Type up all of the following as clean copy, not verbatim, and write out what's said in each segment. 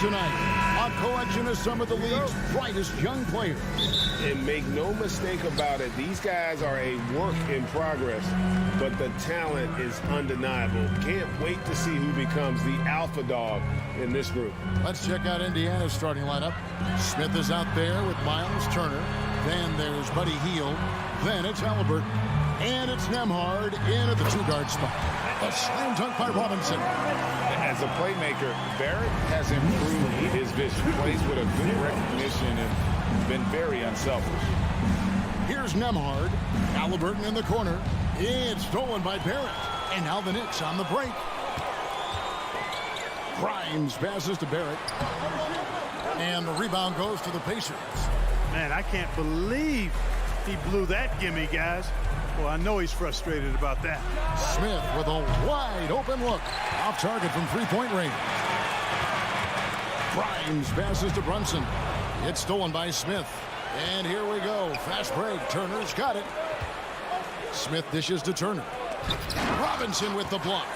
tonight. A collection of some of the league's brightest young players. And make no mistake about it, these guys are a work in progress, but the talent is undeniable. Can't wait to see who becomes the alpha dog in this group. Let's check out Indiana's starting lineup. Smith is out there with Miles Turner. Then there's Buddy Hield. Then it's Halliburton. And it's Nembhard in at the two-guard spot. A slam dunk by Robinson. As a playmaker, Barrett has improved his vision. Plays with a good recognition and been very unselfish. Here's Nembhard. Halliburton in the corner. It's stolen by Barrett. And now the Knicks on the break. Grimes passes to Barrett. And the rebound goes to the Pacers. Man, I can't believe he blew that gimme, guys. Well, I know he's frustrated about that. Smith with a wide open look. Off target from three-point range. Grimes passes to Brunson. It's stolen by Smith. And here we go. Fast break. Turner's got it. Smith dishes to Turner. Robinson with the block.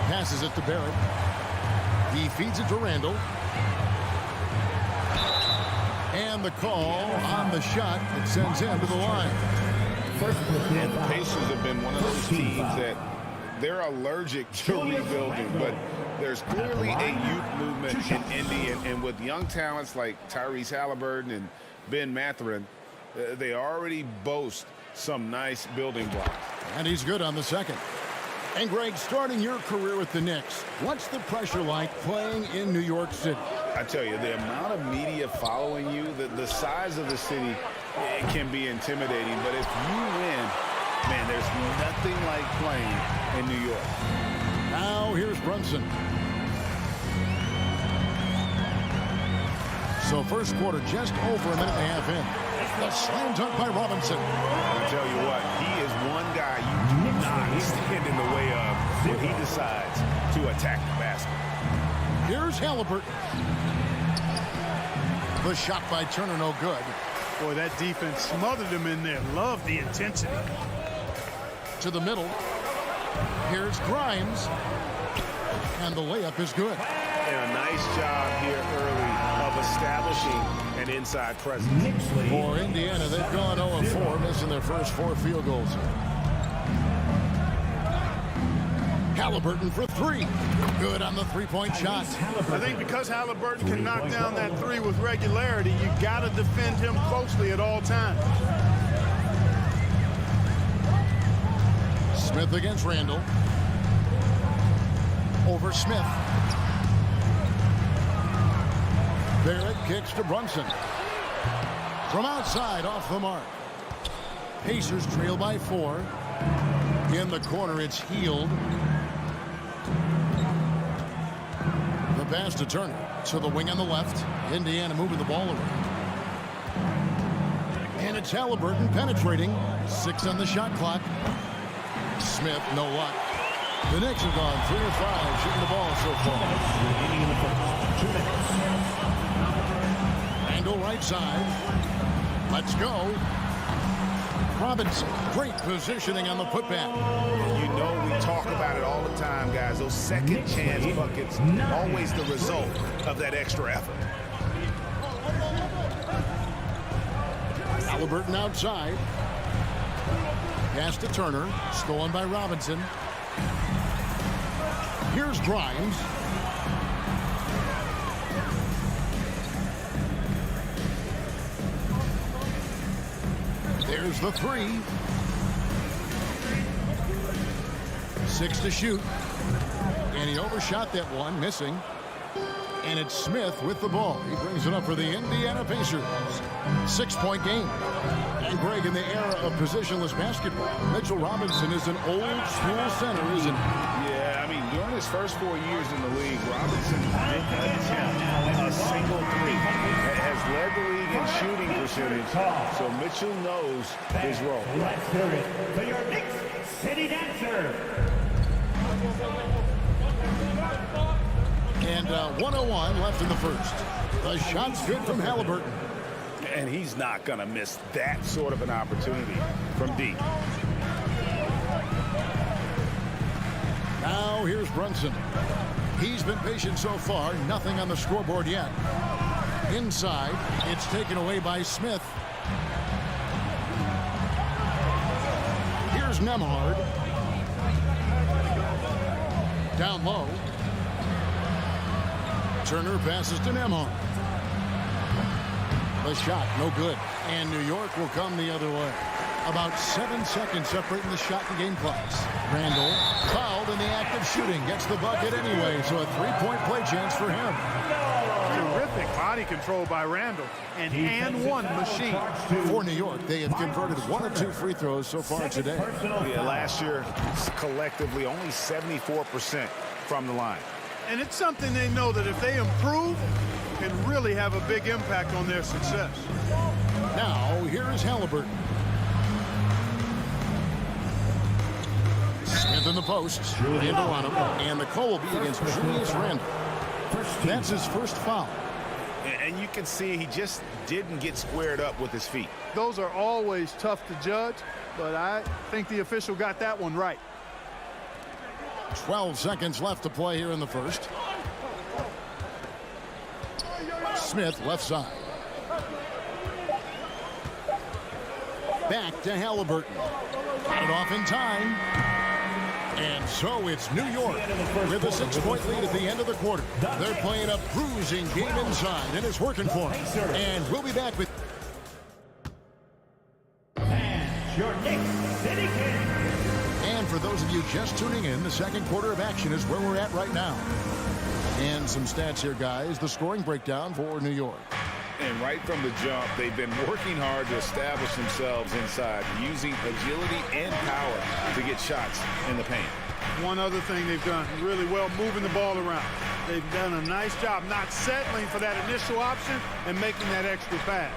Passes it to Barrett. He feeds it to Randall. And the call on the shot that sends him to the line. And the Pacers have been one of those teams that they're allergic to rebuilding, but there's clearly a youth movement in Indy, and with young talents like Tyrese Halliburton and Ben Mathurin, they already boast some nice building blocks. And he's good on the second. And Greg, starting your career with the Knicks, what's the pressure like playing in New York City? I tell you, the amount of media following you, the size of the city, it can be intimidating. But if you win, man, there's nothing like playing in New York. Now here's Brunson. So first quarter just over a minute and a half in. The slam dunk by Robinson. I tell you what, he is one guy you do not stand in the way of when he decides to attack the basket. Here's Halliburton. The shot by Turner, no good. Boy, that defense smothered him in there. Love the intensity. To the middle. Here's Grimes. And the layup is good. And a nice job here early of establishing an inside presence. For Indiana, they've gone 0-4, missing their first 4 field goals. Halliburton for 3. Good on the three-point shot. I think because Halliburton can knock down that 3 with regularity, you got to defend him closely at all times. Smith against Randall. Over Smith. Barrett kicks to Brunson. From outside, off the mark. Pacers trail by 4. In the corner, it's Hield. The pass to Turner. To the wing on the left. Indiana moving the ball around. And it's Halliburton penetrating. 6 on the shot clock. Smith, no luck. The Knicks have gone 3 of 5 shooting the ball so far. Randall right side. Let's go. Robinson, great positioning on the putback. You know we talk about it all the time, guys. Those second chance buckets, always the result of that extra effort. Halliburton outside. Pass to Turner, stolen by Robinson. Here's Grimes. There's the 3. 6 to shoot. And he overshot that one, missing. And it's Smith with the ball. He brings it up for the Indiana Pacers. 6-point game. And Greg, in the era of positionless basketball, Mitchell Robinson is an old school center, isn't he? Yeah, I mean, during his first 4 years in the league, Robinson didn't attempt a single 3. Has led the league in shooting percentage, so Mitchell knows his role. Let's hear it for your Knicks City Dancer. And 1:01 left in the first. The shot's good from Halliburton. And he's not going to miss that sort of an opportunity from deep. Now here's Brunson. He's been patient so far. Nothing on the scoreboard yet. Inside, it's taken away by Smith. Here's Nemhard. Down low. Turner passes to Nemhard. The shot, no good. And New York will come the other way. About 7 seconds separating the shot and game clocks. Randall, fouled in the act of shooting, gets the bucket anyway, so a three-point play chance for him. Terrific body control by Randall. An and one machine. For New York, they have converted 1 of 2 free throws so far today. Yeah, last year, collectively, only 74% from the line. And it's something they know that if they improve, can really have a big impact on their success. Now, here is Halliburton. Smith in the post. Randall on him. And the call will be against Julius Randall. That's his first foul. And you can see he just didn't get squared up with his feet. Those are always tough to judge, but I think the official got that one right. 12 seconds left to play here in the first. Smith left side. Back to Halliburton. Got it off in time. And so it's New York with a 6-point lead at the end of the quarter. They're playing a bruising game inside, and it's working for them. And we'll be back with... And your Knicks City Kings. And for those of you just tuning in, the second quarter of action is where we're at right now. And some stats here, guys. The scoring breakdown for New York. And right from the jump, they've been working hard to establish themselves inside, using agility and power to get shots in the paint. One other thing they've done really well, moving the ball around. They've done a nice job not settling for that initial option and making that extra pass.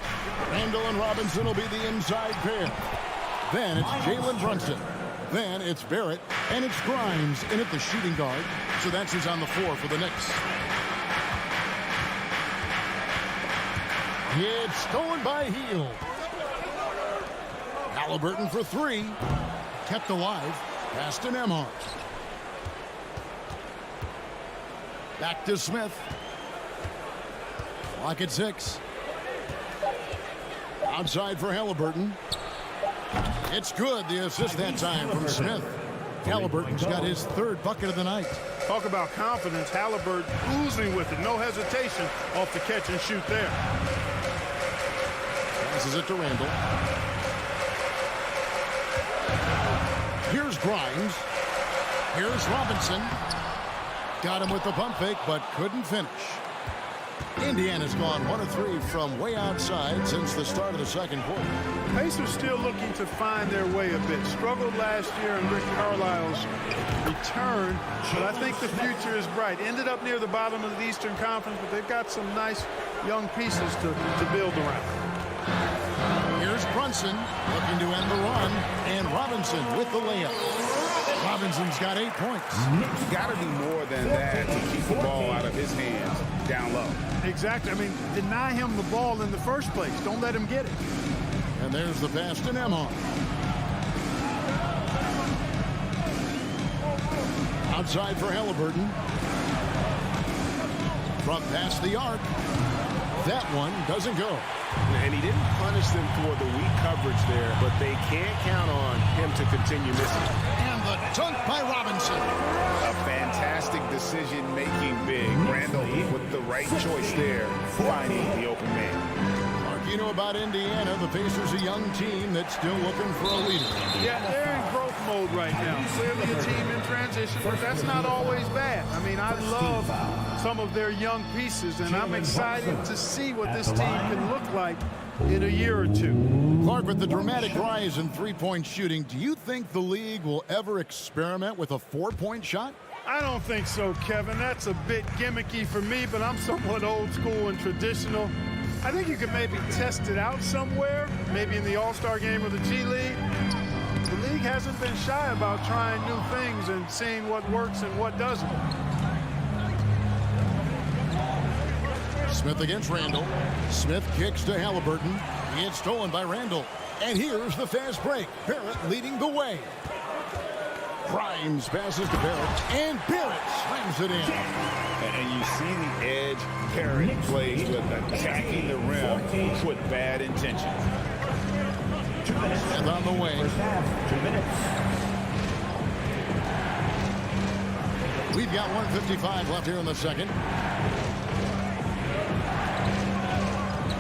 Randall and Robinson will be the inside pair. Then it's Jalen Brunson. Then it's Barrett. And it's Grimes in at the shooting guard. So that's who's on the floor for the Knicks. It's stolen by Heel. Halliburton for 3. Kept alive. Pass to Nemhard. Back to Smith. Clock at 6. Outside for Halliburton. It's good. The assist that time from Smith. Halliburton's got his 3rd bucket of the night. Talk about confidence. Halliburton oozing with it. No hesitation off the catch and shoot there. Passes it to Randall. Here's Grimes. Here's Robinson. Got him with the pump fake, but couldn't finish. Indiana's gone 1 of 3 from way outside since the start of the second quarter. Pacers still looking to find their way a bit. Struggled last year in Rick Carlisle's return, but I think the future is bright. Ended up near the bottom of the Eastern Conference, but they've got some nice young pieces to build around. Here's Brunson looking to end the run, and Robinson with the layup. Robinson's got 8 points. Got to do more than that to keep the ball out of his hands down low. Exactly. I mean, deny him the ball in the first place. Don't let him get it. And there's the pass to Nemhard. Outside for Halliburton. From past the arc. That one doesn't go. And he didn't punish them for the weak coverage there, but they can't count on him to continue missing. And the dunk by Robinson. A fantastic decision-making big. Randall with the right choice there, finding the open man. Mark, you know about Indiana. The Pacers, a young team that's still looking for a leader. Yeah, they're in growth mode right now. Clearly a team in transition, but that's not always bad. I mean, I love some of their young pieces, and I'm excited to see what this team can look like in a year or two. Clark, with the dramatic rise in three-point shooting, do you think the league will ever experiment with a 4-point shot? I don't think so, Kevin. That's a bit gimmicky for me, but I'm somewhat old school and traditional. I think you can maybe test it out somewhere, maybe in the All-Star game or the G League. The league hasn't been shy about trying new things and seeing what works and what doesn't. Smith against Randall. Smith kicks to Halliburton. It's stolen by Randall. And here's the fast break. Barrett leading the way. Grimes passes to Barrett, and Barrett slams it in. And you see the edge Barrett plays with, attacking the rim with bad intentions. Smith on the wing. First half, 2 minutes. We've got 1:55 left here in the second.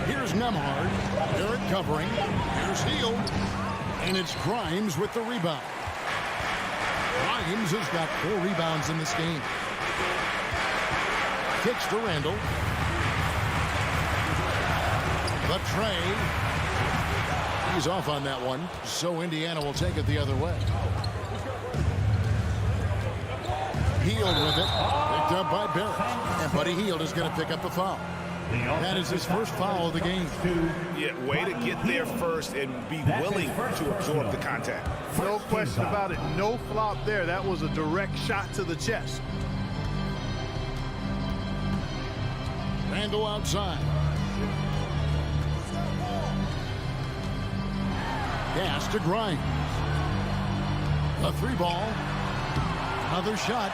Here's Nembhard. Barrett covering. Here's Hield. And it's Grimes with the rebound. Grimes has got 4 rebounds in this game. Kicks to Randall. The tray. He's off on that one, so Indiana will take it the other way. Hield with it. Picked up by Barrett. And Buddy Hield is going to pick up the foul. That is his first foul of the game. Yeah, way to get there first and be willing to absorb the contact. No question about it. No flop there. That was a direct shot to the chest. Randall outside. Pass to Grimes. A 3-ball. Another shot.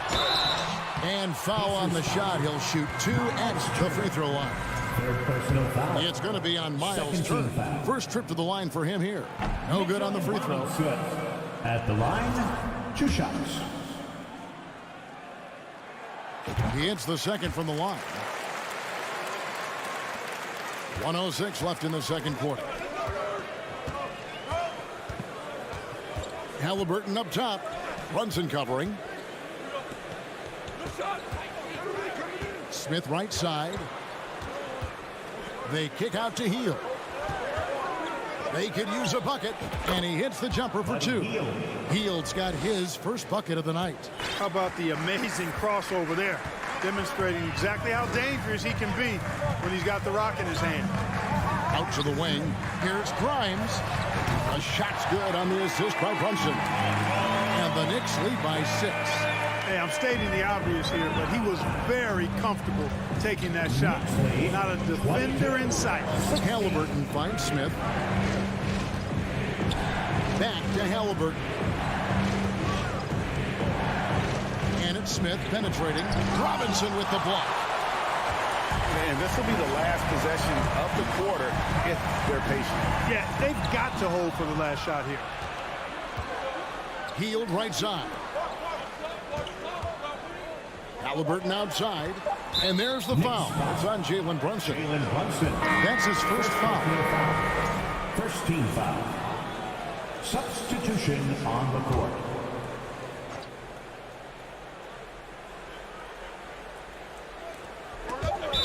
And foul on the shot. He'll shoot 2 at the free throw line. Third personal foul. It's going to be on Miles' Second team turn. foul. First trip to the line for him here. No good on the free throw. Good. At the line, 2 shots. He hits the second from the line. 1:06 left in the second quarter. Halliburton up top. Brunson covering. Smith right side. They kick out to Hield. They could use a bucket, and he hits the jumper for 2. Hield's got his first bucket of the night. How about the amazing crossover there? Demonstrating exactly how dangerous he can be when he's got the rock in his hand. Out to the wing. Here's Grimes. A shot's good on the assist by Brunson. And the Knicks lead by 6. Hey, I'm stating the obvious here, but he was very comfortable taking that shot. Not a defender in sight. Halliburton finds Smith. Back to Halliburton. And it's Smith penetrating. Robinson with the block. And this will be the last possession of the quarter if they're patient. Yeah, they've got to hold for the last shot here. Hield right side. Halliburton outside. And there's the foul. It's on Jalen Brunson. Jalen Brunson. That's his first foul. First team foul. Substitution on the court.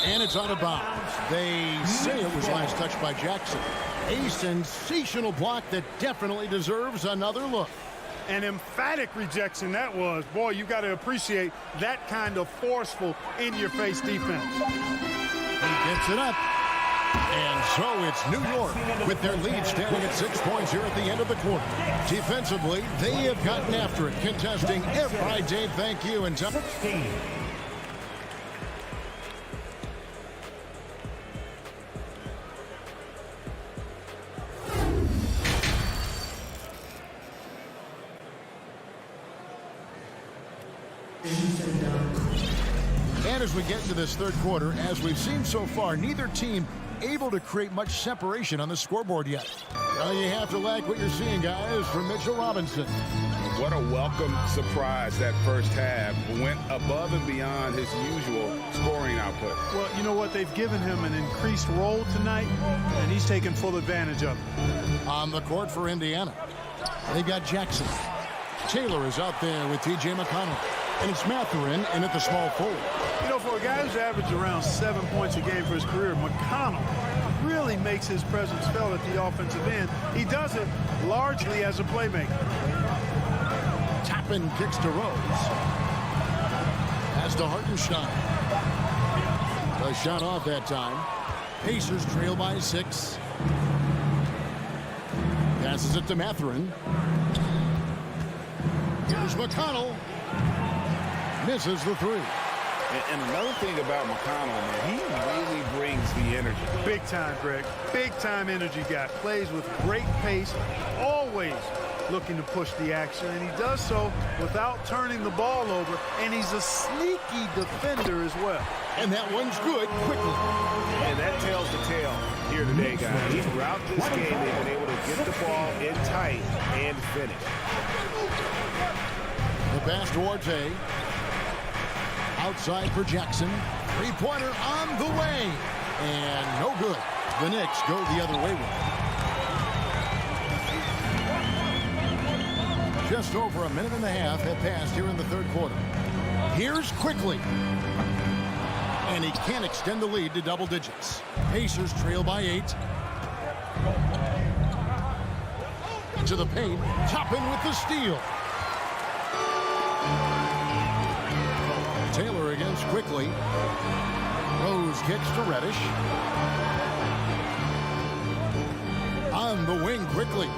And it's out of bounds. They say it was last touched by Jackson. A sensational block that definitely deserves another look. An emphatic rejection that was. Boy, you got to appreciate that kind of forceful, in-your-face defense. He gets it up. And so it's New York with their lead standing at 6 points here at the end of the quarter. Defensively, they have gotten after it, contesting every... All right, Dave, thank you. And 16. And as we get into this third quarter, as we've seen so far, neither team able to create much separation on the scoreboard yet. Well, you have to like what you're seeing, guys, from Mitchell Robinson. What a welcome surprise that first half. Went above and beyond his usual scoring output. Well, you know what? They've given him an increased role tonight, and he's taken full advantage of it. On the court for Indiana, they got Jackson. Taylor is out there with T.J. McConnell. And it's Mathurin in at the small forward. You know, for a guy who's averaged around 7 points a game for his career, McConnell really makes his presence felt at the offensive end. He does it largely as a playmaker. Toppin kicks to Rose. Pass to Hartenstein. A shot off that time. Pacers trail by 6. Passes it to Mathurin. Here's McConnell. Misses the 3. And another thing about McConnell, man, he really brings the energy. Big time, Greg. Big time energy guy. Plays with great pace. Always looking to push the action, and he does so without turning the ball over, and he's a sneaky defender as well. And that one's good quickly. And that tells the tale here today, guys. Throughout this game, they've been able to get the ball in tight and finish. The pass to Duarte. Outside for Jackson. Three-pointer on the way. And no good. The Knicks go the other way with it. Just over a minute and a half have passed here in the third quarter. Here's Quickly. And he can't extend the lead to double digits. Pacers trail by 8. To the paint. Toppin with the steal. Taylor against Quickly. Rose kicks to Reddish. On the wing Quickly.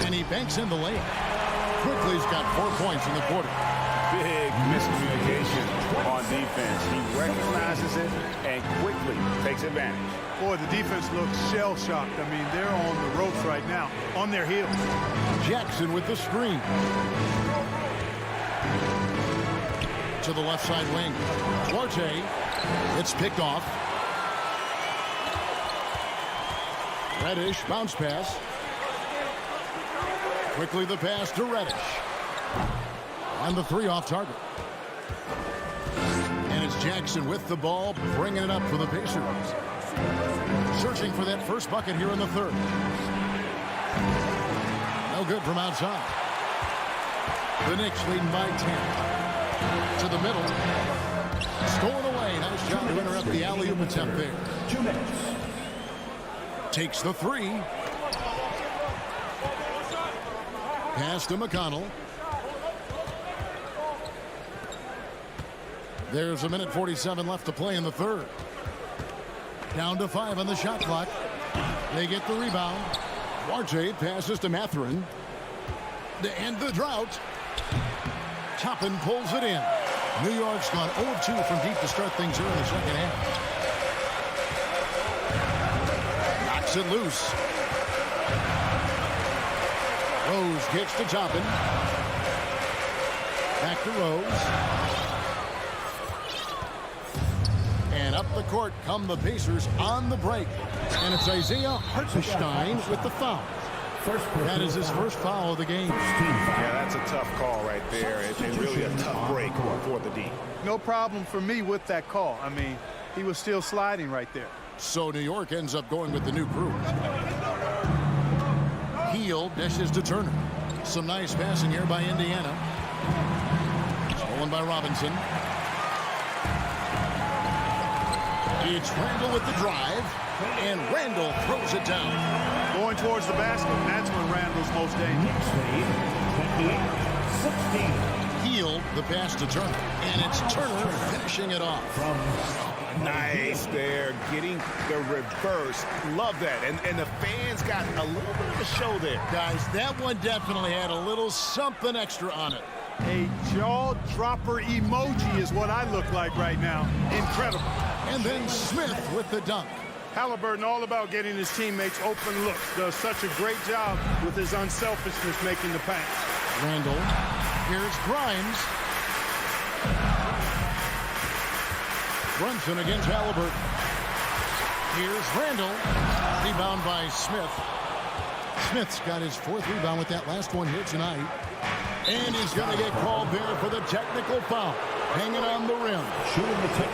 And he banks in the lane. Quickly's got 4 points in the quarter. Big miscommunication on defense. He recognizes it and quickly takes advantage. Boy, the defense looks shell-shocked. I mean, they're on the ropes right now, on their heels. Jackson with the screen. To the left side wing. Duarte. It's picked off. Reddish bounce pass. Quickly the pass to Reddish. And the three off target. And it's Jackson with the ball, bringing it up for the Pacers. Searching for that first bucket here in the third. No good from outside. The Knicks leading by 10. To the middle. Stolen away. Nice job to interrupt the alley-oop attempt there. 2 minutes. Takes the three. Pass to McConnell. There's a minute 47 left to play in the third. Down to 5 on the shot clock. They get the rebound. Duarte passes to Mathurin. To end the drought. Toppin pulls it in. New York's gone 0-2 from deep to start things here in the second half. Knocks it loose. Rose kicks to Toppin. Back to Rose. And up the court come the Pacers on the break. And it's Isaiah Hartenstein with the foul. That is his first foul of the game. Yeah, that's a tough call right there. And really a tough break for the D. No problem for me with that call. I mean, he was still sliding right there. So New York ends up going with the new crew. Heel dishes to Turner. Some nice passing here by Indiana. Stolen by Robinson. It's Randall with the drive, and Randall throws it down. Going towards the basket, and that's when Randall's most dangerous. 28-16. Heel the pass to Turner, and it's Turner finishing it off. Nice there, getting the reverse. Love that. And the fans got a little bit of a show there. Guys, that one definitely had a little something extra on it. A jaw-dropper emoji is what I look like right now. Incredible. And then Smith with the dunk. Halliburton all about getting his teammates open looks. Does such a great job with his unselfishness making the pass. Randall. Here's Grimes. Brunson against Halliburton. Here's Randall. Rebound by Smith. Smith's got his 4th rebound with that last one here tonight. And he's going to get called there for the technical foul. Hanging on the rim.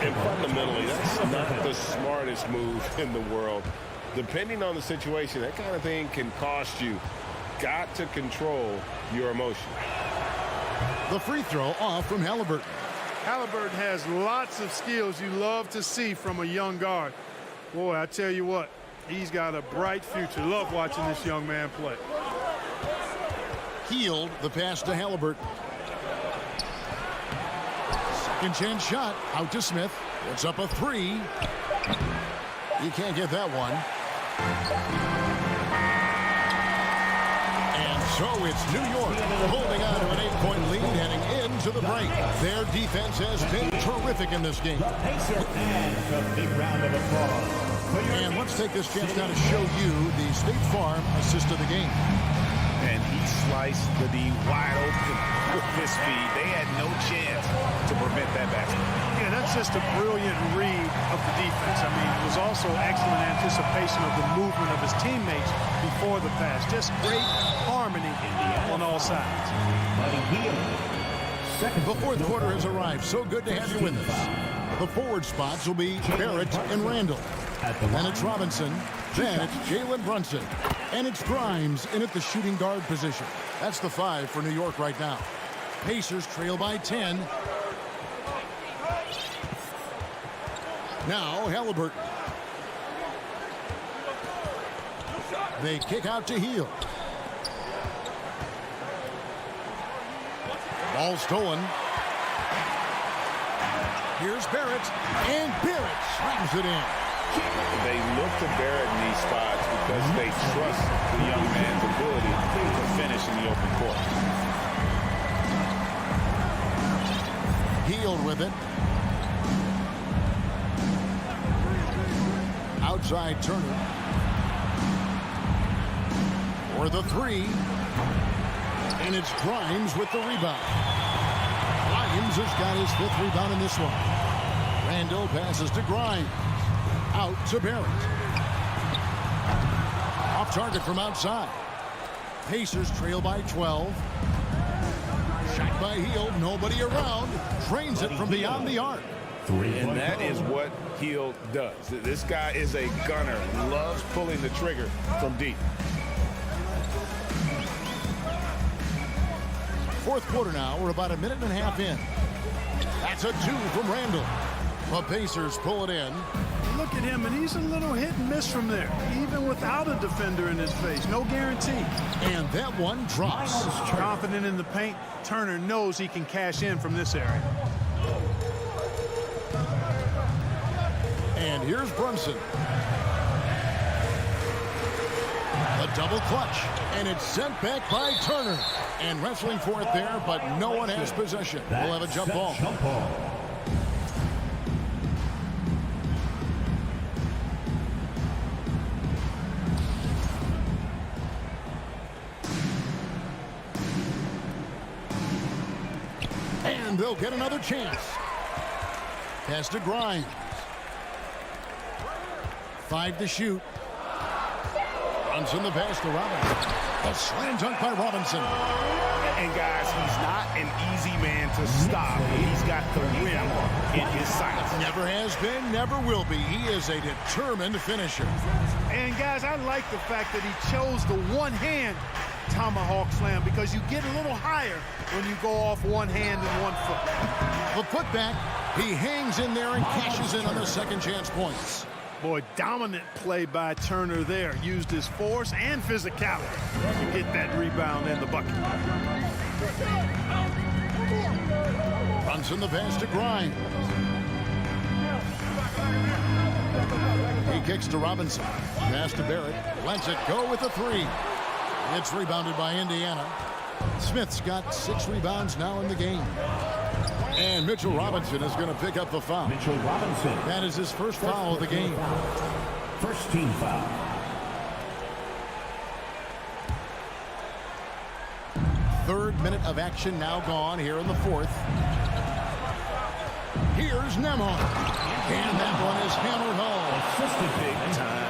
And fundamentally, that's not the smartest move in the world. Depending on the situation, that kind of thing can cost you. Got to control your emotion. The free throw off from Halliburton. Halliburton has lots of skills you love to see from a young guard. Boy, I tell you what, he's got a bright future. Love watching this young man play. Healed the pass to Halliburton. Second chance shot out to Smith. Puts up a 3. You can't get that one. And so it's New York holding on to an 8-point lead heading into the break. Their defense has been terrific in this game. The Pacers fans, a big round of applause. And let's take this chance now to show you the State Farm assist of the game. And he sliced the D wide open with his speed. They had no chance to prevent that basket. Yeah, that's just a brilliant read of the defense. I mean, it was also excellent anticipation of the movement of his teammates before the pass. Just great harmony on all sides. The fourth quarter has arrived. So good to have you with us. The forward spots will be Barrett and Randall. And it's Robinson. Then it's Jalen Brunson. And it's Grimes in at the shooting guard position. That's the 5 for New York right now. Pacers trail by 10. Now Halliburton. They kick out to Hield. Ball stolen. Here's Barrett, and Barrett slams it in. They look to Barrett in these spots because they trust the young man's ability to finish in the open court. Hield with it. Outside Turner. For the 3. And it's Grimes with the rebound. Grimes has got his 5th rebound in this one. Randall passes to Grimes. Out to Barrett. Off target from outside. Pacers trail by 12. Shot by Hield. Nobody around. Drains it from beyond the arc. And that is what Hield does. This guy is a gunner. Loves pulling the trigger from deep. Fourth quarter now. We're about a minute and a half in. That's a 2 from Randall. The Pacers pull it in. Look at him, and he's a little hit and miss from there, even without a defender in his face. No guarantee. And that one drops. Confident in the paint, Turner knows he can cash in from this area. And here's Brunson. A double clutch, and it's sent back by Turner. And wrestling for it there, but no one has possession. We'll have a jump ball. And they'll get another chance. Pass to Grimes. 5 to shoot. Brunson the pass to Robinson. A slam dunk by Robinson. And guys, he's not an easy man to stop. He's got the rim in his sights. Never has been, never will be. He is a determined finisher. And guys, I like the fact that he chose the one-hand tomahawk slam because you get a little higher when you go off one hand and 1 foot. The putback, he hangs in there and cashes in on the second chance points. Boy, dominant play by Turner there. Used his force and physicality to get that rebound and the bucket. Brunson the pass to Grimes. He kicks to Robinson. Pass to Barrett. Lets it go with a 3. It's rebounded by Indiana. Smith's got 6 rebounds now in the game. And Mitchell Robinson is going to pick up the foul. Mitchell Robinson. That is his first foul of the game. First team foul. Third minute of action now gone here in the fourth. Here's Nembhard. And that one is hammered home. Assisted Big time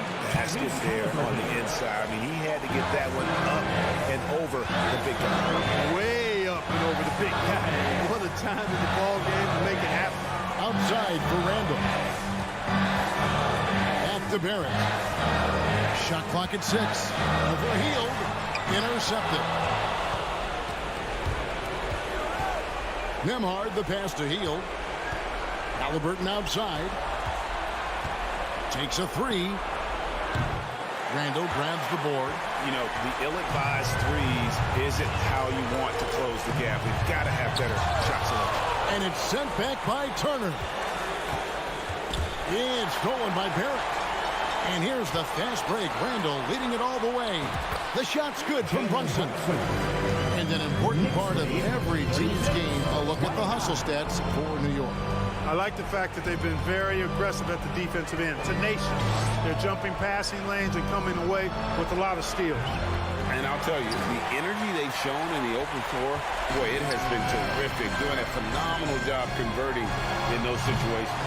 basket there on the inside. I mean, he had to get that one up and over the big guy. Way up and over the big guy. What a time in the ball game to make it happen. Outside for Randall. Back to Barrett. Shot clock at 6. Over Hield. Intercepted. Nembhard the pass to Hield. Halliburton outside. Takes a 3. Randall grabs the board. You know, the ill-advised threes isn't how you want to close the gap. You've got to have better shot selection. And it's sent back by Turner. It's stolen by Barrett. And here's the fast break. Randall leading it all the way. The shot's good from Brunson. And an important part of every team's game, a look at the hustle stats for New York. I like the fact that they've been very aggressive at the defensive end, tenacious. They're jumping passing lanes and coming away with a lot of steals. And I'll tell you, the energy they've shown in the open floor, boy, it has been terrific. Doing a phenomenal job converting in those situations.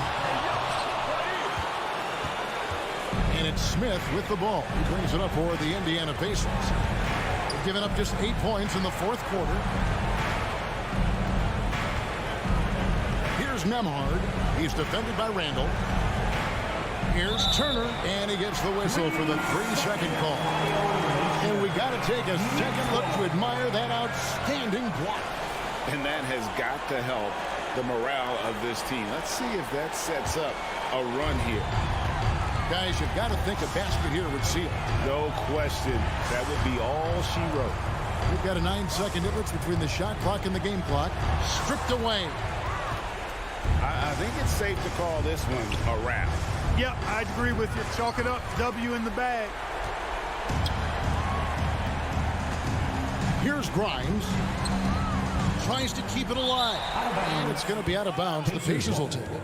And it's Smith with the ball. He brings it up for the Indiana Pacers. They've given up just 8 points in the fourth quarter. Here's Nemhard. He's defended by Randall. Here's Turner, and he gets the whistle for the 3-second call. And we got to take a second look to admire that outstanding block. And that has got to help the morale of this team. Let's see if that sets up a run here. Guys, you've got to think a basket here would seal. No question. That would be all she wrote. We've got a 9-second difference between the shot clock and the game clock. Stripped away. I think it's safe to call this one a wrap. Yep, I'd agree with you. Chalk it up. W in the bag. Here's Grimes. Tries to keep it alive. And it's going to be out of bounds. The Pacers will take it.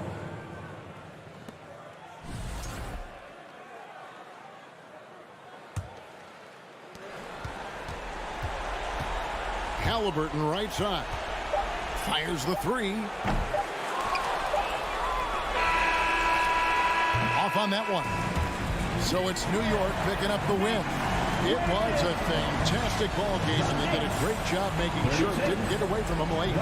Halliburton right side. Fires the three. Off on that one. So it's New York picking up the win. It was a fantastic ball game, and they did a great job making sure it didn't get away from them late.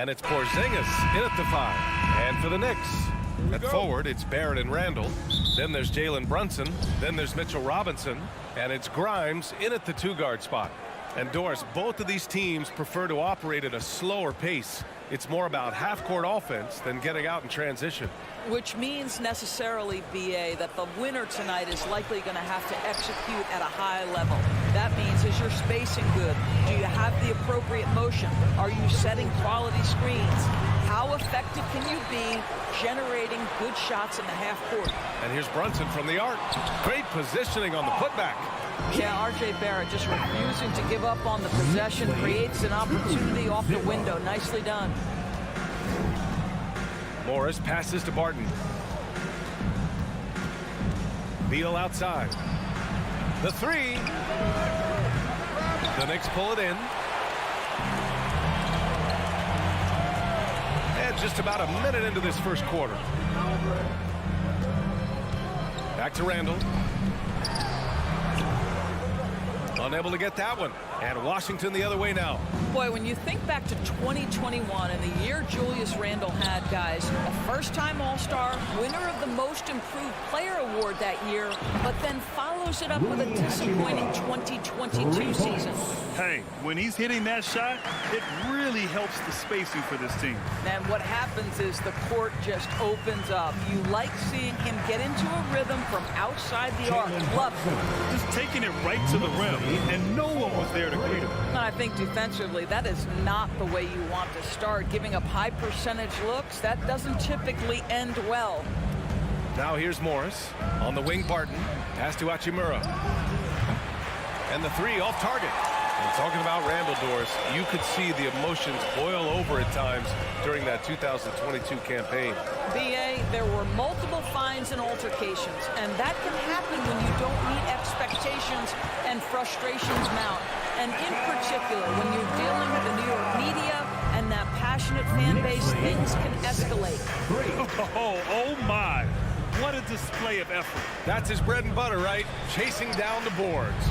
And it's Porzingis in at the 5. And for the Knicks, at forward, it's Barrett and Randall. Then there's Jalen Brunson. Then there's Mitchell Robinson. And it's Grimes in at the 2-guard spot. And Doris, both of these teams prefer to operate at a slower pace. It's more about half-court offense than getting out in transition. Which means necessarily, BA, that the winner tonight is likely going to have to execute at a high level. That means, is your spacing good? Do you have the appropriate motion? Are you setting quality screens? How effective can you be generating good shots in the half court? And here's Brunson from the arc. Great positioning on the putback. Yeah, R.J. Barrett just refusing to give up on the possession, creates an opportunity off the window. Nicely done. Morris passes to Barton. Beal outside. The 3. The Knicks pull it in. And just about a minute into this first quarter. Back to Randall. Unable to get that one. And Washington the other way now. Boy, when you think back to 2021 and the year Julius Randle had, guys, a first-time All-Star, winner of the Most Improved Player Award that year, but then follows it up with a disappointing 2022 season. Hey, when he's hitting that shot, it really helps the spacing for this team. And what happens is the court just opens up. You like seeing him get into a rhythm from outside the arc. Love it. Just taking it right to the rim, and no one was there to greet him. And I think defensively, that is not the way you want to start. Giving up high percentage looks, that doesn't typically end well. Now here's Morris. On the wing, Barton. Pass to Hachimura. And the three off target. And talking about Randle, Doris, you could see the emotions boil over at times during that 2022 campaign. BA, there were multiple fines and altercations, and that can happen when you don't meet expectations and frustrations mount. And in particular, when you're dealing with the New York media and that passionate fan base, things can escalate. Oh my. What a display of effort. That's his bread and butter, right? Chasing down the boards.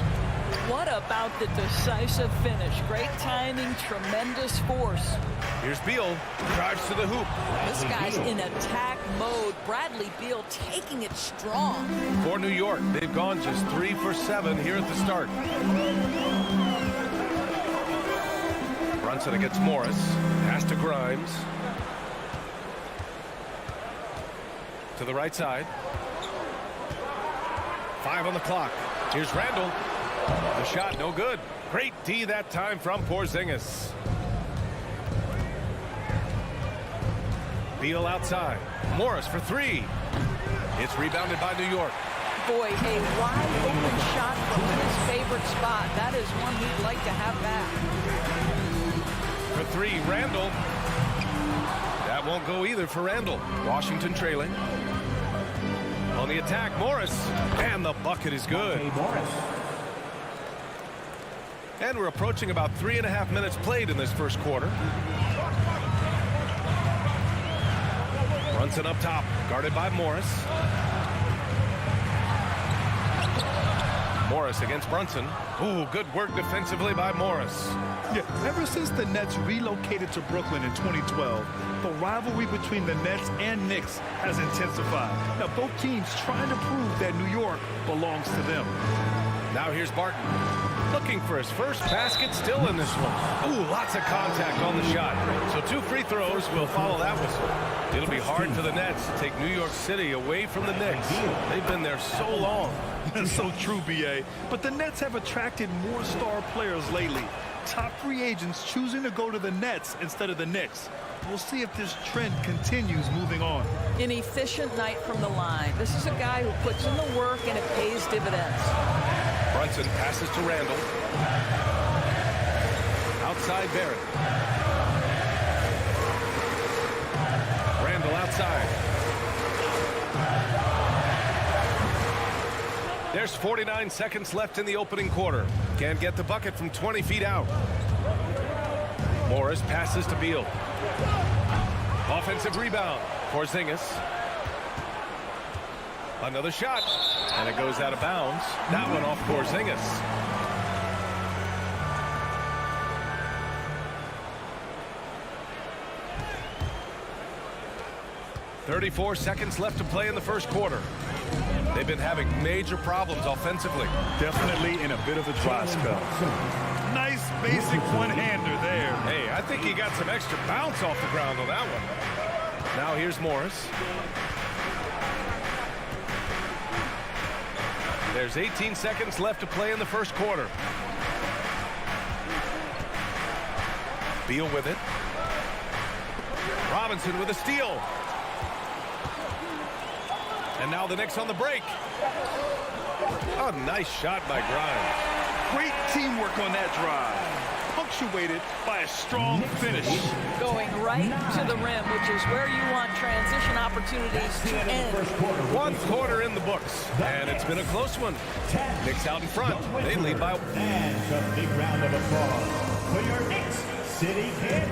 What about the decisive finish? Great timing, tremendous force. Here's Beal, drives to the hoop. This guy's in attack mode. Bradley Beal taking it strong. For New York, they've gone just 3 for 7 here at the start. Brunson against Morris. Pass to Grimes. To the right side. 5 on the clock. Here's Randle. The shot no good. Great D that time from Porzingis. Beal outside. Morris for 3. It's rebounded by New York. Boy, a wide open shot from his favorite spot. That is one he'd like to have back. For 3, Randle. That won't go either for Randle. Washington trailing. On the attack, Morris. And the bucket is good. And we're approaching about 3.5 minutes played in this first quarter. Brunson up top, guarded by Morris. Morris against Brunson. Ooh, good work defensively by Morris. Yeah, ever since the Nets relocated to Brooklyn in 2012, the rivalry between the Nets and Knicks has intensified. Now, both teams trying to prove that New York belongs to them. Now here's Barton. Looking for his first basket, still in this one. Ooh, lots of contact on the shot. So 2 free throws will follow that whistle. It'll be hard for the Nets to take New York City away from the Knicks. They've been there so long. That's so true, B.A. But the Nets have attracted more star players lately. Top free agents choosing to go to the Nets instead of the Knicks. We'll see if this trend continues moving on. An efficient night from the line. This is a guy who puts in the work and it pays dividends. Brunson passes to Randle. Outside Barrett. Randle outside. There's 49 seconds left in the opening quarter. Can't get the bucket from 20 feet out. Morris passes to Beal. Offensive rebound. Porzingis. Another shot. And it goes out of bounds. That one off Porzingis. .34 seconds left to play in the first quarter. They've been having major problems offensively. Definitely in a bit of a dry spell. Nice basic one-hander there. Hey, I think he got some extra bounce off the ground on that one. Now here's Morris. There's 18 seconds left to play in the first quarter. Beal with it. Robinson with a steal. And now the Knicks on the break. Oh, nice shot by Grimes. Great teamwork on that drive. Punctuated by a strong finish. Going right to the rim, which is where you want transition opportunities to end. 1 quarter in the books, and it's been a close one. Knicks out in front. They lead by. And a big round of applause for your Knicks City Kings.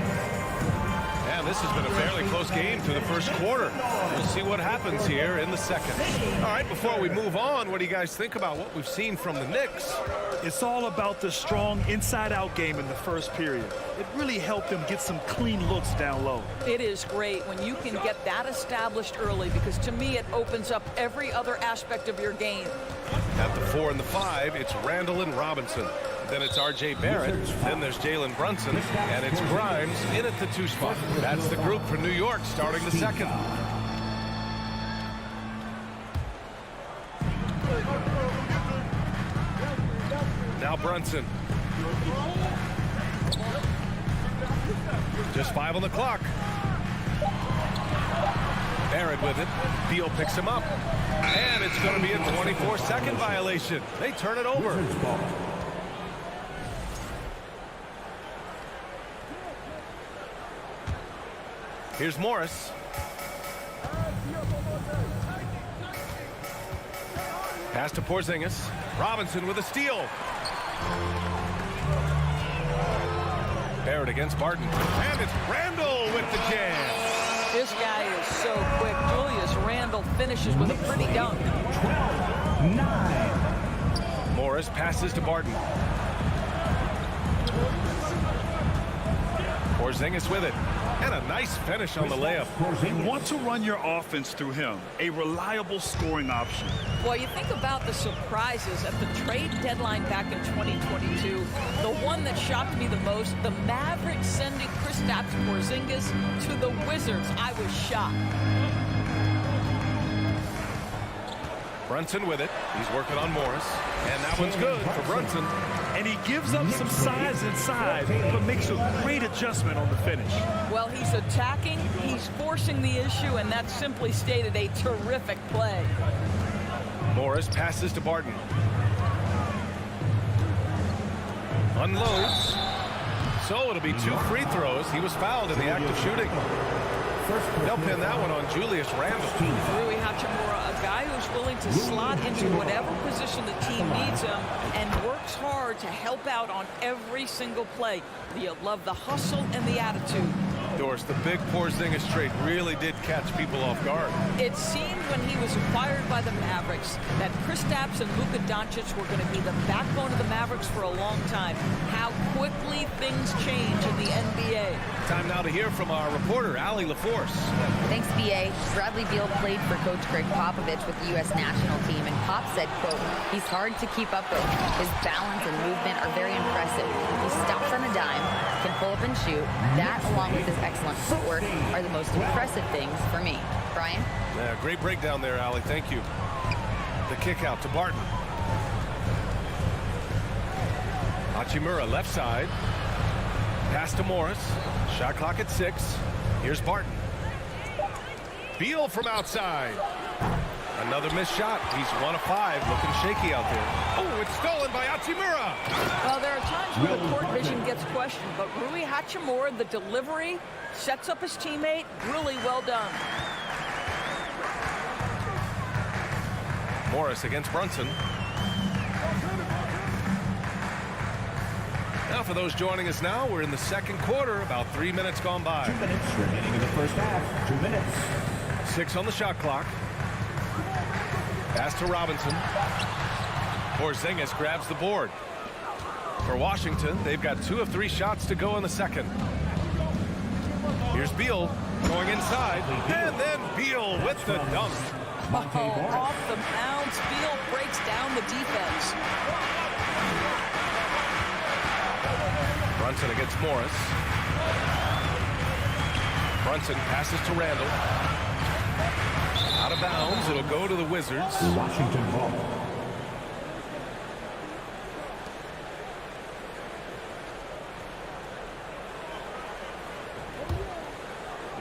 And this has been a fairly close game through the first quarter. We'll see what happens here in the second. All right, before we move on, what do you guys think about what we've seen from the Knicks? It's all about the strong inside-out game in the first period. It really helped them get some clean looks down low. It is great when you can get that established early, because to me it opens up every other aspect of your game. At the 4 and the 5, it's Randall and Robinson. Then it's R.J. Barrett. Then there's Jalen Brunson. And it's Grimes in at the 2 spot. That's the group for New York starting the second. Now Brunson. Just 5 on the clock. Barrett with it. Beal picks him up. And it's going to be a 24-second violation. They turn it over. Here's Morris. Pass to Porzingis. Robinson with a steal. Barrett against Barton. And it's Randall with the jam. This guy is so quick. Julius Randle finishes with a pretty dunk. 12-9. Morris passes to Barton. Porzingis with it. And a nice finish on the layup. You want to run your offense through him, a reliable scoring option. Well, you think about the surprises at the trade deadline back in 2022. The one that shocked me the most, the Mavericks sending Kristaps Porzingis to the Wizards. I was shocked. Brunson with it. He's working on Morris. And that one's good for Brunson. And he gives up some size inside, but makes a great adjustment on the finish. Well, he's attacking, he's forcing the issue, and that's simply stated a terrific play. Morris passes to Barton. Unloads. So it'll be 2 free throws. He was fouled in the act of shooting. They'll pin that one on Julius Randle. Rui Hachimura, a guy who's willing to slot into whatever position the team needs him and works hard to help out on every single play. You love the hustle and the attitude. Doris, the big Porzingis trade really did catch people off guard. It seemed when he was acquired by the Mavericks that Kristaps and Luka Doncic were going to be the backbone of the Mavericks for a long time. How quickly things change in the NBA. Time now to hear from our reporter, Allie LaForce. Thanks, B.A. Bradley Beal played for Coach Greg Popovich with the U.S. national team, and Pop said, quote, he's hard to keep up with. His balance and movement are very impressive. He stops on a dime, can pull up and shoot. That, along with his excellent footwork, are the most impressive things for me. Brian? Yeah, great breakdown there, Allie. Thank you. The kick out to Barton. Hachimura left side. Pass to Morris. Shot clock at 6. Here's Barton. Beal from outside. Another missed shot. He's 1 of 5, looking shaky out there. Oh, it's stolen by Hachimura. Well, there are times when the court vision gets questioned, but Rui Hachimura, the delivery, sets up his teammate. Really well done. Morris against Brunson. Now, for those joining us now, we're in the second quarter, about 3 minutes gone by. 2 minutes remaining in the first half. 2 minutes. 6 on the shot clock. Pass to Robinson. Porzingis grabs the board. For Washington, they've got 2 of 3 shots to go in the second. Here's Beal going inside, and then Beal with the dunk. Oh, off the bounce, Beal breaks down the defense. Brunson against Morris. Brunson passes to Randall. Out of bounds. It'll go to the Wizards. Washington ball.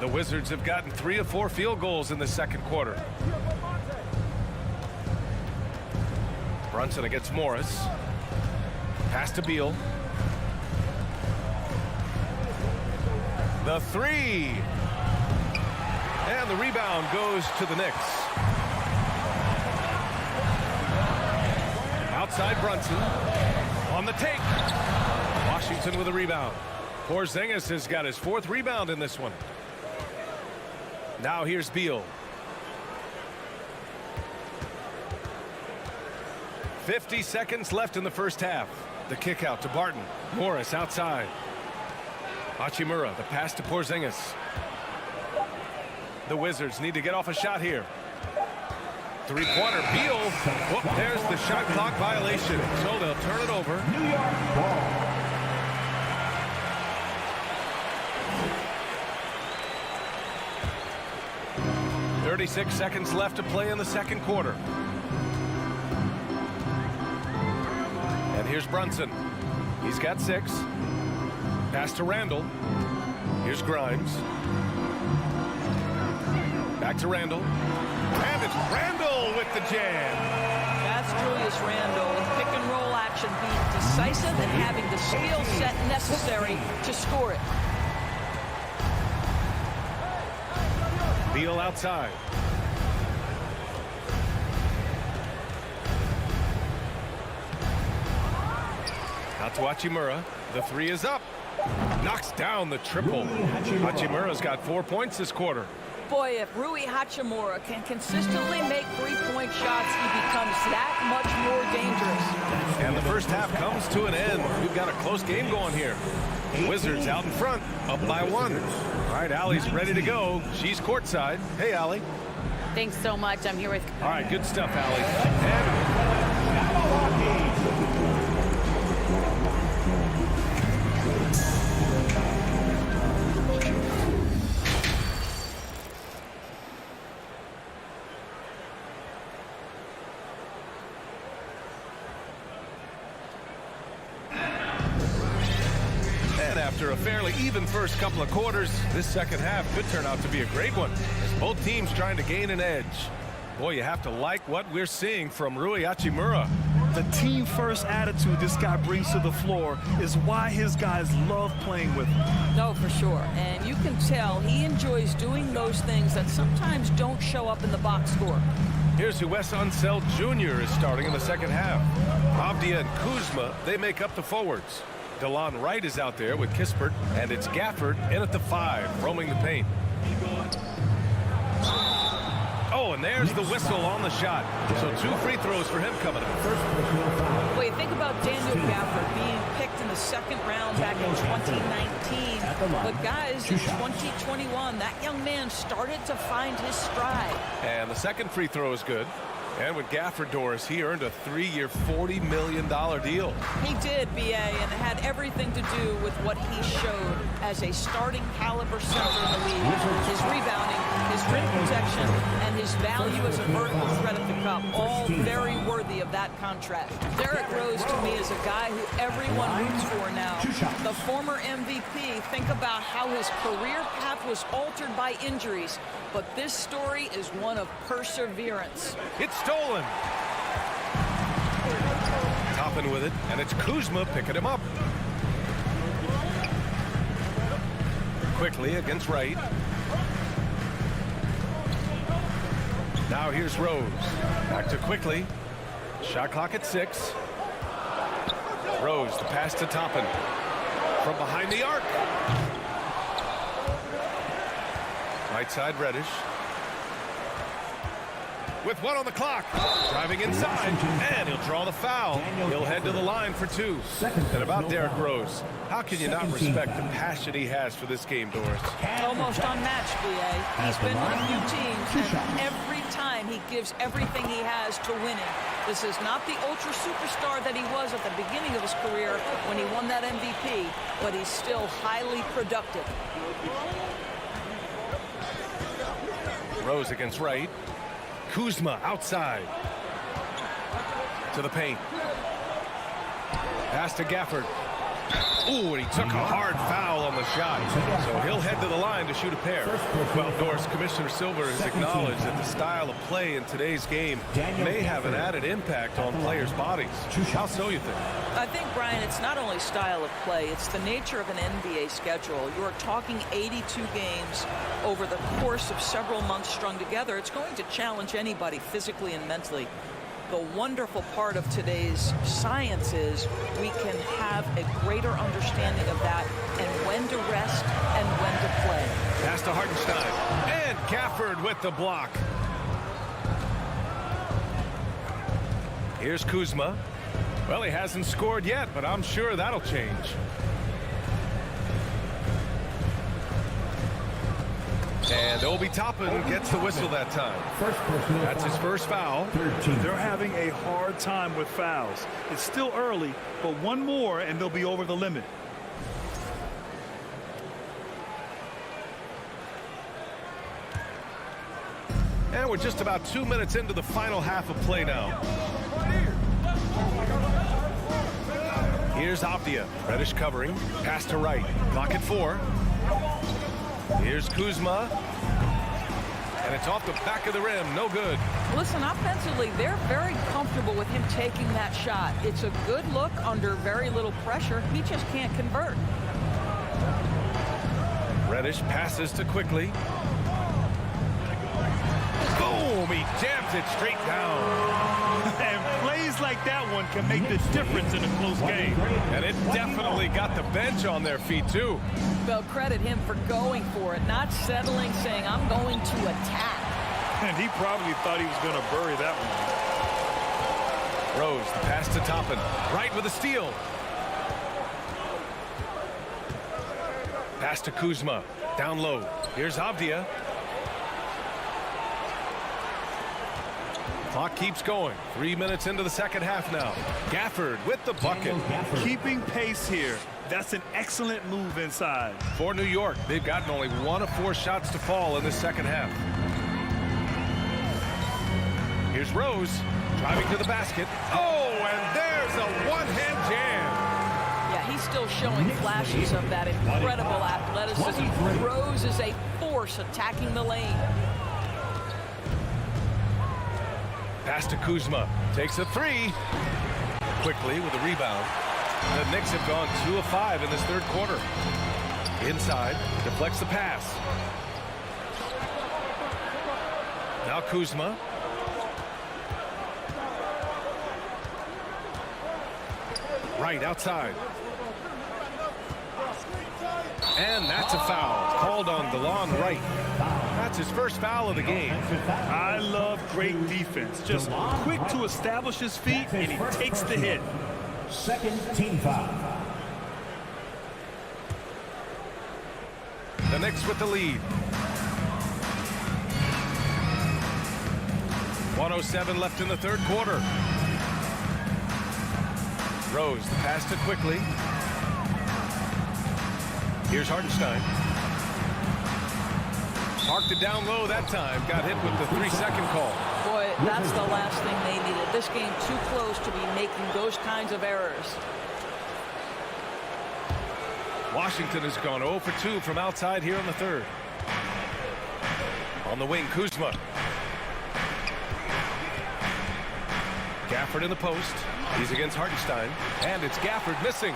The Wizards have gotten 3 of 4 field goals in the second quarter. Brunson against Morris. Pass to Beal. The 3. And the rebound goes to the Knicks. Outside Brunson. On the take. Washington with a rebound. Porzingis has got his 4th rebound in this one. Now here's Beal. 50 seconds left in the first half. The kick out to Barton. Morris outside. Hachimura, the pass to Porzingis. The Wizards need to get off a shot here. Three-pointer, Beal. Whoop, there's the shot clock violation. So they'll turn it over. New York ball. 36 seconds left to play in the second quarter. And here's Brunson. He's got 6. Pass to Randall. Here's Grimes. Back to Randall. And it's Randall with the jam. That's Julius Randall with pick and roll action, being decisive and having the skill set necessary to score it. Beal outside. Out to Hachimura. The 3 is up. Knocks down the triple. Hachimura's got 4 points this quarter. Boy, if Rui Hachimura can consistently make three-point shots, he becomes that much more dangerous. And the first half comes to an end. We've got a close game going here. Wizards out in front, up by 1. All right, Allie's ready to go. She's courtside. Hey, Allie. Thanks so much. I'm here with... All right, good stuff, Allie. And after a fairly even first couple of quarters, this second half could turn out to be a great one, as both teams trying to gain an edge. Boy, you have to like what we're seeing from Rui Hachimura. The team-first attitude this guy brings to the floor is why his guys love playing with him. No, for sure. And you can tell he enjoys doing those things that sometimes don't show up in the box score. Here's who Wes Unseld Jr. is starting in the second half. Avdia and Kuzma, they make up the forwards. DeLon Wright is out there with Kispert, and it's Gafford in at the 5, roaming the paint. Oh, and there's the whistle on the shot. So 2 free throws for him coming up. Wait, think about Daniel Gafford being picked in the second round back in 2019. But guys, in 2021, that young man started to find his stride. And the second free throw is good. And with Gafford, Doris, he earned a 3-year, $40 million deal. He did, B.A., and it had everything to do with what he showed as a starting caliber center in the league. His rebounding, his rim protection, and his value as a vertical threat at the cup, all very worthy of that contract. Derrick Rose, to me, is a guy who everyone roots for now. The former MVP, think about how his career path was altered by injuries, but this story is one of perseverance. It's stolen. Toppin with it, and it's Kuzma picking him up. Quickly against Wright. Now here's Rose. Back to Quickly. Shot clock at 6. Rose, the pass to Toppin. From behind the arc. Right side, Reddish. With 1 on the clock. Driving inside, and he'll draw the foul. He'll head to the line for 2. And about Derrick Rose, how can you not respect the passion he has for this game, Doris? Almost unmatched, B.A. He's been with a few teams, and every time he gives everything he has to winning. This is not the ultra superstar that he was at the beginning of his career when he won that MVP, but he's still highly productive. Rose against Wright. Kuzma outside. To the paint. Pass to Gafford. Ooh, and he took a hard foul on the shot. So he'll head to the line to shoot a pair. Well, Doris, Commissioner Silver has acknowledged that the style of play in today's game may have an added impact on players' bodies. How so, you think? I think, Brian, it's not only style of play, it's the nature of an NBA schedule. You're talking 82 games over the course of several months strung together. It's going to challenge anybody physically and mentally. The wonderful part of today's science is we can have a greater understanding of that and when to rest and when to play. Pass to Hartenstein. And Gafford with the block. Here's Kuzma. Well, he hasn't scored yet, but I'm sure that'll change. And Obi Toppin gets the whistle that time. That's his first foul. They're having a hard time with fouls. It's still early, but one more and they'll be over the limit. And we're just about 2 minutes into the final half of play now. Here's Avdia. Reddish covering. Pass to right. Clock at 4. Here's Kuzma. And it's off the back of the rim. No good. Listen, offensively, they're very comfortable with him taking that shot. It's a good look under very little pressure. He just can't convert. Reddish passes to Quickly. Boom! He jams it straight down. And plays like that one can make the difference in a close game. And it definitely got the bench on their feet, too. Well, credit him for going for it, not settling, saying, I'm going to attack. And he probably thought he was going to bury that one. Rose, the pass to Toppin. Right with a steal. Pass to Kuzma. Down low. Here's Avdia. Clock keeps going. 3 minutes into the second half now. Gafford with the bucket. Keeping pace here. That's an excellent move inside. For New York, they've gotten only 1 of 4 shots to fall in this second half. Here's Rose driving to the basket. Oh, and there's a one-hand jam. Yeah, he's still showing flashes of that incredible athleticism. Rose is a force attacking the lane. Pass to Kuzma. Takes a 3. Quickly with a rebound. The Knicks have gone 2 of 5 in this third quarter. Inside, deflects the pass. Now Kuzma. Right outside. And that's a foul. Called on DeLon Wright. That's his first foul of the game. I love great defense. Just quick to establish his feet, and he takes the hit. Second team foul. The Knicks with the lead. 1:07 left in the third quarter. Rose, the pass to Quickly. Here's Hartenstein. Parked it down low that time. Got hit with the 3-second call. Boy, that's the last thing they needed. This game too close to be making those kinds of errors. Washington has gone 0 for 2 from outside here in the third. On the wing, Kuzma. Gafford in the post. He's against Hartenstein. And it's Gafford missing.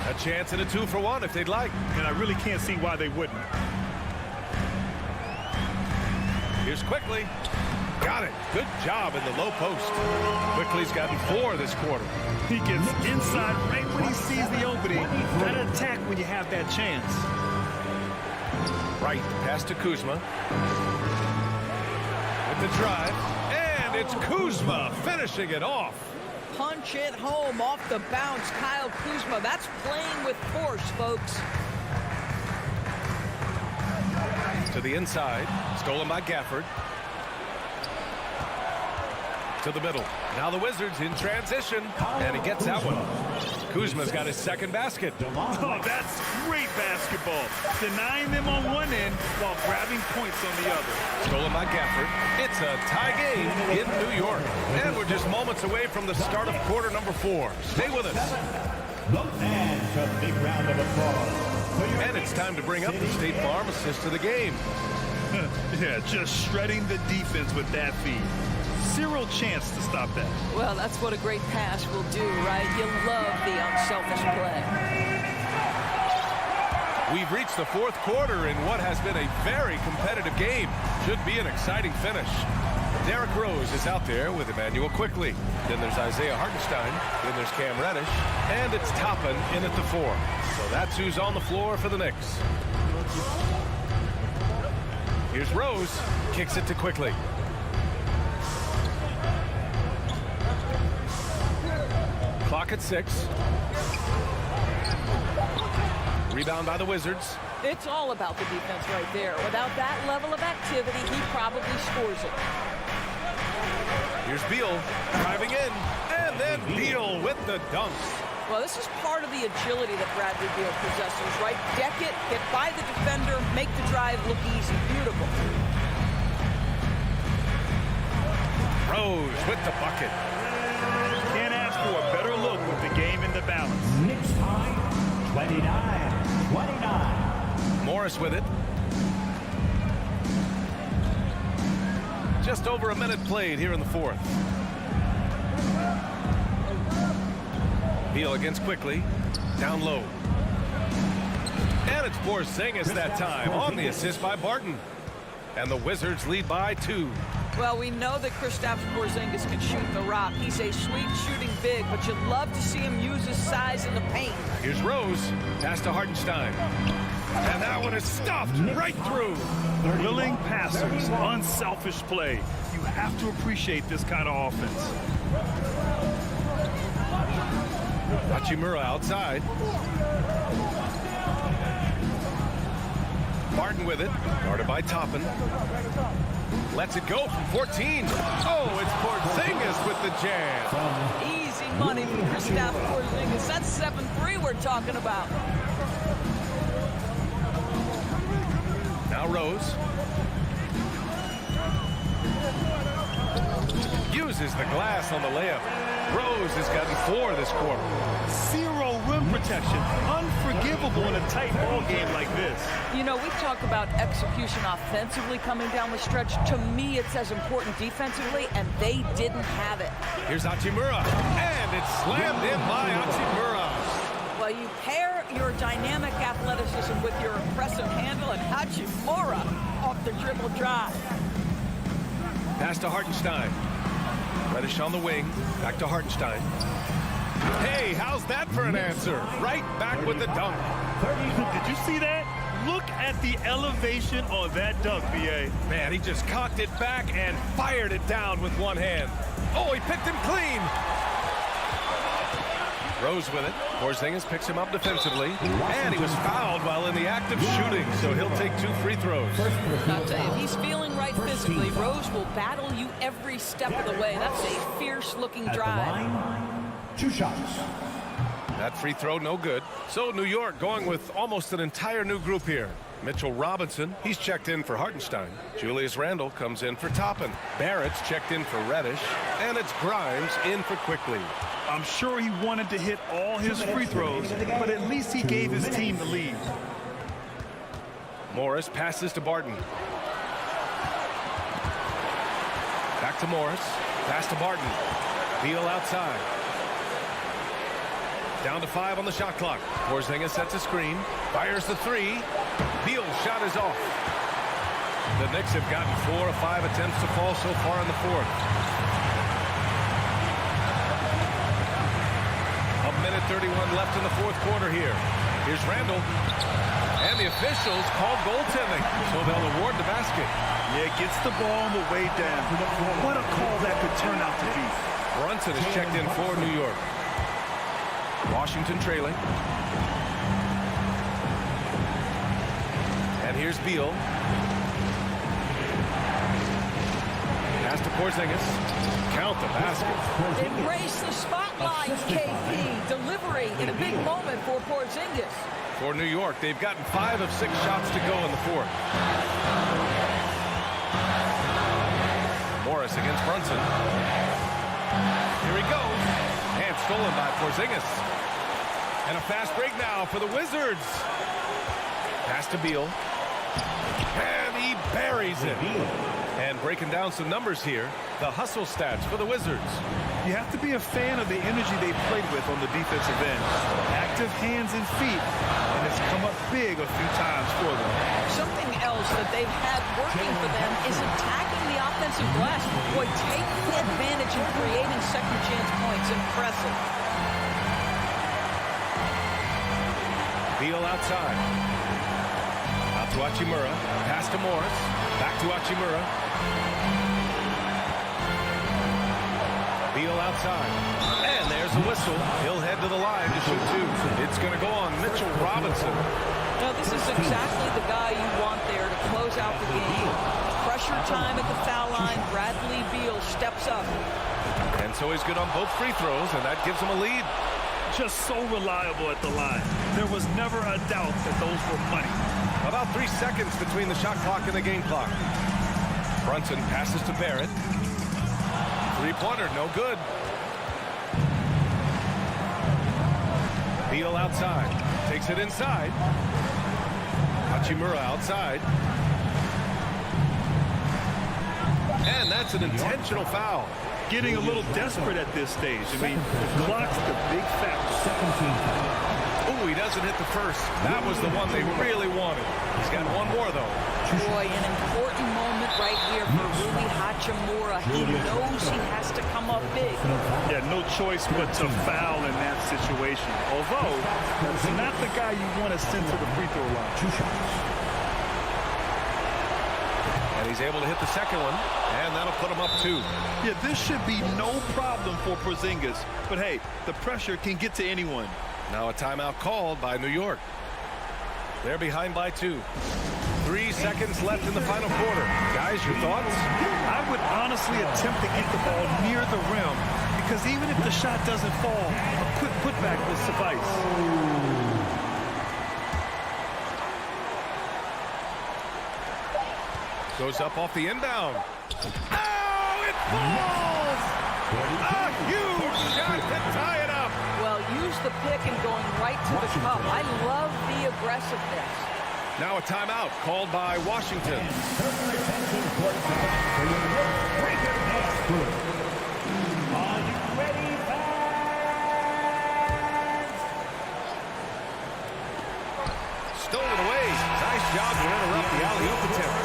A chance at a 2-for-1 if they'd like. And I really can't see why they wouldn't. Here's Quickly. Got it. Good job in the low post. Quickly's gotten 4 this quarter. He gets inside right when he sees the opening. Gotta attack when you have that chance. Right, pass to Kuzma. With the drive. And it's Kuzma finishing it off. Punch it home off the bounce. Kyle Kuzma. That's playing with force, folks. To the inside. Stolen by Gafford. To the middle. Now the Wizards in transition. And he gets that one. Kuzma's got his second basket. Oh, that's great basketball. Denying them on one end while grabbing points on the other. Stolen by Gafford. It's a tie game in New York. And we're just moments away from the start of quarter number 4. Stay with us. And a big round of applause. And it's time to bring up the State Farm assist of the game. Yeah, just shredding the defense with that feed. Zero chance to stop that. Well, that's what a great pass will do, right? You love the unselfish play. We've reached the fourth quarter in what has been a very competitive game. Should be an exciting finish. Derrick Rose is out there with Emmanuel Quickly. Then there's Isaiah Hartenstein. Then there's Cam Reddish. And it's Toppin in at the 4. So that's who's on the floor for the Knicks. Here's Rose. Kicks it to Quickly. Clock at 6. Rebound by the Wizards. It's all about the defense right there. Without that level of activity, he probably scores it. Here's Beal driving in, and then Beal with the dunk. Well, this is part of the agility that Bradley Beal possesses, right? Deck it, get by the defender, make the drive look easy. Beautiful. Rose with the bucket. Can't ask for a better look with the game in the balance. Knicks high, 29-29. Morris with it. Just over a minute played here in the 4th. Beal against Quickly. Down low. And it's Porzingis that time on the assist by Barton. And the Wizards lead by 2. Well, we know that Kristaps Porzingis can shoot the rock. He's a sweet shooting big, but you'd love to see him use his size in the paint. Here's Rose. Pass to Hartenstein. And that one is stuffed right through. Willing passers, unselfish play. You have to appreciate this kind of offense. Hachimura outside. Barton with it. Guarded by Toppin. Lets it go from 14. Oh, it's Porzingis with the jam. Easy money for Kristaps Porzingis. That's 7-3 we're talking about. Now Rose. Uses the glass on the layup. Rose has gotten 4 this quarter. 0 rim protection. Unforgivable in a tight ball game like this. You know, we talk about execution offensively coming down the stretch. To me, it's as important defensively, and they didn't have it. Here's Hachimura, and it's slammed in by Hachimura. Well, you pair your dynamic athleticism with your impressive handle, and Hachimura off the dribble drive. Pass to Hartenstein. Reddish on the wing. Back to Hartenstein. Hey, how's that for an answer? Right back with the dunk. Did you see that? Look at the elevation on that dunk, B.A. Man, he just cocked it back and fired it down with one hand. Oh, he picked him clean. Rose with it. Porzingis picks him up defensively. And he was fouled while in the act of shooting, so he'll take 2 free throws. I'll tell you, if he's feeling right physically, Rose will battle you every step of the way. That's a fierce-looking drive. Line, 2 shots. That free throw, no good. So New York going with almost an entire new group here. Mitchell Robinson, he's checked in for Hartenstein. Julius Randle comes in for Toppin. Barrett's checked in for Reddish. And it's Grimes in for Quickly. I'm sure he wanted to hit all his free throws, but at least he gave his team the lead. Morris passes to Barton. Back to Morris. Pass to Barton. Beal outside. Down to 5 on the shot clock. Porzingis sets a screen. Fires the 3. Beal's shot is off. The Knicks have gotten 4 of 5 attempts to fall so far in the 4th. A minute 31 left in the 4th quarter here. Here's Randle. And the officials called goaltending, so they'll award the basket. Yeah, gets the ball on the way down. What a call that could turn out to be. Brunson is checked in for New York. Washington trailing. And here's Beal. Pass to Porzingis. Count the basket. Embrace the spotlight, KP. Delivery in a big moment for Porzingis. For New York, they've gotten 5 of 6 shots to go in the 4th. Morris against Brunson. Here he goes. And stolen by Porzingis. And a fast break now for the Wizards. Pass to Beal. And he buries it. And breaking down some numbers here. the hustle stats for the Wizards. You have to be a fan of the energy they played with on the defensive end. Active hands and feet, and it's come up big a few times for them. Something else that they've had working for them is attacking the offensive glass. Boy, taking advantage and creating second chance points. Impressive. Beal outside. Out to Hachimura. Pass to Morris. Back to Hachimura. Beal outside. And there's the whistle. He'll head to the line to shoot two. It's going to go on Mitchell Robinson. Now, this is exactly the guy you want there to close out the game. Pressure time at the foul line. Bradley Beal steps up. And so he's good on both free throws, and that gives him a lead. Just so reliable at the line. There was never a doubt that those were money. About 3 seconds between the shot clock and the game clock. Brunson passes to Barrett. Three-pointer, no good. Beal outside. Takes it inside. Hachimura outside. And that's an intentional foul. Getting a little desperate at this stage. I mean, the clock's the big factor. Oh, he doesn't hit the first. That was the one they really wanted. He's got one more, though. Boy, an important moment right here for Rui Hachimura. He knows he has to come up big. Yeah, no choice but to foul in that situation. Although, that's not the guy you want to send to the free throw line. And he's able to hit the second one, and that'll put him up two. Yeah, this should be no problem for Porzingis. But hey, the pressure can get to anyone. Now a timeout called by New York. They're behind by 2. 3 seconds left in the final quarter. Guys, your thoughts? I would honestly attempt to get the ball near the rim, because even if the shot doesn't fall, a quick putback will suffice. Goes up off the inbound. Oh, it falls! A huge shot to tie it up. Well, use the pick and going right to the cup. I love the aggressiveness. Now a timeout called by Washington. Are you ready, fans? Stolen away. Nice job to interrupt the alley-oop attempt.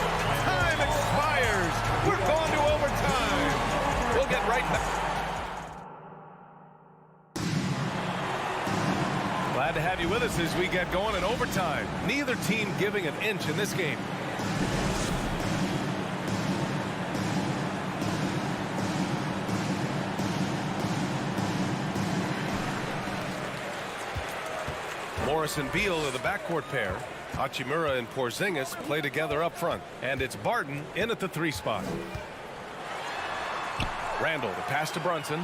Time expires. We're going to overtime. We'll get right back. Glad to have you with us as we get going in overtime. Neither team giving an inch in this game. Morris and Beal are the backcourt pair. Hachimura and Porzingis play together up front. And it's Barton in at the 3 spot. Randall, the pass to Brunson.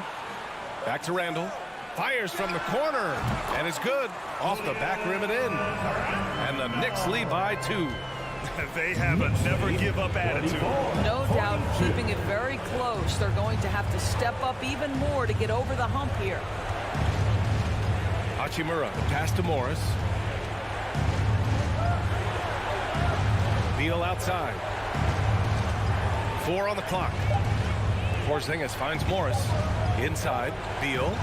Back to Randall. Fires from the corner. And it's good. Off the back rim and in. And the Knicks lead by 2. They have a never-give-up attitude. No doubt, keeping it very close. They're going to have to step up even more to get over the hump here. Hachimura, the pass to Morris. Beal outside. 4 on the clock. Porzingis finds Morris. Inside, Beal.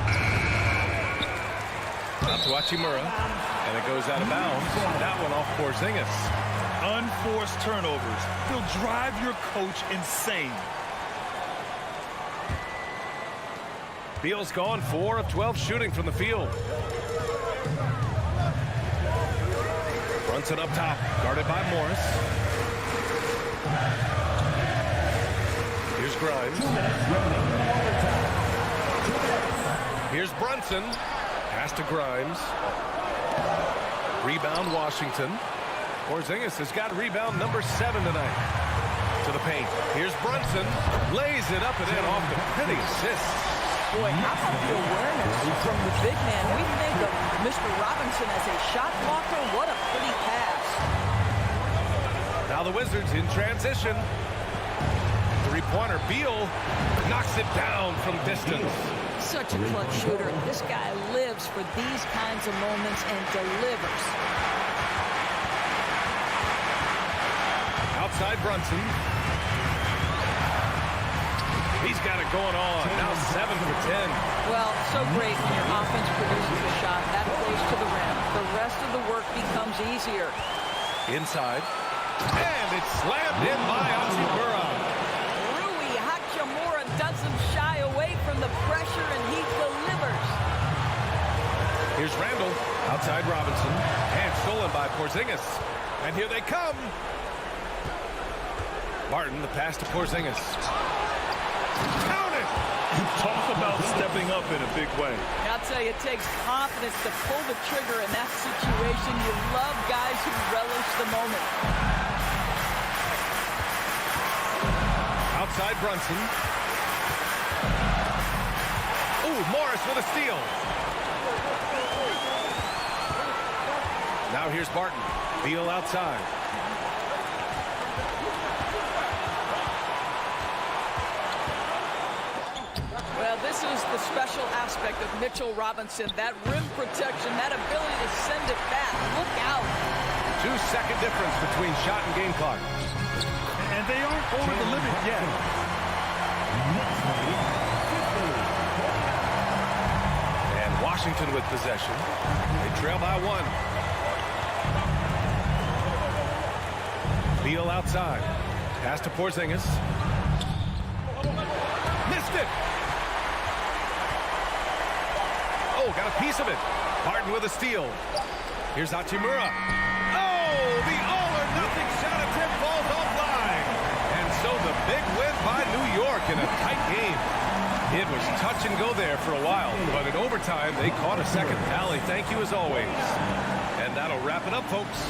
Up to Hachimura. And it goes out of bounds. That one off Porzingis. Unforced turnovers. They'll drive your coach insane. Beal's gone 4 of 12 shooting from the field. Brunson up top, guarded by Morris. Here's Grimes. Here's Brunson. Pass to Grimes. Rebound Washington. Porzingis has got rebound number 7 tonight. To the paint. Here's Brunson. Lays it up and in off the pretty assist. Boy, how about the awareness from the big man? We think of Mr. Robinson as a shot blocker. What a pretty pass. Now the Wizards in transition. Three-pointer. Beal knocks it down from distance. Such a clutch shooter. This guy lives for these kinds of moments and delivers. Outside Brunson. He's He's got it going on. Now 7 for 10. Well, so great when your offense produces a shot that close to the rim. The rest of the work becomes easier. Inside. And it's slammed in by Hachimura. Rui Hachimura doesn't shy away from the pressure, and he delivers. Here's Randall. Outside Robinson. And stolen by Porzingis. And here they come. Martin, the pass to Porzingis. Count it! Talk about stepping up in a big way. I'll tell you, it takes confidence to pull the trigger in that situation. You love guys who relish the moment. Outside Brunson. Ooh, Morris with a steal. Now here's Barton. Beal outside. Well, this is the special aspect of Mitchell Robinson. That rim protection, that ability to send it back. Look out. 2-second difference between shot and game clock. And they aren't over the limit yet. And Washington with possession. They trail by 1. Beal outside. Pass to Porzingis. Missed it. Oh, got a piece of it. Martin with a steal. Here's Hachimura. Oh, the all-or-nothing shot attempt falls offline. And so the big win by New York in a tight game. It was touch and go there for a while, but in overtime, they caught a second tally. Thank you as always. And that'll wrap it up, folks.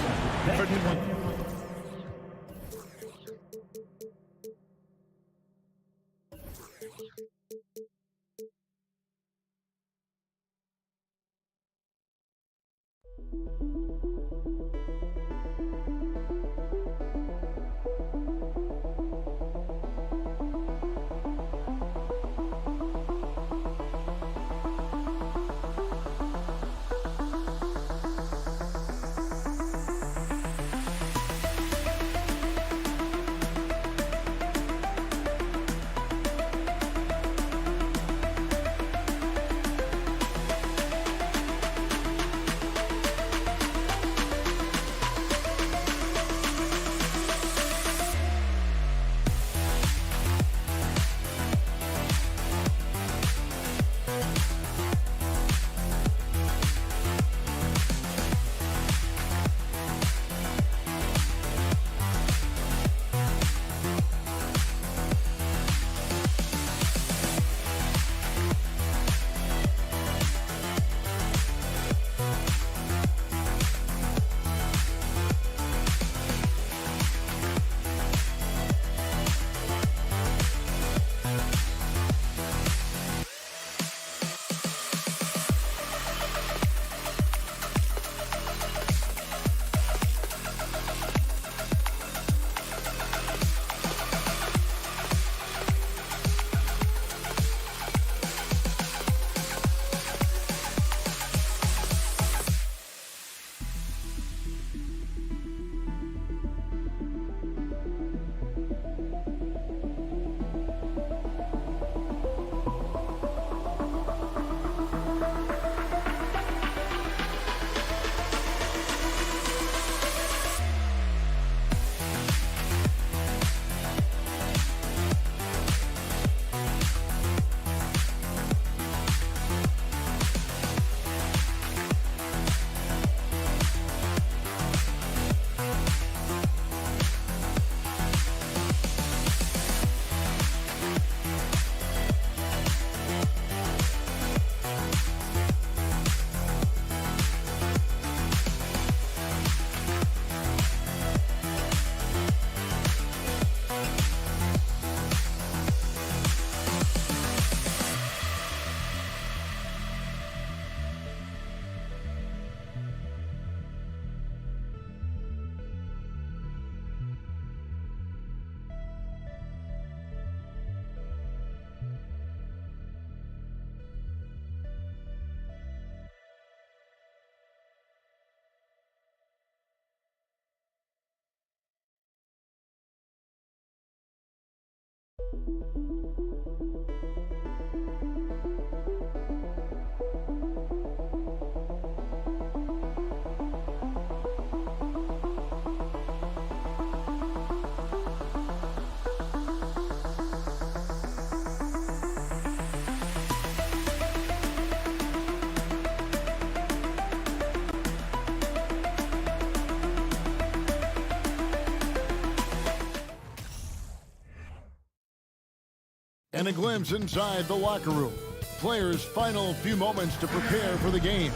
And a glimpse inside the locker room. Players' final few moments to prepare for the game.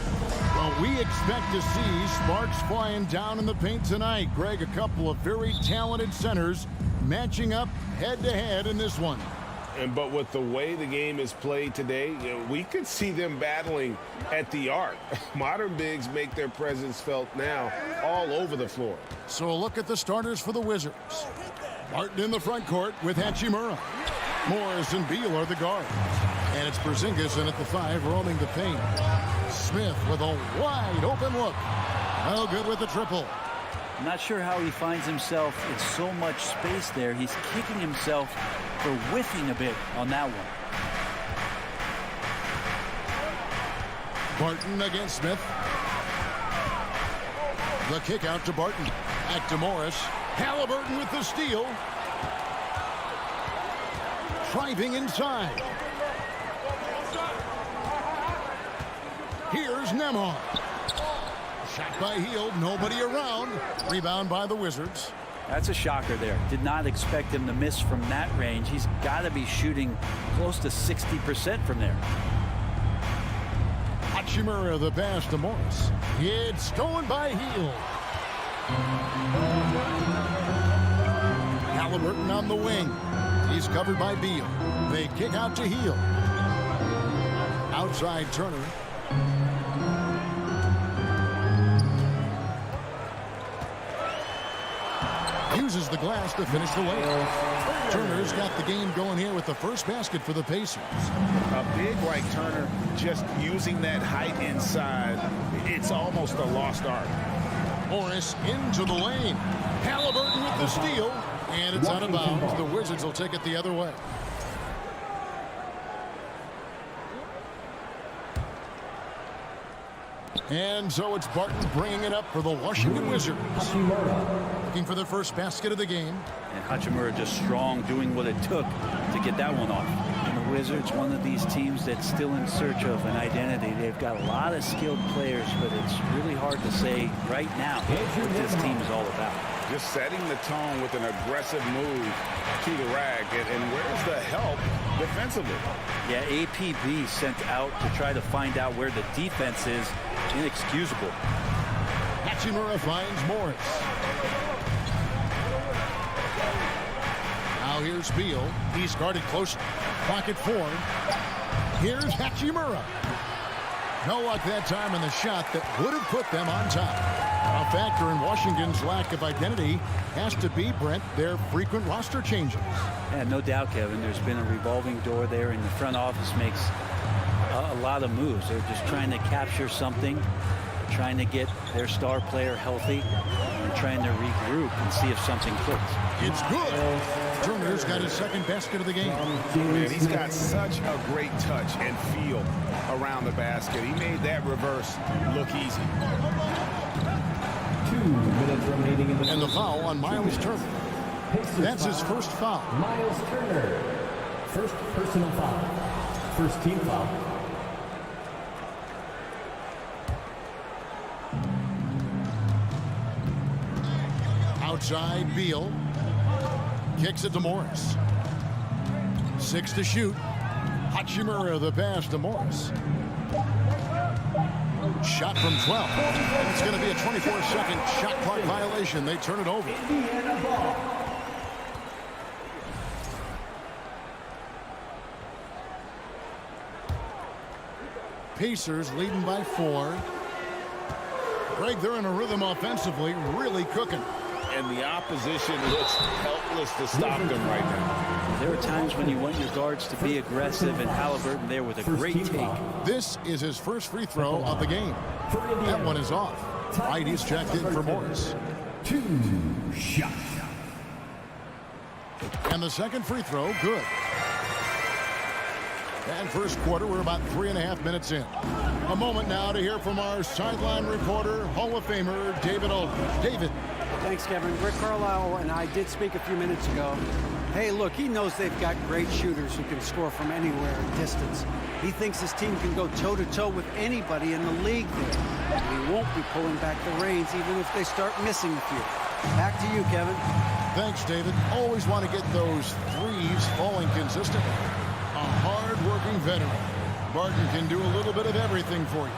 Well, we expect to see sparks flying down in the paint tonight. Greg, a couple of very talented centers matching up head-to-head in this one. But with the way the game is played today, we could see them battling at the arc. Modern bigs make their presence felt now all over the floor. So a look at the starters for the Wizards. Martin in the front court with Hachimura. Morris and Beal are the guards. And it's Porzingis in at the 5, roaming the paint. Smith with a wide open look. No good with the triple. I'm not sure how he finds himself in so much space there. He's kicking himself for whiffing a bit on that one. Barton against Smith. The kick out to Barton. Back to Morris. Halliburton with the steal. Driving inside. Here's Nembhard. Shot by Hield. Nobody around. Rebound by the Wizards. That's a shocker there. Did not expect him to miss from that range. He's got to be shooting close to 60% from there. Hachimura the pass to Morris. It's stolen by Hield. Halliburton on the wing. He's covered by Beal. They kick out to Hield. Outside Turner. Uses the glass to finish the layup. Turner's got the game going here with the first basket for the Pacers. A big like Turner just using that height inside, it's almost a lost art. Morris into the lane. Halliburton with the steal. And it's out of bounds. The Wizards will take it the other way. And so it's Barton bringing it up for the Washington Wizards. Looking for the first basket of the game. And Hachimura just strong, doing what it took to get that one off. And the Wizards, one of these teams that's still in search of an identity. They've got a lot of skilled players, but it's really hard to say right now what this team is all about. Just setting the tone with an aggressive move to the rack. And where's the help defensively? Yeah, APB sent out to try to find out where the defense is. Inexcusable. Hachimura finds Morris. Now here's Beal. He's guarded close. Pocket 4. Here's Hachimura. No luck that time in the shot that would have put them on top. A factor in Washington's lack of identity has to be, Brent, their frequent roster changes. Yeah, no doubt, Kevin. There's been a revolving door there, and the front office makes a lot of moves. They're just trying to capture something, trying to get their star player healthy, and trying to regroup and see if something clicks. It's good. Turner's got his second basket of the game. Man, he's got such a great touch and feel around the basket. He made that reverse look easy. 2 minutes remaining in the And the foul on Miles Turner. That's his first foul. Miles Turner. First personal foul. First team foul. Outside, Beal. Kicks it to Morris. 6 to shoot. Hachimura the pass to Morris. Shot from 12. And it's going to be a 24-second shot clock violation. They turn it over. Pacers leading by 4. Greg, they're in a rhythm offensively, really cooking. And the opposition looks helpless to stop them right now. There are times when you want your guards to be aggressive, and Halliburton there with a great take. This is his first free throw of the game. That one is off. Spydi's checked in for Morris. 2 shots. And the second free throw, good. And first quarter, we're about 3.5 minutes in. A moment now to hear from our sideline reporter, Hall of Famer David Aldridge. David. Thanks, Kevin. Rick Carlisle and I did speak a few minutes ago. Hey, look, he knows they've got great shooters who can score from anywhere at distance. He thinks his team can go toe-to-toe with anybody in the league there. He won't be pulling back the reins even if they start missing a few. Back to you, Kevin. Thanks, David. Always want to get those threes falling consistently. hard-working veteran. Barton can do a little bit of everything for you.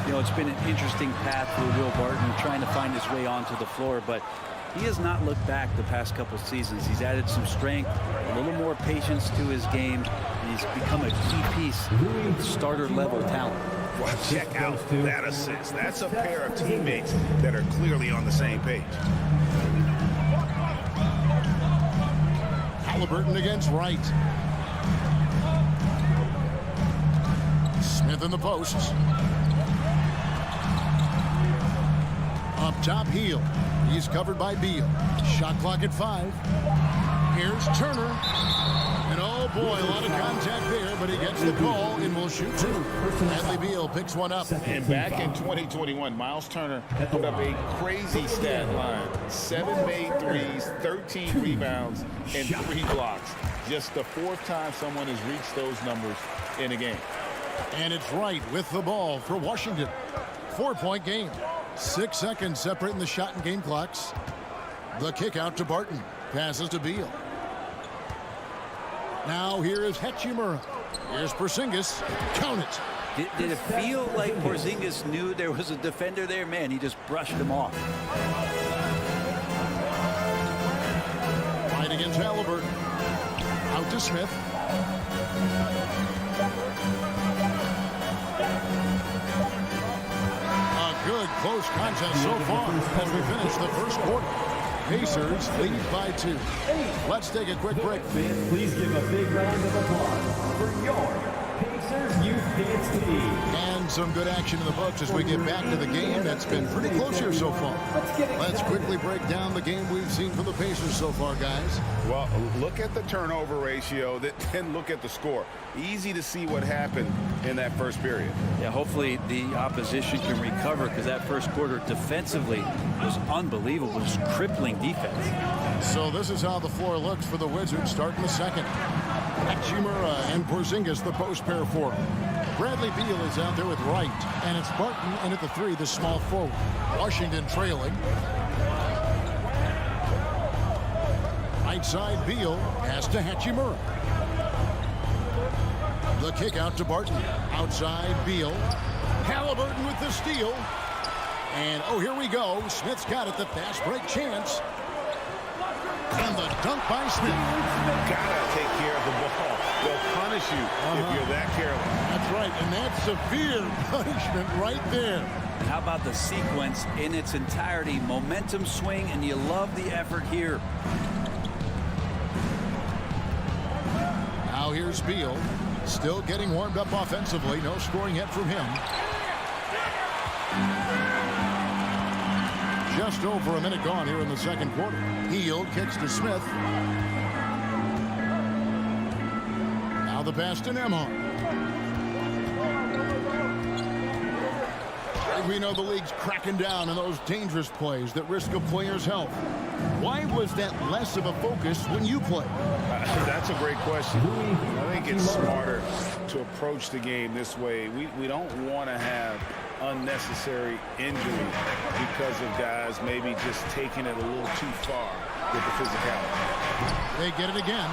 You know, it's been an interesting path for Will Barton trying to find his way onto the floor, but he has not looked back the past couple seasons. He's added some strength, a little more patience to his game, and he's become a key piece of starter-level talent. Well, check out that assist. That's a pair of teammates that are clearly on the same page. Halliburton against Wright. Smith in the posts. Up top, Heel. He's covered by Beal. Shot clock at 5. Here's Turner. And oh boy, a lot of contact there, but he gets the call and will shoot 2. Bradley Beal picks one up. And back in 2021, Miles Turner put up a crazy stat line. 7 made threes, 13 rebounds, and 3 blocks. Just the 4th time someone has reached those numbers in a game. And it's Wright with the ball for Washington. 4-point game. 6 seconds separating the shot and game clocks. The kick out to Barton. Passes to Beal. Now here is Hachimura. Here's Porzingis. Count it. Did it feel like Porzingis knew there was a defender there? Man, he just brushed him off. Right against Halliburton. Out to Smith. A good close contest so far as we finish the first quarter. Pacers lead by 2. Let's take a quick break. Please give a big round of applause for your Pacers Youth Dance Team. And some good action in the books as we get back to the game that's been pretty close here so far. Let's quickly break down the game we've seen from the Pacers so far, guys. Well, look at the turnover ratio, then look at the score. Easy to see what happened in that first period. Yeah, hopefully the opposition can recover, because that first quarter defensively was unbelievable, just crippling defense. So this is how the floor looks for the Wizards starting the second. Hachimura and Porzingis, the post pair for him. Bradley Beal is out there with Wright, and it's Barton in at the 3, the small forward. Washington trailing. Right side, Beal pass to Hachimura. The kick out to Barton. Outside, Beal. Halliburton with the steal. And, oh, here we go. Smith's got it, the fast break chance. And the dunk by Smith. Gotta take care of the ball. They'll punish you if you're that careless. That's right, and that's severe punishment right there. And how about the sequence in its entirety? Momentum swing, and you love the effort here. Now here's Beal. Still getting warmed up offensively. No scoring yet from him. Just over a minute gone here in the second quarter. Hield kicks to Smith. Now the pass to Nembhard. We know the league's cracking down on those dangerous plays that risk a player's health. Why was that less of a focus when you played? That's a great question. I think it's smarter to approach the game this way. We don't want to have unnecessary injury because of guys maybe just taking it a little too far with the physicality. They get it again,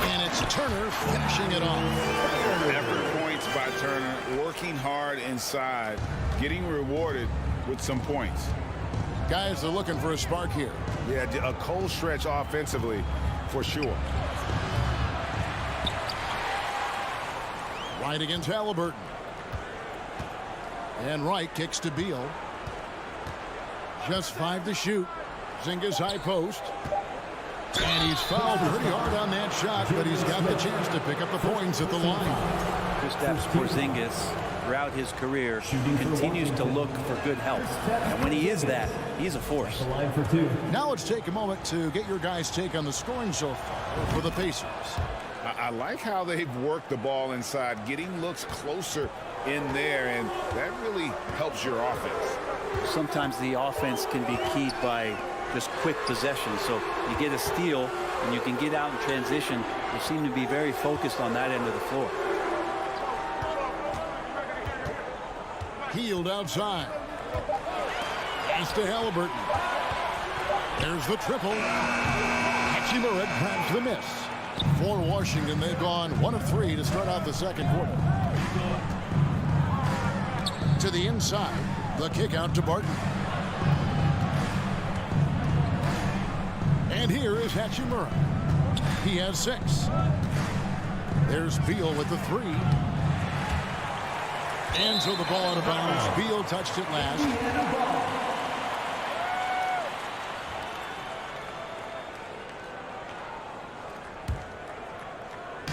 and it's Turner finishing it off. Effort points by Turner, working hard inside, getting rewarded with some points. Guys are looking for a spark here. Yeah, a cold stretch offensively for sure. Right against Halliburton. And Wright kicks to Beal. Just 5 to shoot. Porzingis high post. And he's fouled pretty hard on that shot, but he's got the chance to pick up the points at the line. Kristaps Porzingis, throughout his career, continues to look for good health. And when he is that, he's a force. Now let's take a moment to get your guys' take on the scoring so far for the Pacers. I like how they've worked the ball inside, getting looks closer in there, and that really helps your offense. Sometimes the offense can be keyed by just quick possession. So you get a steal and you can get out in transition. They seem to be very focused on that end of the floor. Hield outside. Pass to Halliburton. There's the triple. Hachimura grabs the miss. For Washington, they've gone 1 of 3 to start out the second quarter. To the inside, the kick out to Barton. And here is Hachimura. He has 6. There's Beal with the 3. And so the ball out of bounds. Beal touched it last.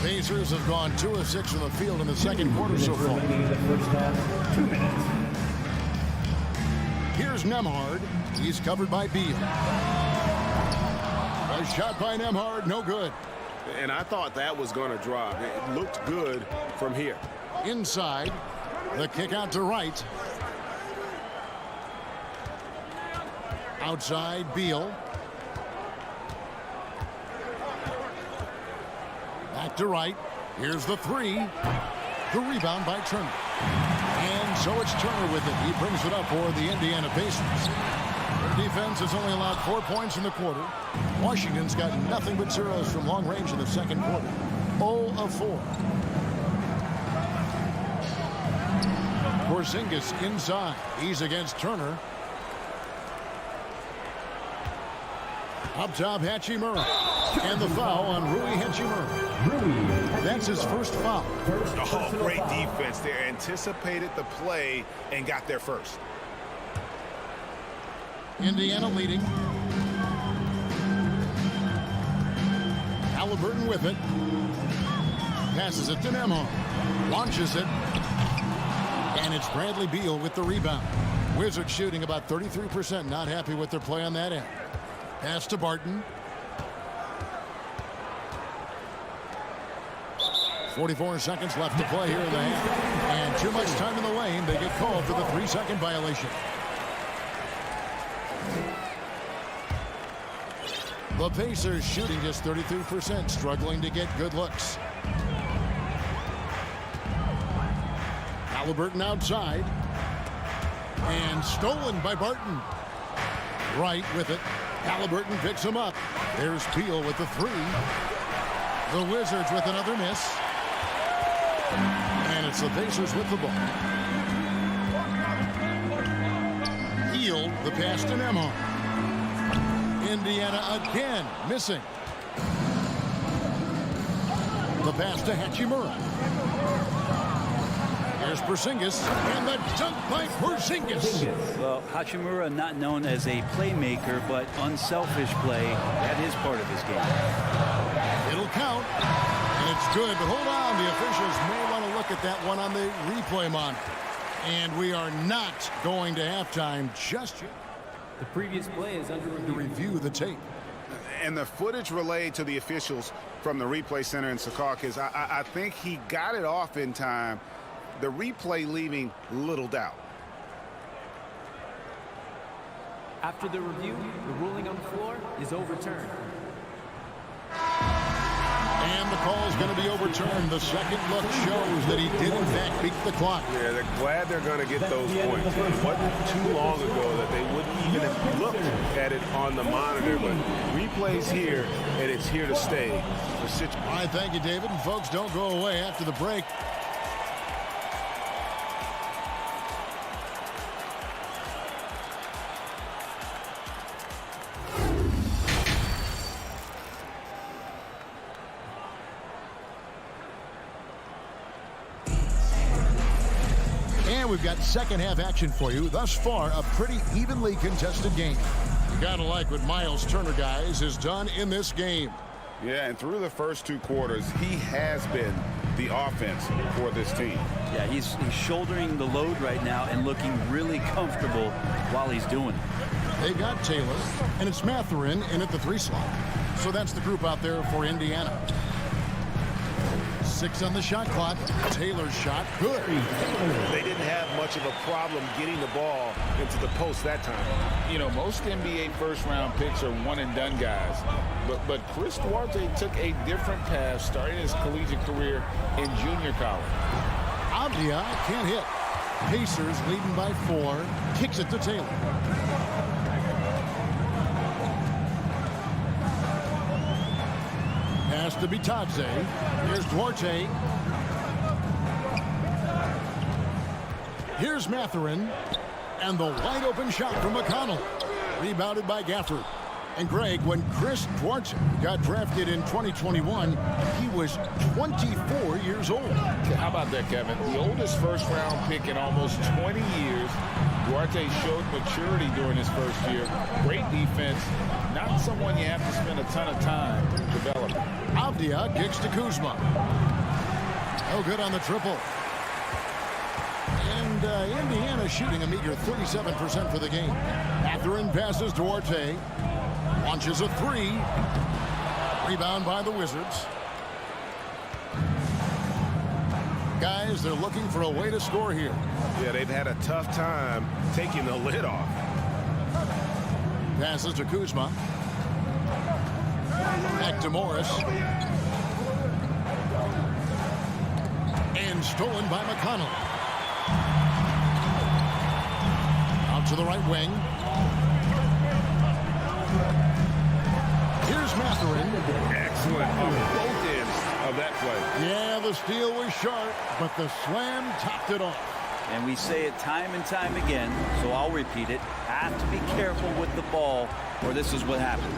Pacers have gone 2 of 6 from the field in the second quarter so far. The first half, 2 minutes. Here's Nembhard. He's covered by Beal. A shot by Nembhard, no good. And I thought that was going to drop. It looked good from here. Inside, the kick out to Wright. Outside, Beal. Back to Wright. Here's the 3. The rebound by Turner. And so it's Turner with it. He brings it up for the Indiana Pacers. Their defense has only allowed 4 points in the quarter. Washington's got nothing but zeros from long range in the second quarter. 0 of 4. Porzingis inside. He's against Turner. Up top, Hachimura. And the foul on Rui Hachimura. That's his first foul. Oh, great defense there. Anticipated the play and got there first. Indiana leading. Halliburton with it. Passes it to Nembhard. Launches it. And it's Bradley Beal with the rebound. Wizards shooting about 33%. Not happy with their play on that end. Pass to Barton. 44 seconds left to play here in the half. And too much time in the lane. They get called for the 3-second violation. The Pacers shooting just 33%, struggling to get good looks. Halliburton outside. And stolen by Barton. Wright with it. Halliburton picks him up. There's Beal with the 3. The Wizards with another miss. And it's the Pacers with the ball. Hield the pass to Nembhard. Indiana again missing. The pass to Hachimura. Here's Porzingis, and the dunk by Porzingis. Well, Hachimura not known as a playmaker, but unselfish play. That is part of his game. It'll count, and it's good. But hold on, the officials may want to look at that one on the replay monitor. And we are not going to halftime just yet. The previous play is under to review the tape. And the footage relayed to the officials from the replay center in Secaucus, I think he got it off in time. The replay leaving little doubt. After the review, the ruling on the floor is overturned. And the call is going to be overturned. The second look shows that he did, in fact, beat the clock. Yeah, they're glad they're going to get those points. It wasn't too long ago that they wouldn't even have looked at it on the monitor, but replays here, and it's here to stay. All right, thank you, David. And folks, don't go away after the break. We've got second half action for you. Thus far, a pretty evenly contested game. You gotta like what Miles Turner, guys, has done in this game. Yeah, and through the first 2 quarters, he has been the offense for this team. Yeah, he's shouldering the load right now and looking really comfortable while he's doing it. They got Taylor, and it's Mathurin in at the 3 slot. So that's the group out there for Indiana. 6 on the shot clock. Taylor's shot, good. They didn't have much of a problem getting the ball into the post that time. You know, most NBA first-round picks are one-and-done guys. But Chris Duarte took a different path starting his collegiate career in junior college. Avdia can't hit. Pacers leading by 4. Kicks it to Taylor. Pass to Bitadze. Here's Duarte. Here's Mathurin. And the wide open shot from McConnell. Rebounded by Gafford. And Greg, when Chris Duarte got drafted in 2021, he was 24 years old. How about that, Kevin? The oldest first-round pick in almost 20 years. Duarte showed maturity during his first year. Great defense. Not someone you have to spend a ton of time developing. Avdia kicks to Kuzma. No good on the triple. And Indiana shooting a meager 37% for the game. Mathurin passes Duarte. Launches a three. Rebound by the Wizards. Guys, they're looking for a way to score here. Yeah, they've had a tough time taking the lid off. Passes to Kuzma. Back to Morris. And stolen by McConnell. Out to the right wing. Here's Mathurin. Excellent on both ends of that play. Yeah, the steal was sharp, but the slam topped it off. And we say it time and time again, so I'll repeat it. Have to be careful with the ball, or this is what happens.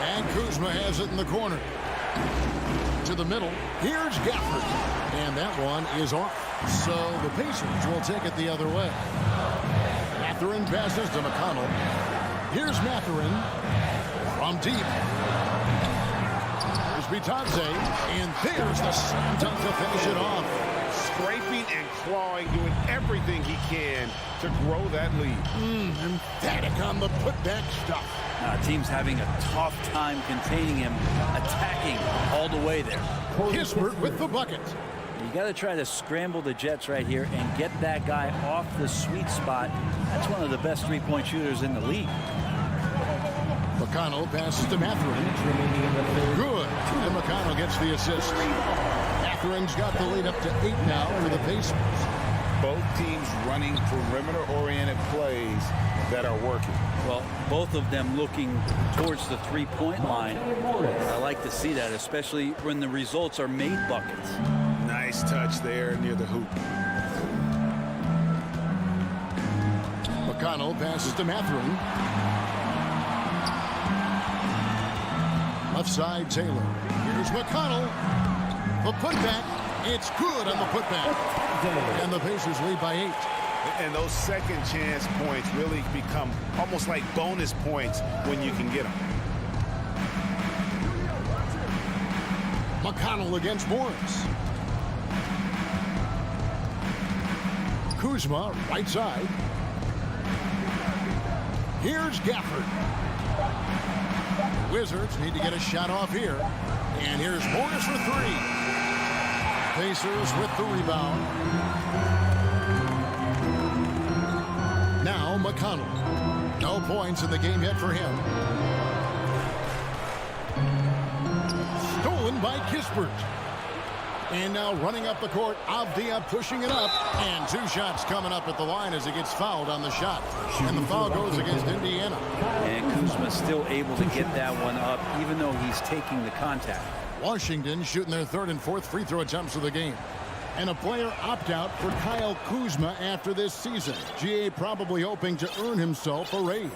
And Kuzma has it in the corner. To the middle. Here's Gafford. And that one is off. So the Pacers will take it the other way. Mathurin passes to McConnell. Here's Mathurin from deep. Here's Bitadze. And there's the slam dunk to finish it off. Scraping and clawing, doing everything he can to grow that lead. Emphatic on the putback stuff. Team's having a tough time containing him, attacking all the way there. Kispert with the bucket. You got to try to scramble the Jets right here and get that guy off the sweet spot. That's one of the best three-point shooters in the league. McConnell passes to Mathurin. Good. And McConnell gets the assist. Mathurin's got the lead up to 8 now for the Pacers. Both teams running perimeter-oriented plays that are working. Well, both of them looking towards the three-point line. I like to see that, especially when the results are made buckets. Nice touch there near the hoop. McConnell passes to Mathurin. Left side, Taylor. Here's McConnell. The putback. It's good on the putback. And the Pacers lead by 8. And those second chance points really become almost like bonus points when you can get them. McConnell against Morris. Kuzma, right side. Here's Gafford. The Wizards need to get a shot off here. And here's Morris for 3. Pacers with the rebound. Now McConnell. No points in the game yet for him. Stolen by Kispert. And now running up the court, Avdia pushing it up. And 2 shots coming up at the line as he gets fouled on the shot. And the foul goes against Indiana. And Kuzma still able to get that one up, even though he's taking the contact. Washington shooting their 3rd and 4th free throw attempts of the game. And a player opt-out for Kyle Kuzma after this season. GA probably hoping to earn himself a raise.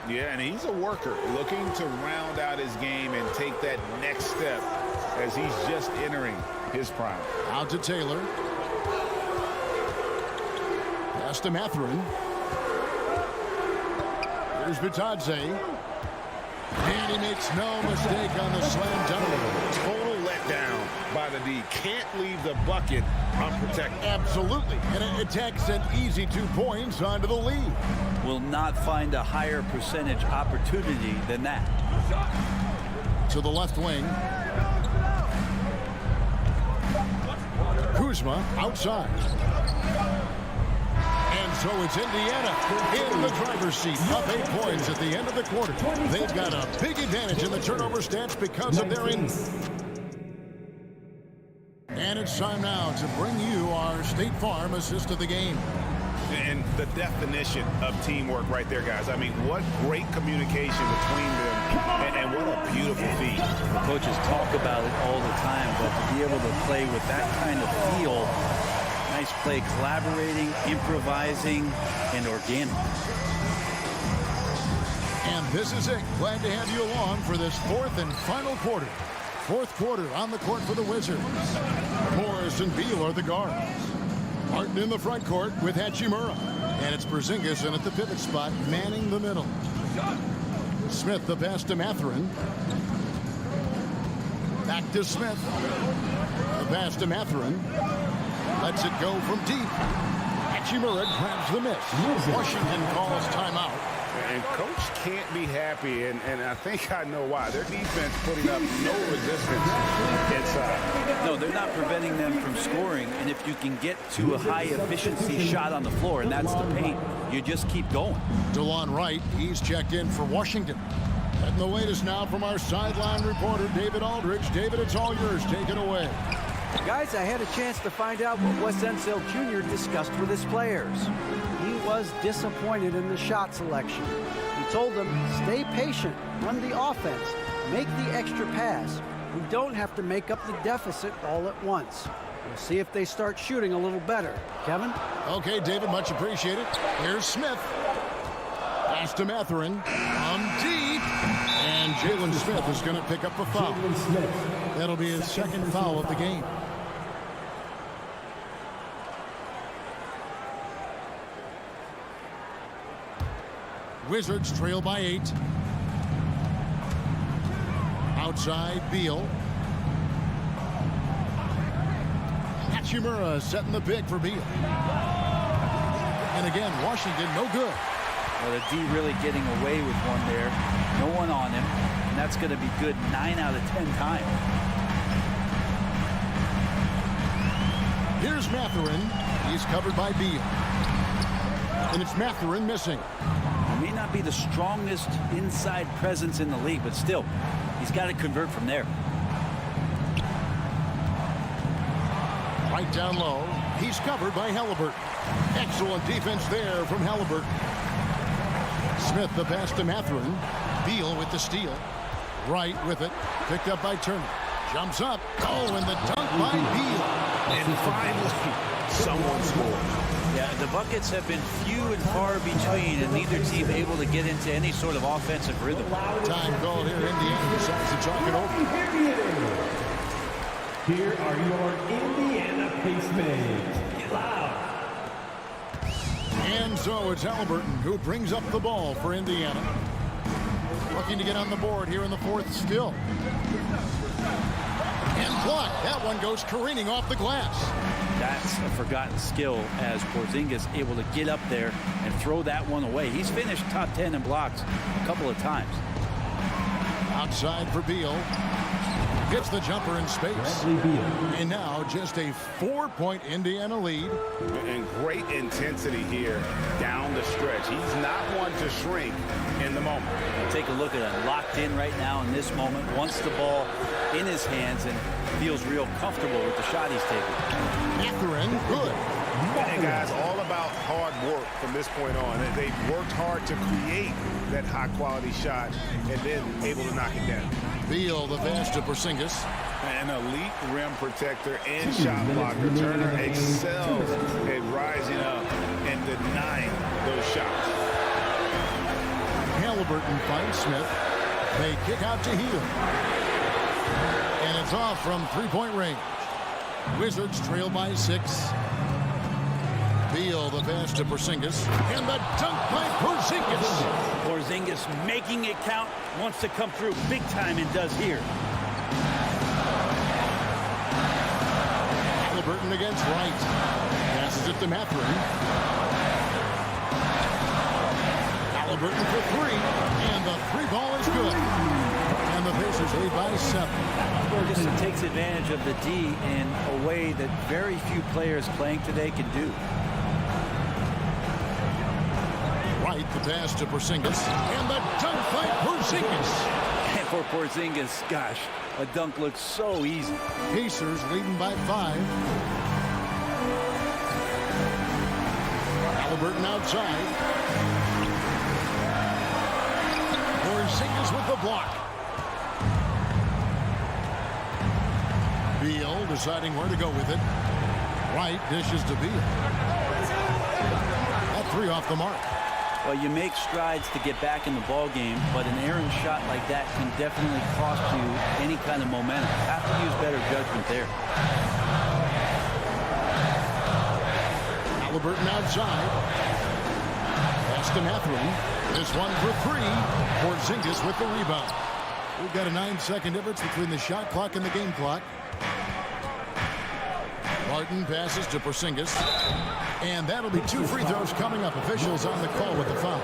Yeah, and he's a worker looking to round out his game and take that next step as he's just entering his prime. Out to Taylor. Pass to Mathurin. Here's Bitadze. And he makes no mistake on the slam dunk. Total letdown by the D. Can't leave the bucket unprotected. Absolutely. And it takes an easy 2 points onto the lead. Will not find a higher percentage opportunity than that. To the left wing. Kuzma outside. And so it's Indiana in the driver's seat, up 8 points at the end of the quarter. They've got a big advantage in the turnover stats because of their And it's time now to bring you our State Farm assist of the game. And the definition of teamwork right there, guys. I mean, what great communication between them, and what a beautiful feat. The coaches talk about it all the time, but to be able to play with that kind of feel, nice play, collaborating, improvising, and organic. And this is it. Glad to have you along for this fourth and final quarter. Fourth quarter on the court for the Wizards. Morris and Beal are the guards. Martin in the front court with Hachimura. And it's Porzingis in at the pivot spot, manning the middle. Smith the pass to Mathurin. Back to Smith. The pass to Mathurin. Lets it go from deep. Hachimura grabs the miss. Washington calls timeout. And Coach can't be happy, and I think I know why. Their defense putting up no resistance inside. No, they're not preventing them from scoring, and if you can get to a high-efficiency shot on the floor, and that's the paint, you just keep going. DeLon Wright, he's checked in for Washington. And the latest now from our sideline reporter, David Aldridge. David, it's all yours. Take it away. Guys, I had a chance to find out what Wes Unseld Jr. discussed with his players. He was disappointed in the shot selection. He told them, stay patient, run the offense, make the extra pass. We don't have to make up the deficit all at once. We'll see if they start shooting a little better. Kevin? Okay, David, much appreciated. Here's Smith. Pass to Mathurin. On deep. And Jalen Smith is going to pick up a foul. That'll be his second foul of the game. Wizards trail by 8. Outside, Beal. Hachimura setting the pick for Beal. And again, Washington no good. Well, the D really getting away with one there. No one on him. And that's going to be good 9 out of 10 times. Here's Mathurin. He's covered by Beal. And it's Mathurin missing. He may not be the strongest inside presence in the league, but still, he's got to convert from there. Right down low. He's covered by Halliburton. Excellent defense there from Halliburton. Smith the pass to Mathurin. Beal with the steal. Wright with it. Picked up by Turner. Jumps up. Oh, and the dunk by Beal. And finally, someone scored. Yeah, the buckets have been few and far between, and neither team able to get into any sort of offensive rhythm. Time called here. Indiana decides to talk it over. Here are your Indiana Pacemates. Get loud. And so it's Halliburton who brings up the ball for Indiana. Looking to get on the board here in the fourth still. And blocked. That one goes careening off the glass. That's a forgotten skill as Porzingis able to get up there and throw that one away. He's finished top 10 in blocks a couple of times. Outside for Beal. Gets the jumper in space. And now just a 4-point Indiana lead. And great intensity here down the stretch. He's not one to shrink in the moment. Take a look at it. Locked in right now in this moment. Wants the ball in his hands and feels real comfortable with the shot he's taking. Mathurin, good. And guys, all about hard work from this point on. They've worked hard to create that high-quality shot and then able to knock it down. Beal, the pass to Porzingis. An elite rim protector and shot blocker. Turner excels at rising up and denying those shots. Halliburton finds Smith. They kick out to Hill. And it's off from three-point range. Wizards trail by 6. Beal, the pass to Porzingis. And the dunk by Porzingis. Porzingis making it count. Wants to come through big time and does here. Halliburton against Wright. Passes it to Mathurin. Halliburton for 3. And the 3-ball is good. And the Pacers lead by 7. Ferguson takes advantage of the D in a way that very few players playing today can do. Wright, the pass to Porzingis. And the dunk by Porzingis. And for Porzingis, gosh, a dunk looks so easy. Pacers leading by 5. Halliburton outside. Porzingis with the block. Beal deciding where to go with it. White dishes to Beal. That three off the mark. Well, you make strides to get back in the ball game, but an errant shot like that can definitely cost you any kind of momentum. Have to use better judgment there. Halliburton outside. Pass to Mathurin. This one for three. Porzingis with the rebound. We've got a 9-second difference between the shot clock and the game clock. Martin passes to Porzingis. And that'll be 2 free throws coming up. Officials on the call with the foul.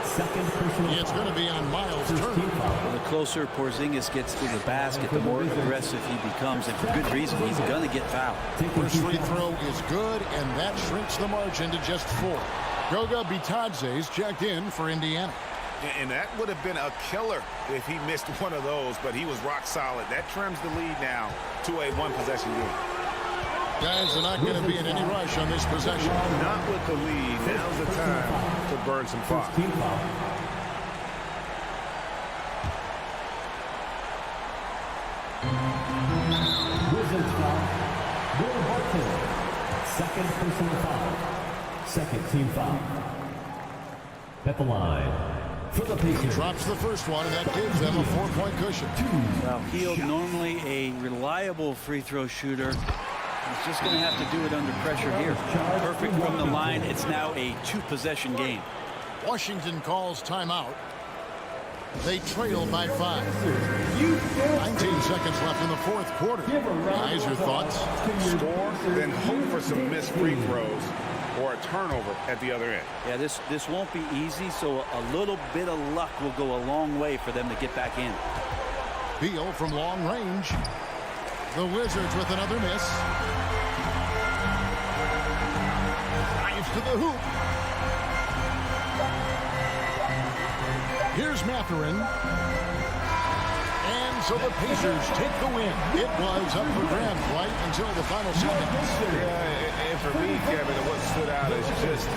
It's going to be on Miles Turner. Well, the closer Porzingis gets to the basket, the more aggressive he becomes, and for good reason. He's going to get fouled. First free throw is good, and that shrinks the margin to just 4. Goga Bitadze's checked in for Indiana. And that would have been a killer if he missed one of those, but he was rock solid. That trims the lead now to a one-possession game. Guys are not going to be in any rush on this possession. Not with the lead. Now's the time to burn some clock. Wizards foul. Will Barton. Second personal foul. Second team foul. At the line. For the Pacers. Drops the first one, and that gives them a 4-point cushion. Well, Hield, normally a reliable free throw shooter. He's just going to have to do it under pressure here. Perfect from the line. It's now a 2-possession game. Washington calls timeout. They trail by 5. 19 seconds left in the fourth quarter. Guys, your thoughts? Score, then hope for some missed free throws or a turnover at the other end. Yeah, this won't be easy, so a little bit of luck will go a long way for them to get back in. Beal from long range. The Wizards with another miss. Drives to the hoop. Here's Mathurin. And so the Pacers take the win. It was up for grabs right until the final seconds. Yeah, and for me, Kevin, what stood out is just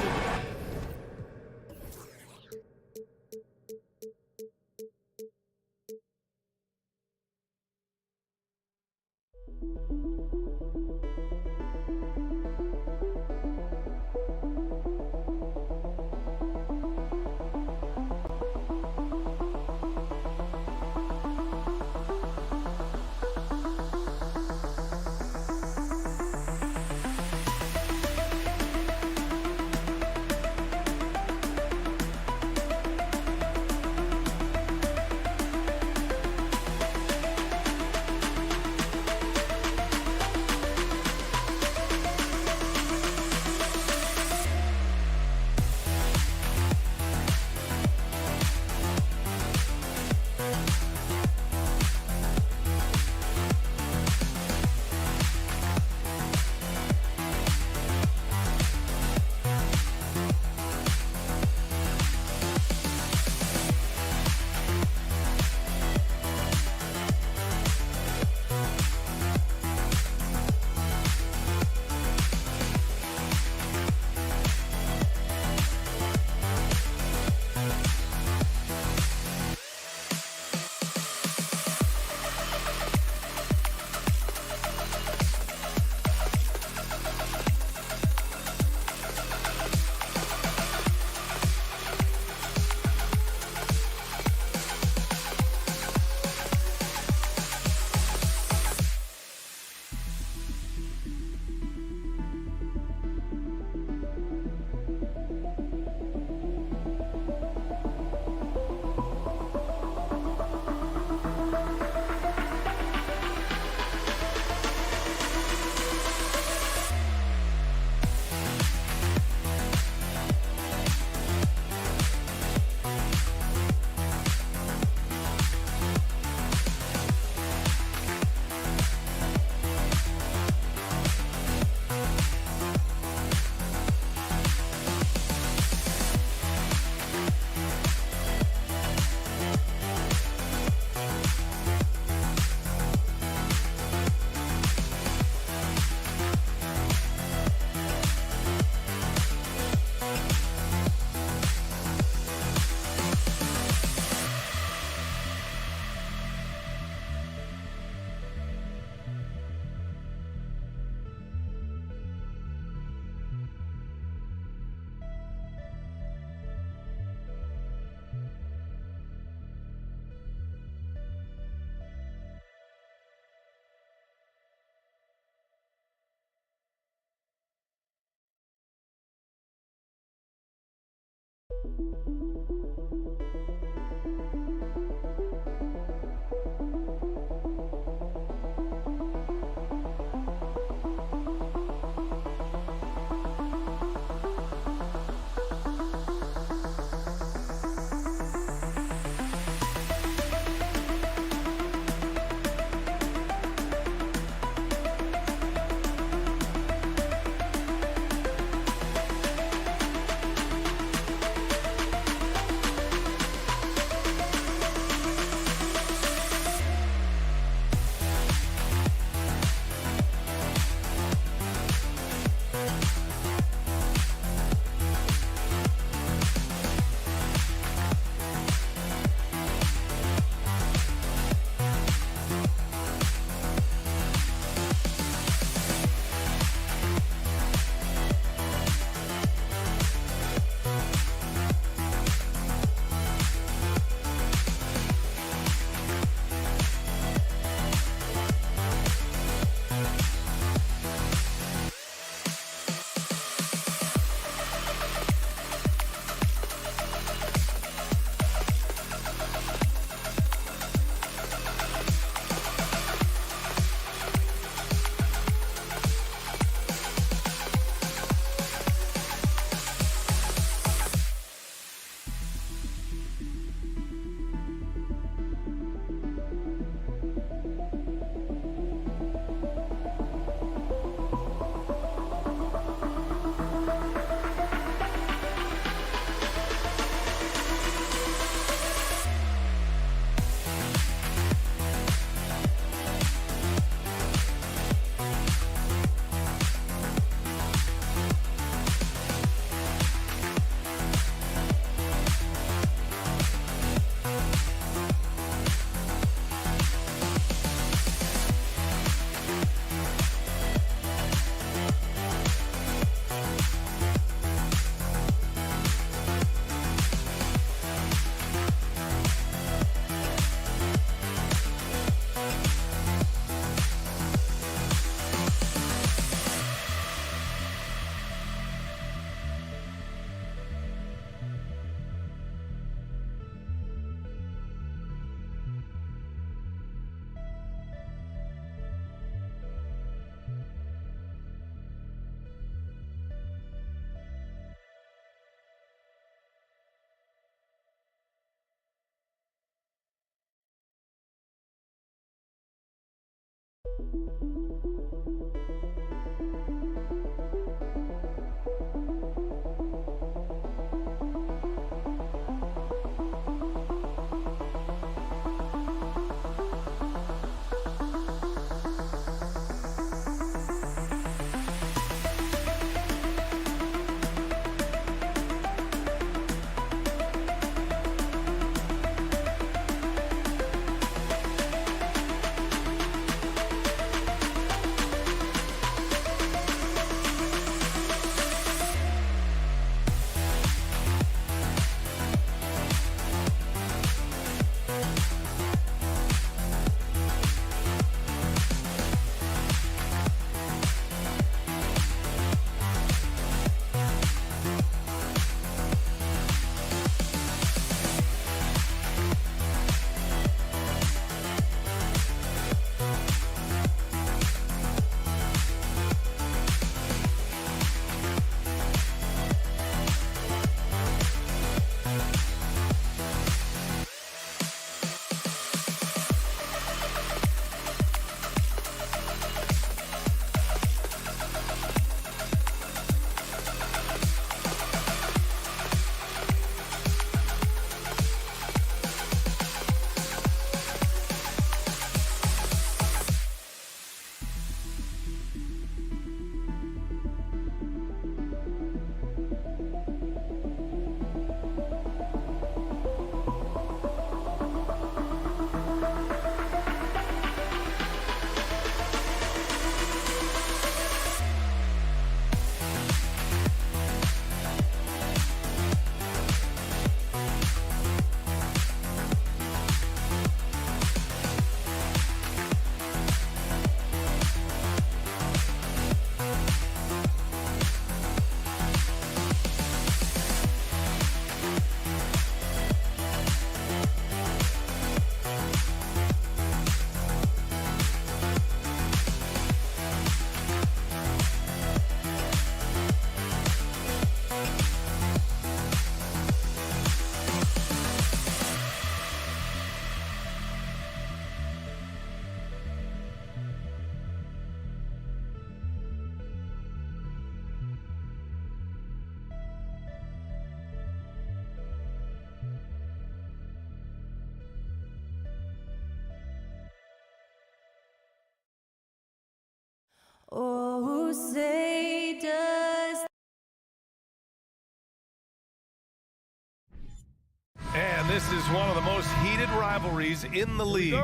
And this is one of the most heated rivalries in the league.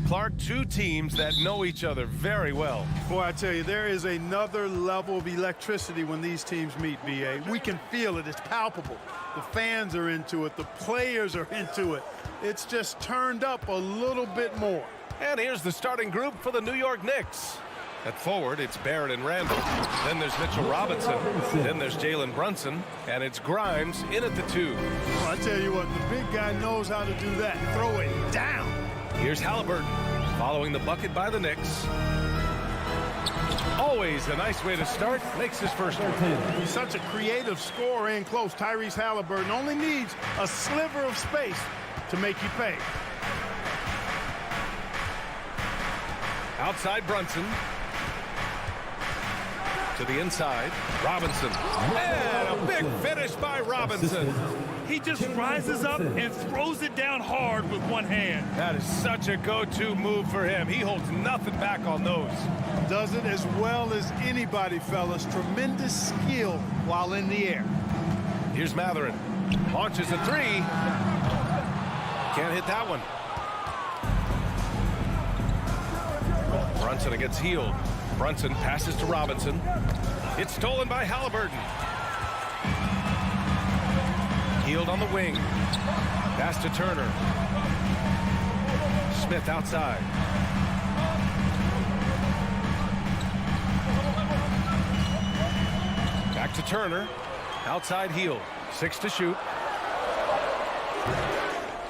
Clark, two teams that know each other very well. Boy, I tell you, there is another level of electricity when these teams meet, B.A. We can feel it. It's palpable. The fans are into it. The players are into it. It's just turned up a little bit more. And here's the starting group for the New York Knicks. At forward, it's Barrett and Randall. Then there's Mitchell Robinson. Then there's Jalen Brunson. And it's Grimes in at the 2. Well, I tell you what, the big guy knows how to do that. Throw it down. Here's Halliburton following the bucket by the Knicks. Always a nice way to start. Makes his first one. He's such a creative scorer in close. Tyrese Halliburton only needs a sliver of space to make you pay. Outside Brunson. To the inside, Robinson. And a big finish by Robinson. He just rises up and throws it down hard with one hand. That is such a go-to move for him. He holds nothing back on those. Does it as well as anybody, fellas. Tremendous skill while in the air. Here's Matherin. Launches a 3. Can't hit that one. Brunson against Hield. Brunson passes to Robinson. It's stolen by Halliburton. Hield on the wing. Pass to Turner. Smith outside. Back to Turner. Outside Hield. 6 to shoot.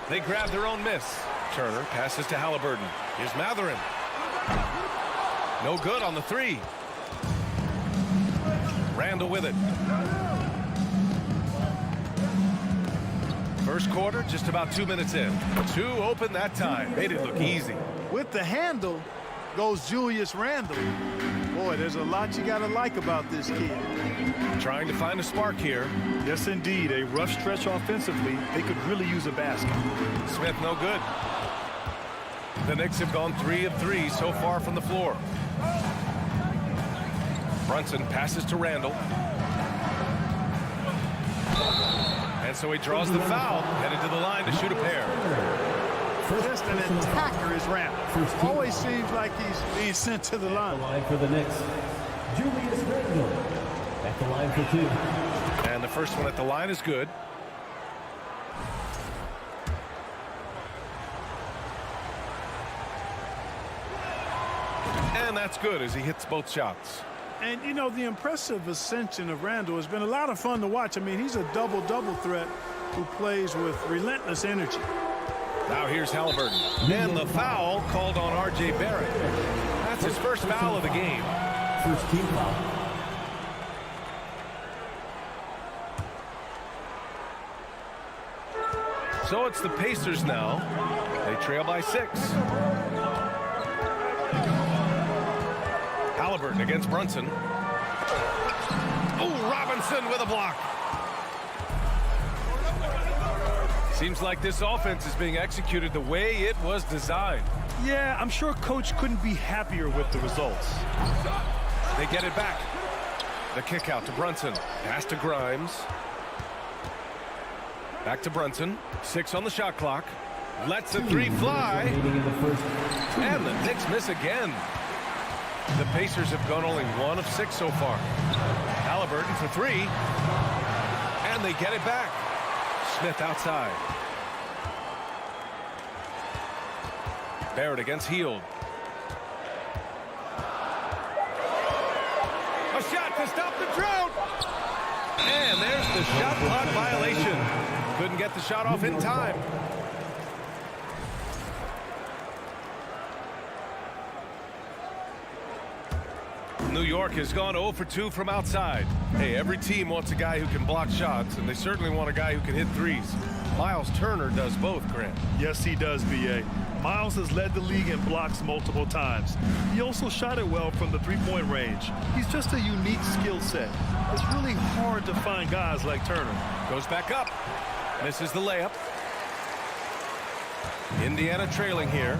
They grab their own miss. Turner passes to Halliburton. Here's Matherin. No good on the 3. Randall with it. First quarter, just about 2 minutes in. 2 open that time. Made it look easy. With the handle goes Julius Randle. Boy, there's a lot you got to like about this kid. Trying to find a spark here. Yes, indeed. A rough stretch offensively. They could really use a basket. Smith, no good. The Knicks have gone 3 of 3 so far from the floor. Brunson passes to Randall. And so he draws the foul, headed to the line to shoot a pair. Just an attacker is Randall. Always seems like he's being sent to the line. Line for the Knicks, Julius Randle at the line for 2. And the first one at the line is good. And that's good as he hits both shots. And, you know, the impressive ascension of Randall has been a lot of fun to watch. I mean, he's a double-double threat who plays with relentless energy. Now here's Halliburton. And the foul called on R.J. Barrett. That's his first foul of the game. First team foul. So it's the Pacers now. They trail by 6. Halliburton against Brunson. Oh, Robinson with a block. Seems like this offense is being executed the way it was designed. Yeah, I'm sure Coach couldn't be happier with the results. They get it back. The kick out to Brunson. Pass to Grimes. Back to Brunson. 6 on the shot clock. Lets the 3 fly. And the Knicks miss again. The Pacers have gone only 1 of 6 so far. Halliburton for 3. And they get it back. Smith outside. Barrett against Hield. A shot to stop the drought. And there's the shot clock violation. Couldn't get the shot off in time. New York has gone 0 for 2 from outside. Hey, every team wants a guy who can block shots, and they certainly want a guy who can hit threes. Miles Turner does both, Grant. Yes, he does, B.A. Miles has led the league in blocks multiple times. He also shot it well from the three-point range. He's just a unique skill set. It's really hard to find guys like Turner. Goes back up. Misses the layup. Indiana trailing here.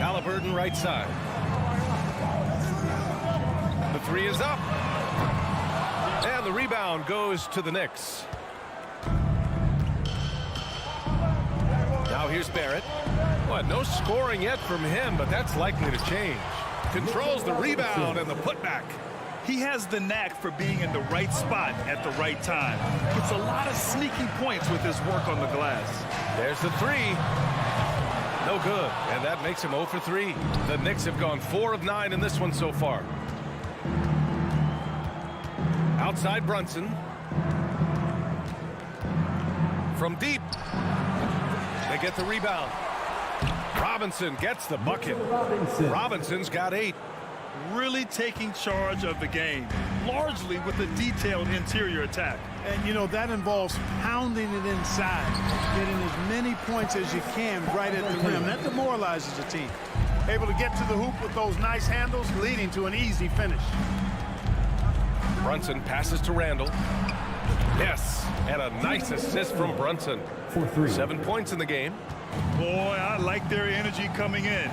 Halliburton right side. The 3 is up. And the rebound goes to the Knicks. here's Barrett. Well, no scoring yet from him, but that's likely to change. Controls the rebound and the putback. He has the knack for being in the right spot at the right time. Gets a lot of sneaky points with his work on the glass. There's the three. No good, and that makes him 0 for 3. The Knicks have gone 4 of 9 in this one so far. Outside Brunson. From deep. They get the rebound. Robinson gets the bucket. Robinson's got 8. Really taking charge of the game, largely with a detailed interior attack. And, you know, that involves pounding it inside, getting as many points as you can right at the rim. That demoralizes the team. Able to get to the hoop with those nice handles, leading to an easy finish. Brunson passes to Randall. Yes, and a nice assist from Brunson. 7 points in the game. Boy, I like their energy coming in.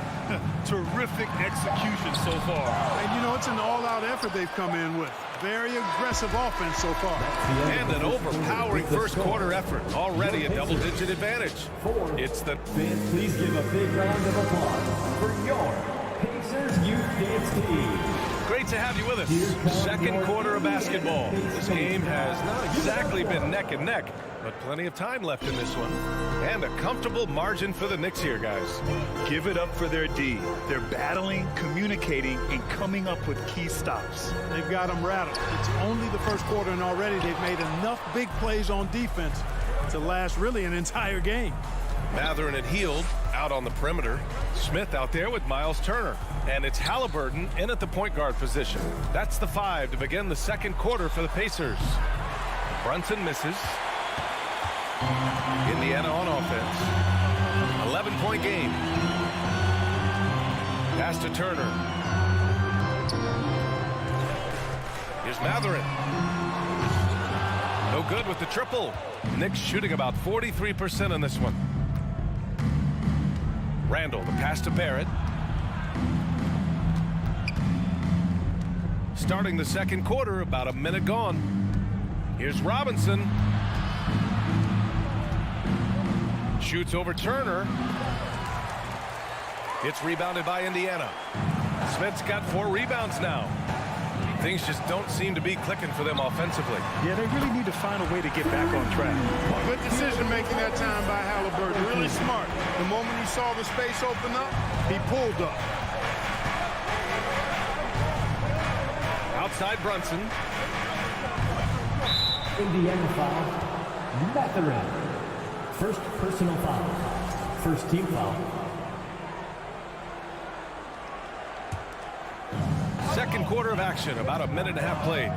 Terrific execution so far. And, you know, it's an all-out effort they've come in with. Very aggressive offense so far. And an overpowering first quarter effort. Already a double-digit advantage. It's the... Fans, please give a big round of applause for your Pacers Youth Dance Team. Great to have you with us. Second quarter of basketball. This game has not exactly been neck and neck, but plenty of time left in this one. And a comfortable margin for the Knicks here, guys. Give it up for their D. They're battling, communicating, and coming up with key stops. They've got them rattled. It's only the first quarter, and already they've made enough big plays on defense to last really an entire game. Matherin and Hield out on the perimeter. Smith out there with Miles Turner. And it's Halliburton in at the point guard position. That's the 5 to begin the second quarter for the Pacers. Brunson misses. Indiana on offense. 11-point game. Pass to Turner. Here's Matherin. No good with the triple. Knicks shooting about 43% in this one. Randall, the pass to Barrett. Starting the second quarter, about a minute gone. Here's Robinson. Shoots over Turner. It's rebounded by Indiana. Smith's got 4 rebounds now. Things just don't seem to be clicking for them offensively. Yeah, they really need to find a way to get back on track. Good decision making that time by Halliburton. Really smart. The moment he saw the space open up, he pulled up. Outside Brunson. Indiana foul. Matherin. First personal foul. First team foul. Second quarter of action, about a minute and a half played.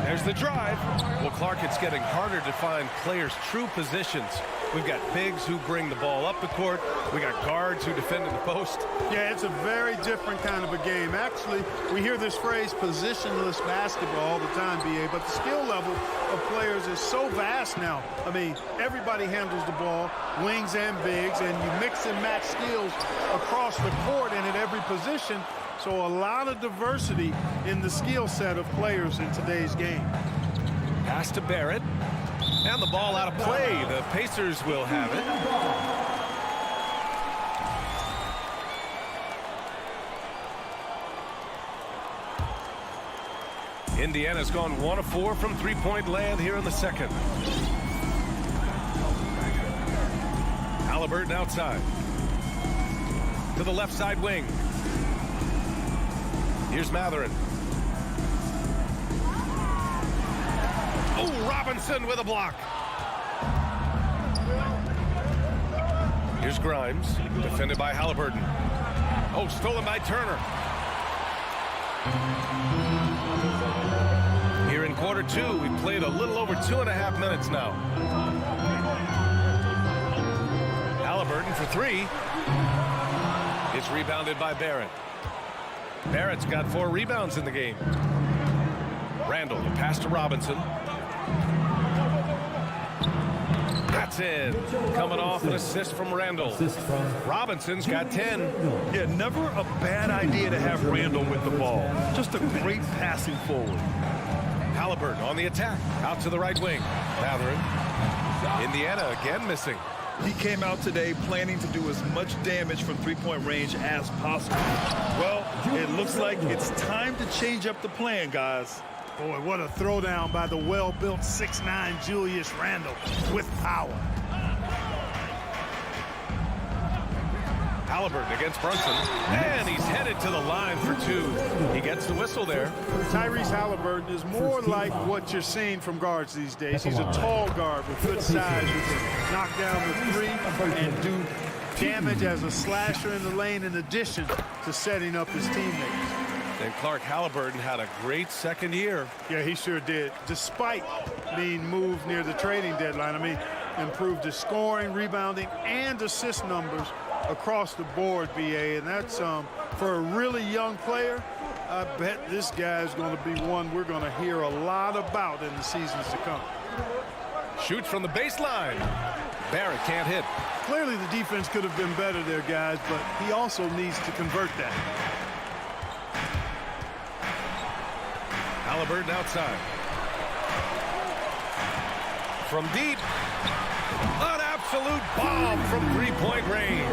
There's the drive. Well, Clark, it's getting harder to find players' true positions. We've got bigs who bring the ball up the court. We got guards who defend in the post. Yeah, it's a very different kind of a game. Actually, we hear this phrase positionless basketball all the time, BA, but the skill level of players is so vast now. I mean, everybody handles the ball, wings and bigs, and you mix and match skills across the court and at every position. So a lot of diversity in the skill set of players in today's game. Pass to Barrett. And the ball out of play. The Pacers will have it. Indiana's gone 1 of 4 from three-point land here in the second. Halliburton outside. To the left side wing. Here's Matherin. Oh, Robinson with a block. Here's Grimes, defended by Halliburton. Oh, stolen by Turner. Here in quarter 2, we've played a little over 2.5 minutes now. Halliburton for 3. It's rebounded by Barrett. Barrett's got 4 rebounds in the game. Randall, the pass to Robinson. That's in. Coming off an assist from Randall. Robinson's got 10. Yeah, never a bad idea to have Randall with the ball. Just a great passing forward. Halliburton on the attack. Out to the right wing. Matherin. Indiana again missing. He came out today planning to do as much damage from three-point range as possible. Well, it looks like it's time to change up the plan, guys. Boy, what a throwdown by the well-built 6'9" Julius Randle with power. Halliburton against Brunson, and he's headed to the line for two. He gets the whistle there. Tyrese Halliburton is more like what you're seeing from guards these days. He's a tall guard with good size who can knock down the three and do damage as a slasher in the lane in addition to setting up his teammates. And Clark Halliburton had a great second year. Yeah, he sure did. Despite being moved near the trading deadline, I mean, improved his scoring, rebounding, and assist numbers across the board, BA, and that's for a really young player. I bet this guy's going to be one we're going to hear a lot about in the seasons to come. Shoots from the baseline. Barrett can't hit. Clearly the defense could have been better there, guys, but he also needs to convert that. Halliburton outside. From deep. An absolute bomb from three-point range.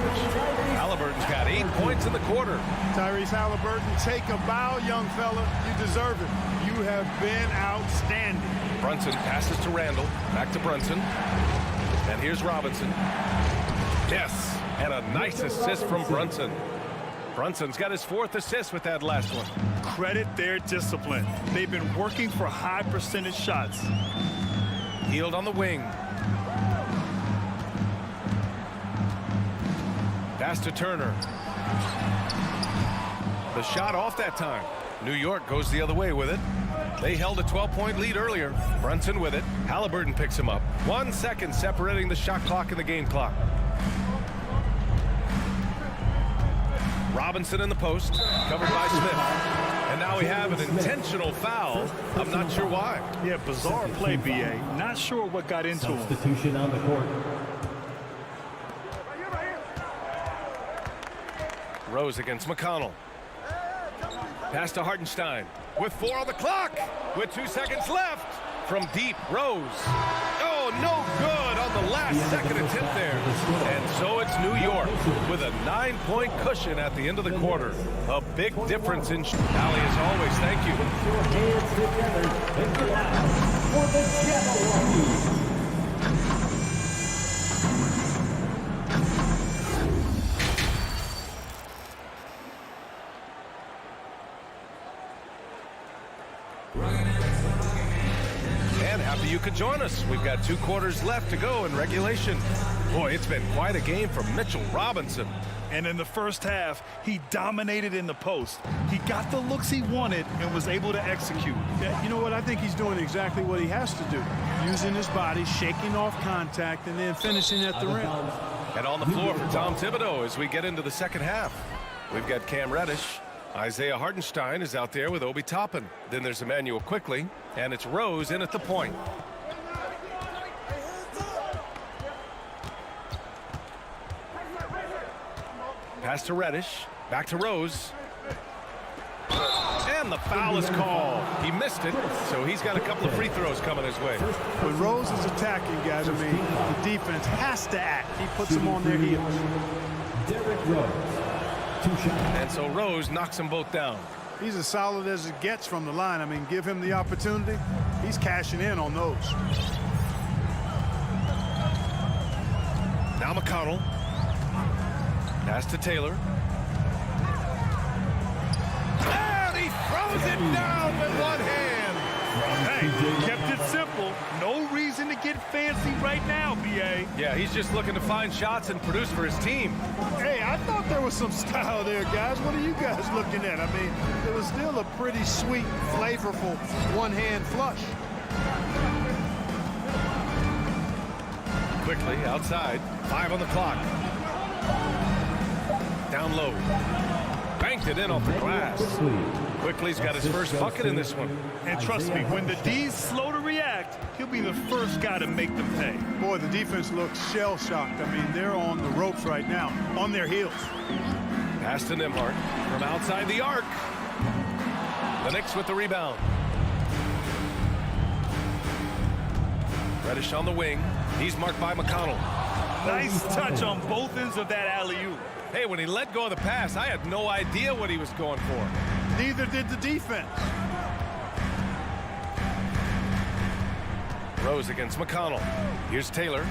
Halliburton's got 8 points in the quarter. Tyrese Halliburton, take a bow, young fella. You deserve it. You have been outstanding. Brunson passes to Randle. Back to Brunson. And here's Robinson. Yes, and a nice assist from Brunson. Brunson's got his 4th assist with that last one. Credit their discipline. They've been working for high percentage shots. Healed on the wing. Pass to Turner. The shot off that time. New York goes the other way with it. They held a 12-point lead earlier. Brunson with it. Halliburton picks him up. 1 second separating the shot clock and the game clock. Robinson in the post, covered by Smith. And now we have an intentional foul. I'm not sure why. Yeah, bizarre play, BA. Not sure what got into him. Substitution on the court. Rose against McConnell. Pass to Hartenstein. With 4 on the clock. With 2 seconds left. From deep, Rose. Oh, no good on the last second attempt there. And so it's New York with a 9-point cushion at the end of the quarter. A big difference in Allie, as always. Thank you. Hands together and get out for the Jabberwockies. And happy you could join us. We've got 2 quarters left to go in regulation. Boy, it's been quite a game for Mitchell Robinson. And in the first half, he dominated in the post. He got the looks he wanted and was able to execute. Yeah, you know what? I think he's doing exactly what he has to do. Using his body, shaking off contact, and then finishing at the rim. And on the floor for Tom Thibodeau as we get into the second half. We've got Cam Reddish. Isaiah Hartenstein is out there with Obi Toppin. Then there's Emmanuel Quickly, and it's Rose in at the point. Pass to Reddish, back to Rose. And the foul is called. He missed it, so he's got a couple of free throws coming his way. When Rose is attacking, guys, I mean, the defense has to act. He puts them on their heels. Derrick Rose. 2 shots. And so Rose knocks them both down. He's as solid as it gets from the line. I mean, give him the opportunity. He's cashing in on those. Now McConnell. Pass to Taylor. And he throws it down with one hand. Hey, kept it simple. No reason to get fancy right now, BA. Yeah, he's just looking to find shots and produce for his team. Hey, I thought there was some style there, guys. What are you guys looking at? I mean, it was still a pretty sweet, flavorful one-hand flush. Quickly outside. 5 on the clock. Down low. Banked it in off the glass. Quickly's got his first bucket in this one. And trust me, when the D's slow to react, he'll be the first guy to make them pay. Boy, the defense looks shell-shocked. I mean, they're on the ropes right now, on their heels. Pass to Nembhard from outside the arc. The Knicks with the rebound. Reddish on the wing. He's marked by McConnell. Nice touch on both ends of that alley-oop. Hey, when he let go of the pass, I had no idea what he was going for. Neither did the defense. Rose against McConnell. Here's Taylor.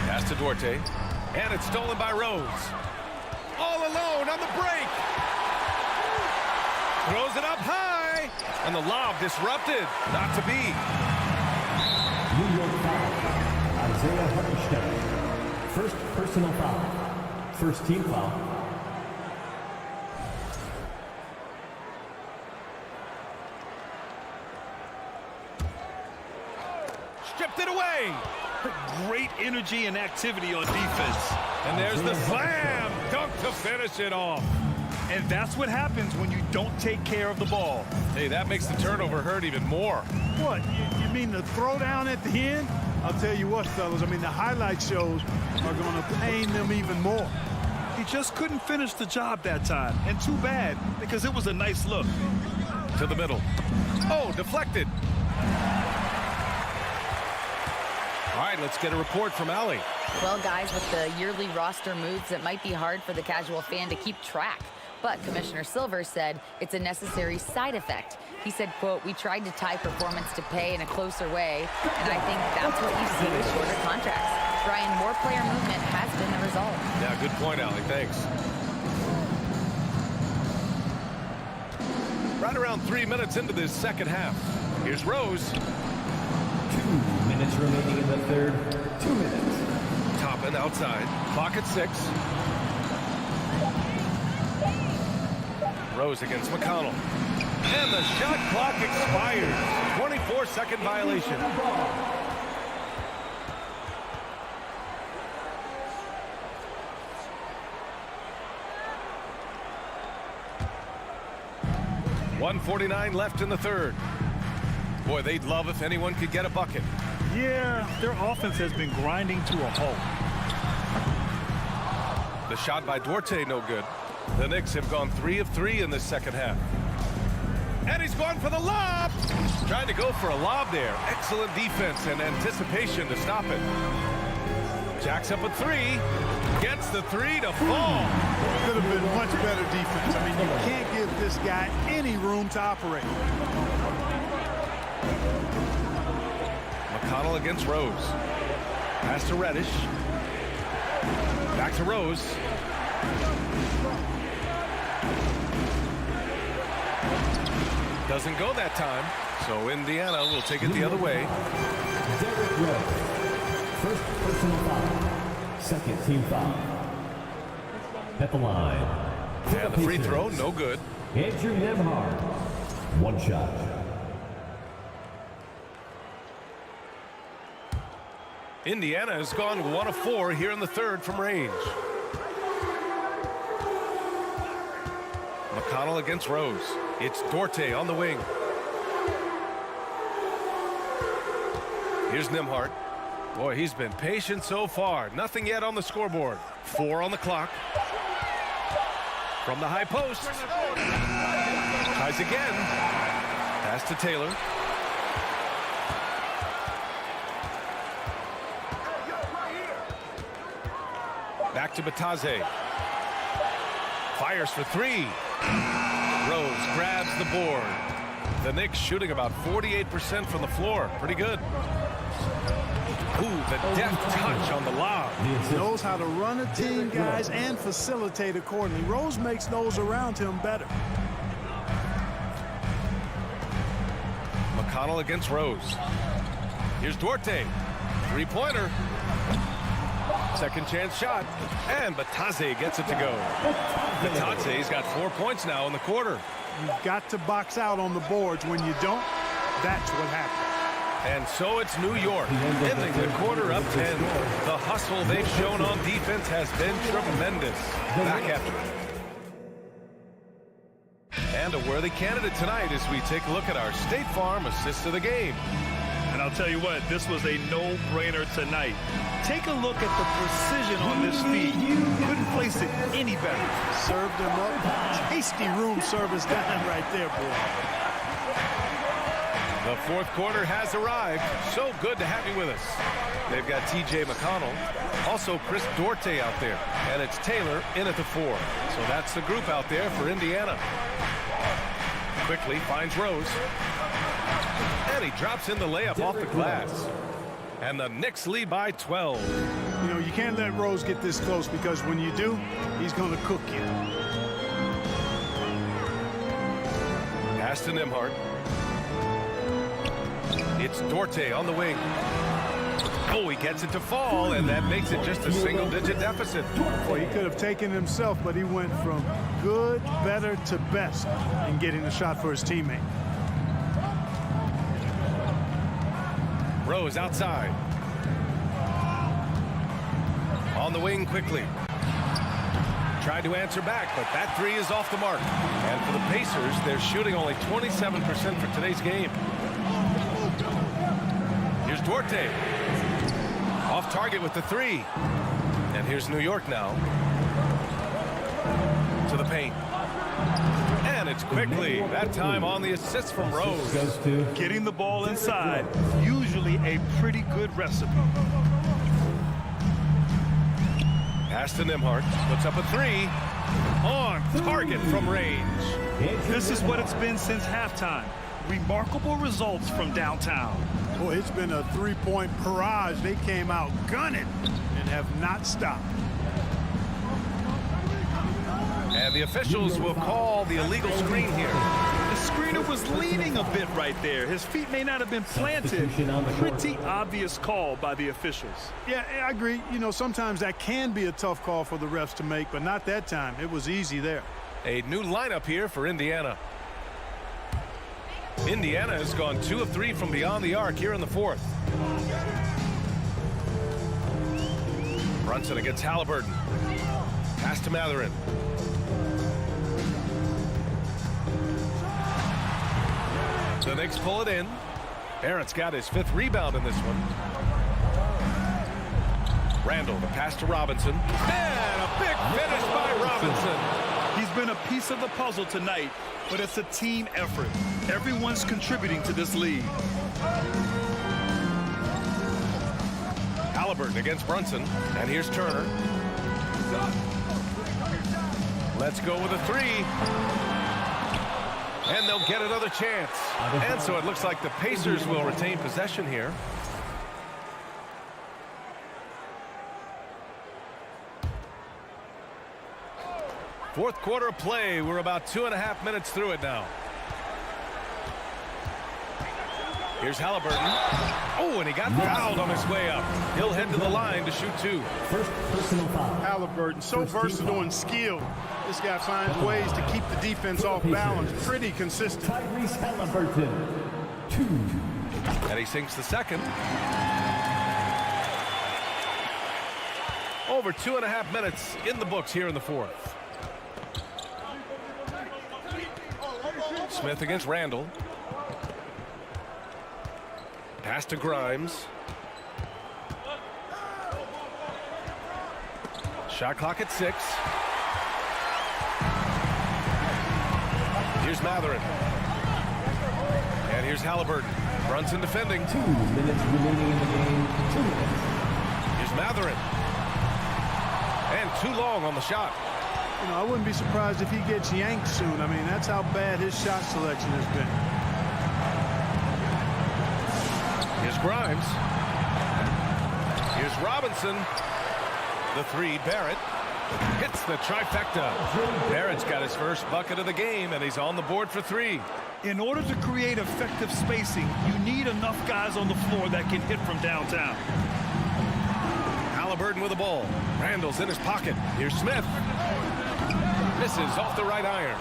Pass to Duarte. And it's stolen by Rose. All alone on the break. Throws it up high. And the lob disrupted. Not to be. New York foul. Isaiah Hartenstein. First personal foul. First team foul. Stripped it away. Great energy and activity on defense. And there's the slam. Dunk to finish it off. And that's what happens when you don't take care of the ball. Hey, that makes the turnover hurt even more. What, you mean the throwdown at the end? I'll tell you what, fellas, I mean, the highlight shows are going to pain them even more. He just couldn't finish the job that time. And too bad, because it was a nice look. To the middle. Oh, deflected. All right, let's get a report from Allie. Well, guys, with the yearly roster moves, it might be hard for the casual fan to keep track. But Commissioner Silver said it's a necessary side effect. He said, quote, "We tried to tie performance to pay in a closer way, and I think that's what you see with shorter contracts. Brian, more player movement has been the result." Yeah, good point, Allie. Thanks. Right around 3 minutes into this second half. Here's Rose. 2 minutes remaining in the third. 2 minutes. Toppin outside. Clock at 6. Rose against McConnell. And the shot clock expires. 24-second violation. .149 left in the third. Boy, they'd love if anyone could get a bucket. Yeah, their offense has been grinding to a halt. The shot by Duarte, no good. The Knicks have gone 3 of 3 in this second half. And he's going for the lob. Trying to go for a lob there. Excellent defense and anticipation to stop it. Jacks up a 3. Gets the 3 to fall. Could have been much better defense. I mean, you can't give this guy any room to operate. McConnell against Rose. Pass to Reddish. Back to Rose. Doesn't go that time, so Indiana will take it the other way. Derrick Rose. First personal foul. Second team foul. At the line. And the free throw, no good. Andrew Nembhard. 1 shot. Indiana has gone 1 of 4 here in the third from range. McConnell against Rose. It's Duarte on the wing. Here's Nembhard. Boy, he's been patient so far. Nothing yet on the scoreboard. 4 on the clock. From the high post. Tries again. Pass to Taylor. Back to Bataze. Fires for 3. Rose grabs the board. The Knicks shooting about 48% from the floor. Pretty good. Ooh, the deft touch on the lob. Knows how to run a team, guys, and facilitate accordingly. Rose makes those around him better. McConnell against Rose. Here's Duarte. 3-pointer. Second chance shot. And Bataze gets it to go. Bataze's got 4 points now in the quarter. You've got to box out on the boards. When you don't, that's what happens. And so it's New York, ending the quarter up 10. The hustle they've shown on defense has been tremendous. Back after it. And a worthy candidate tonight as we take a look at our State Farm assist of the game. And I'll tell you what, this was a no-brainer tonight. Take a look at the precision on this feed. Couldn't place it any better. Served him up. Tasty room service dime right there, boy. The fourth quarter has arrived. So good to have you with us. They've got T.J. McConnell, also Chris Duarte out there, and it's Taylor in at the 4. So that's the group out there for Indiana. Quickly finds Rose, and he drops in the layup off the glass. And the Knicks lead by 12. You know, you can't let Rose get this close, because when you do, he's going to cook you. Pass to Nembhard. It's Duarte on the wing. Oh, he gets it to fall, and that makes it just a single-digit deficit. Well, he could have taken himself, but he went from good, better to best in getting the shot for his teammate. Rose outside. On the wing quickly. Tried to answer back, but that three is off the mark. And for the Pacers, they're shooting only 27% for today's game. Here's Duarte. Off target with the three. And here's New York now. To the paint. And it's quickly. That time on the assist from Rose. Getting the ball inside, usually a pretty good recipe. Pass to Nembhard. Puts up a three. On target from range. This is what it's been since halftime. Remarkable results from downtown. Boy, it's been a three-point barrage. They came out gunning and have not stopped. And the officials will call the illegal screen here. The screener was leaning a bit right there. His feet may not have been planted. Pretty obvious call by the officials. Yeah, I agree. You know, sometimes that can be a tough call for the refs to make, but not that time. It was easy there. A new lineup here for Indiana. Indiana has gone 2 of 3 from beyond the arc here in the fourth. Brunson against Halliburton. Pass to Matherin. The Knicks pull it in. Barrett's got his 5th rebound in this one. Randall, the pass to Robinson. And a big finish by Robinson. He's been a piece of the puzzle tonight, but it's a team effort. Everyone's contributing to this lead. Halliburton against Brunson. And here's Turner. Let's go with a 3. And they'll get another chance. And so it looks like the Pacers will retain possession here. Fourth quarter of play. We're about 2.5 minutes through it now. Here's Halliburton. Oh, and he got fouled on his way up. He'll head to the line to shoot 2. First personal foul. Halliburton, so versatile and skilled. This guy finds ways to keep the defense off balance. Pretty consistent. Tyrese Halliburton, 2. And he sinks the second. Over 2.5 minutes in the books here in the fourth. Smith against Randall. Pass to Grimes. Shot clock at 6. Here's Matherin. And here's Halliburton. Brunson defending. 2 minutes remaining in the game. 2 minutes. Here's Matherin. And too long on the shot. You know, I wouldn't be surprised if he gets yanked soon. I mean, that's how bad his shot selection has been. Here's Grimes. Here's Robinson. The 3, Barrett. Hits the trifecta. Barrett's got his first bucket of the game, and he's on the board for 3. In order to create effective spacing, you need enough guys on the floor that can hit from downtown. Halliburton with the ball. Randall's in his pocket. Here's Smith. Misses off the right iron.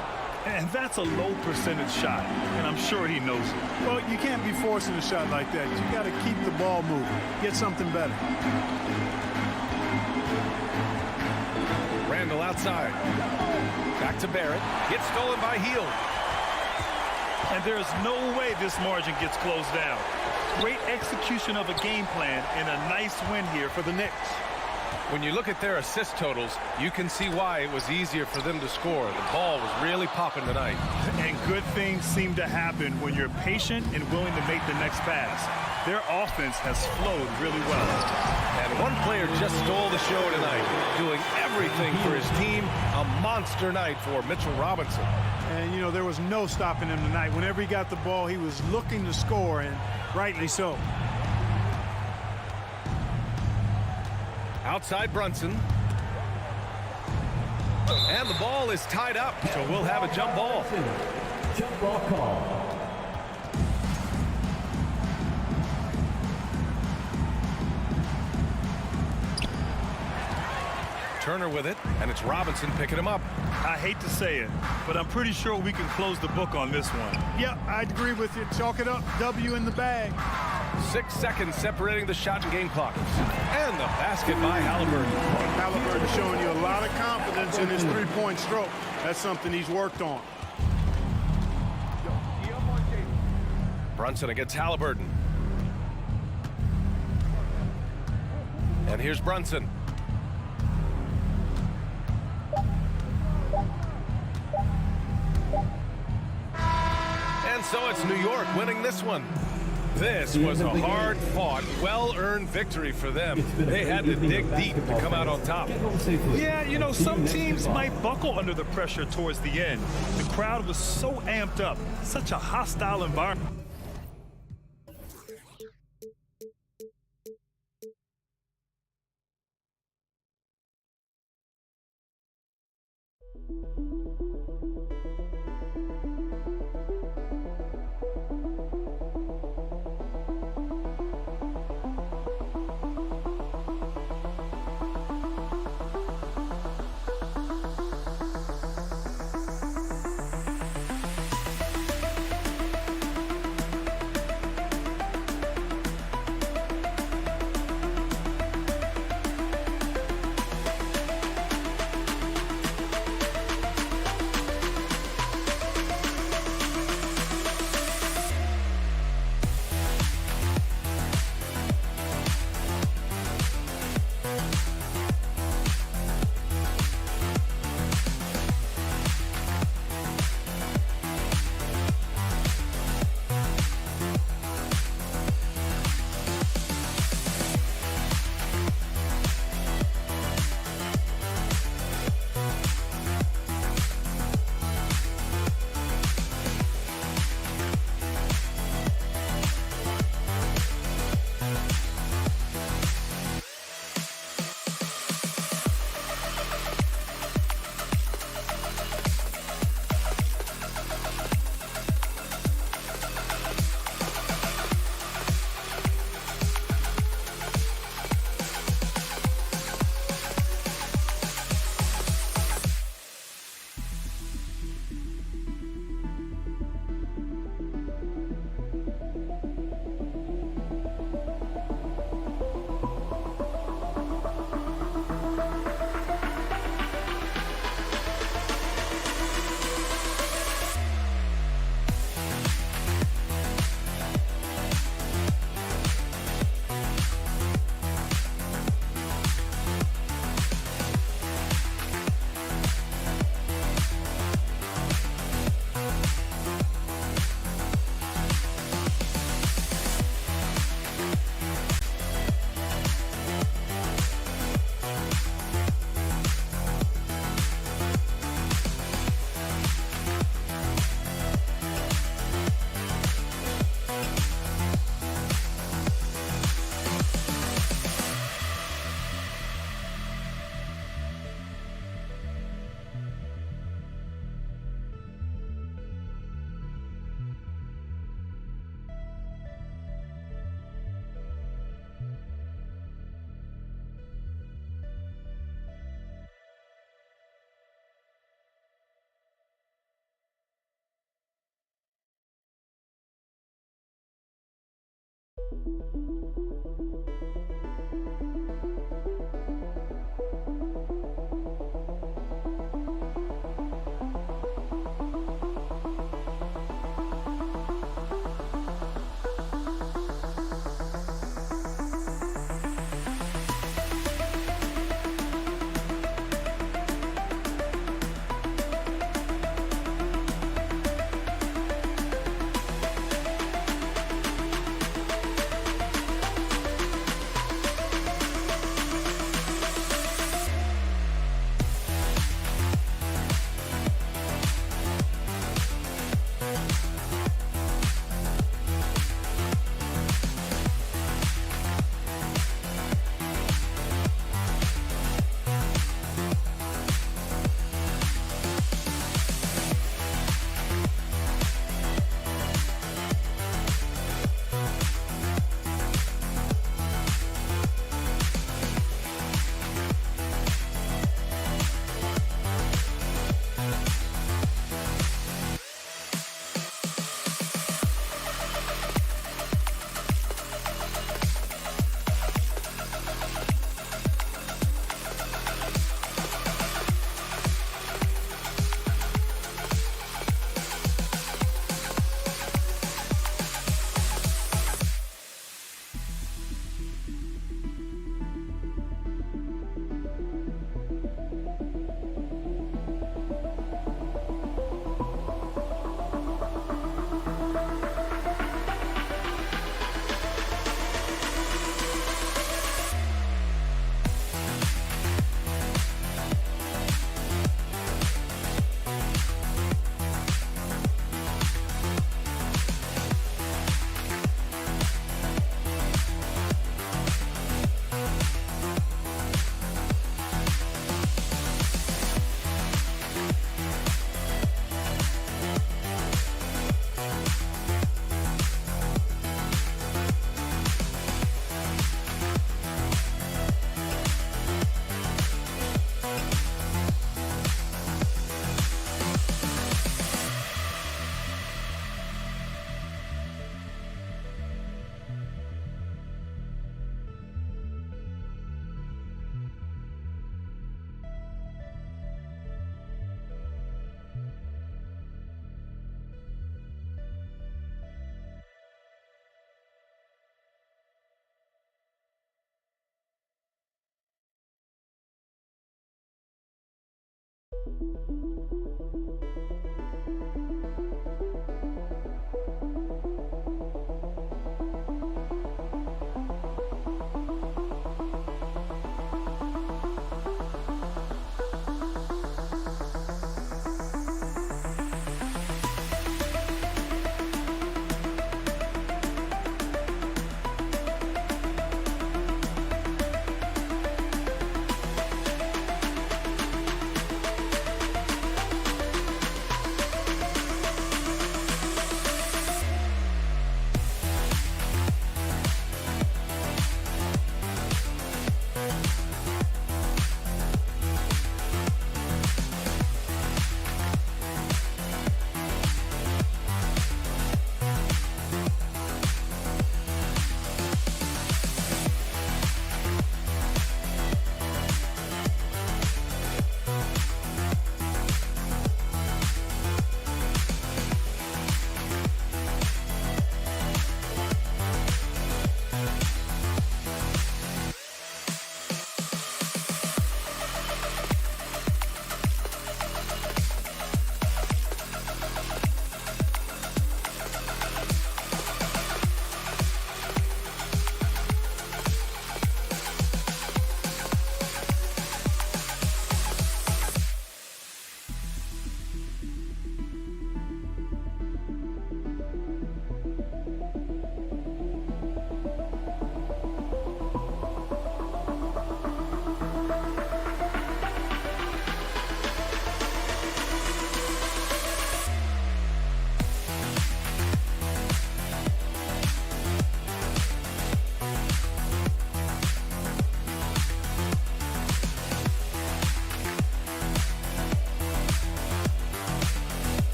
And that's a low percentage shot, and I'm sure he knows it. Well, you can't be forcing a shot like that. You got to keep the ball moving. Get something better. Randall outside. Back to Barrett. Gets stolen by Hield. And there's no way this margin gets closed down. Great execution of a game plan and a nice win here for the Knicks. When you look at their assist totals, you can see why it was easier for them to score. The ball was really popping tonight. And good things seem to happen when you're patient and willing to make the next pass. Their offense has flowed really well. And one player just stole the show tonight, doing everything for his team. A monster night for Mitchell Robinson. And, you know, there was no stopping him tonight. Whenever he got the ball, he was looking to score, and rightly so. Outside Brunson. And the ball is tied up, so we'll have a jump ball. Jump ball call. Turner with it, and it's Robinson picking him up. I hate to say it, but I'm pretty sure we can close the book on this one. Yeah, I'd agree with you. Chalk it up. W in the bag. 6 seconds separating the shot and game clock. And the basket by Halliburton. Halliburton showing you a lot of confidence in his three-point stroke. That's something he's worked on. Brunson against Halliburton. And here's Brunson. And so it's New York winning this one. This was a hard-fought, well-earned victory for them. They had to dig deep to come out on top. Yeah, you know, some teams might buckle under the pressure towards the end. The crowd was so amped up, such a hostile environment.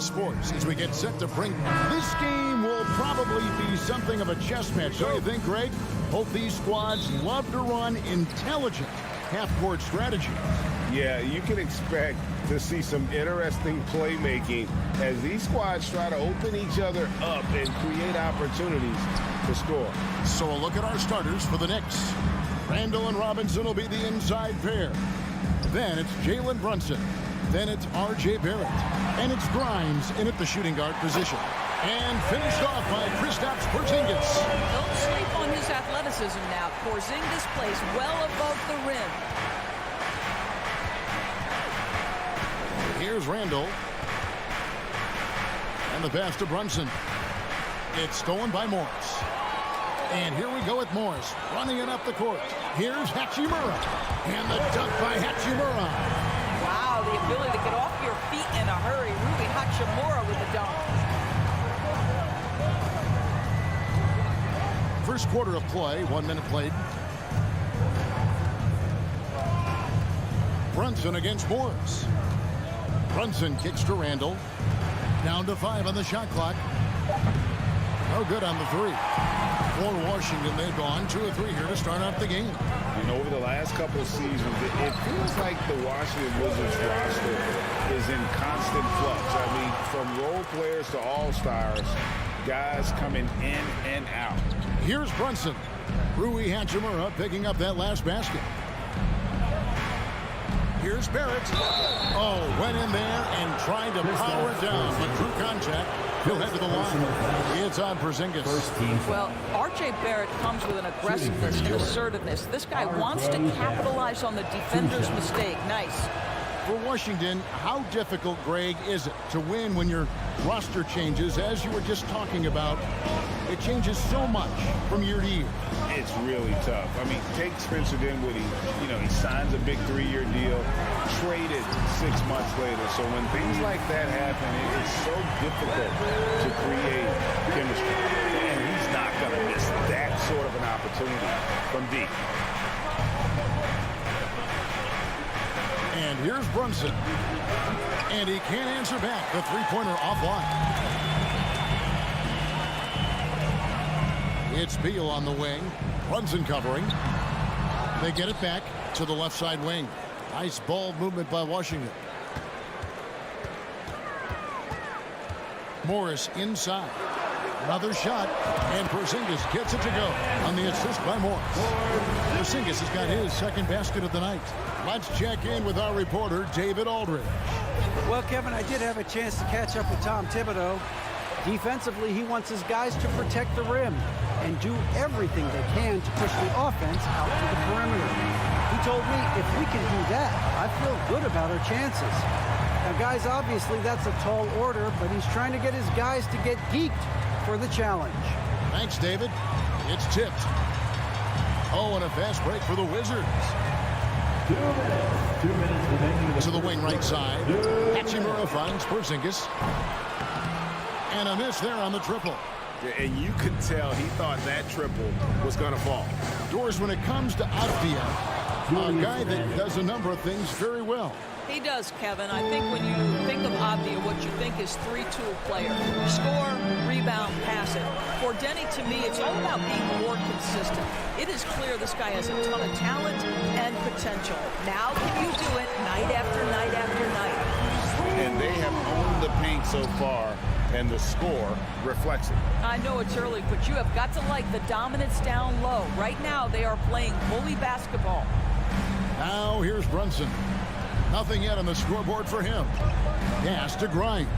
Sports as we get set to bring this game will probably be something of a chess match, don't you think, Greg? Both these squads love to run intelligent half-court strategy. Yeah, you can expect to see some interesting playmaking as these squads try to open each other up and create opportunities to score. So a look at our starters for the Knicks. Randall and Robinson will be the inside pair. Then it's Jalen Brunson. Then it's R.J. Barrett. And it's Grimes in at the shooting guard position. And finished off by Kristaps Porzingis. Don't sleep on his athleticism now. Porzingis plays well above the rim. Here's Randall. And the pass to Brunson. It's stolen by Morris. And here we go with Morris running it up the court. Here's Hachimura. And the dunk by Hachimura. Wow, the ability to get off your feet in a hurry. Rui Hachimura with the dunk. First quarter of play, 1 minute played. Brunson against Morris. Brunson kicks to Randall. Down to 5 on the shot clock. No good on the 3. For Washington, they've gone 2 of 3 here to start out the game. You know, over the last couple of seasons, it feels like the Washington Wizards roster is in constant flux. I mean, from role players to all-stars, guys coming in and out. Here's Brunson. Rui Hachimura picking up that last basket. Here's Barrett. Oh, went in there and tried to power it down, but drew contact. He'll head to the line. It's on Porzingis. Well, R.J. Barrett comes with an aggressiveness and assertiveness. This guy wants to capitalize on the defender's mistake. Nice. For Washington, how difficult, Greg, is it to win when your roster changes, as you were just talking about? It changes so much from year to year. It's really tough. I mean, take Spencer Dinwiddie. You know, he signs a big 3-year deal, traded 6 months later. So when things like that happen, it's so difficult to create chemistry. And he's not going to miss that sort of an opportunity from deep. And here's Brunson. And he can't answer back. The three-pointer offline. It's Beal on the wing. Brunson covering. They get it back to the left side wing. Nice ball movement by Washington. Morris inside. Another shot. And Porzingis gets it to go on the assist by Morris. Porzingis has got his second basket of the night. Let's check in with our reporter, David Aldridge. Well, Kevin, I did have a chance to catch up with Tom Thibodeau. Defensively, he wants his guys to protect the rim and do everything they can to push the offense out to the perimeter. He told me, if we can do that, I feel good about our chances. Now, guys, obviously that's a tall order, but he's trying to get his guys to get geeked for the challenge. Thanks, David. It's tipped. Oh, and a fast break for the Wizards. 2 minutes remaining. To the wing right side. Hachimura finds Porzingis. And a miss there on the triple. And you could tell he thought that triple was going to fall. Doors, when it comes to Avdia, a guy that does a number of things very well. He does, Kevin. I think when you think of Avdia, what you think is 3-tool player. Score, rebound, pass it. For Denny, to me, it's all about being more consistent. It is clear this guy has a ton of talent and potential. Now can you do it night after night after night? And they have owned the paint so far, and the score reflects it. I know it's early, but you have got to like the dominance down low. Right now, they are playing bully basketball. Now here's Brunson. Nothing yet on the scoreboard for him. Pass to Grimes.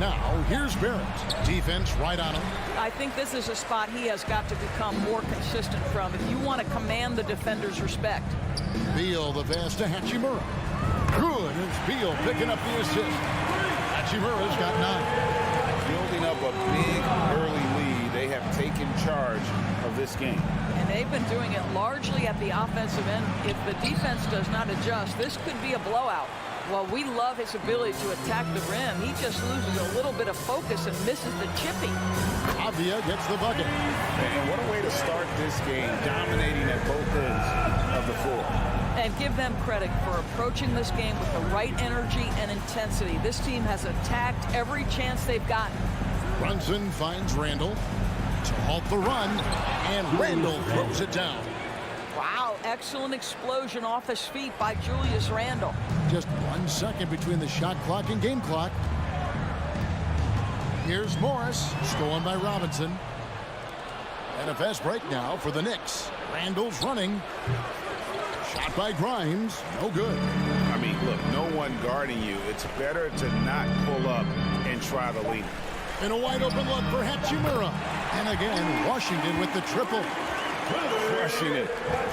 Now here's Barrett. Defense right on him. I think this is a spot he has got to become more consistent from if you want to command the defender's respect. Beal the pass to Hachimura. Good. It's Beal picking up the assist. Hachimura's got 9. Building up a big early lead, they have taken charge of this game. And they've been doing it largely at the offensive end. If the defense does not adjust, this could be a blowout. Well, we love his ability to attack the rim. He just loses a little bit of focus and misses the chipping. Avdia gets the bucket. And what a way to start this game, dominating at both ends of the floor. And give them credit for approaching this game with the right energy and intensity. This team has attacked every chance they've gotten. Brunson finds Randall to halt the run, and Randall throws it down. Wow, excellent explosion off his feet by Julius Randle. Just 1 second between the shot clock and game clock. Here's Morris, stolen by Robinson. And a fast break now for the Knicks. Randall's running. Shot by Grimes, no good. I mean, look, no one guarding you. It's better to not pull up and try to lead. And a wide open look for Hachimura. And again, Washington with the triple. Crushing it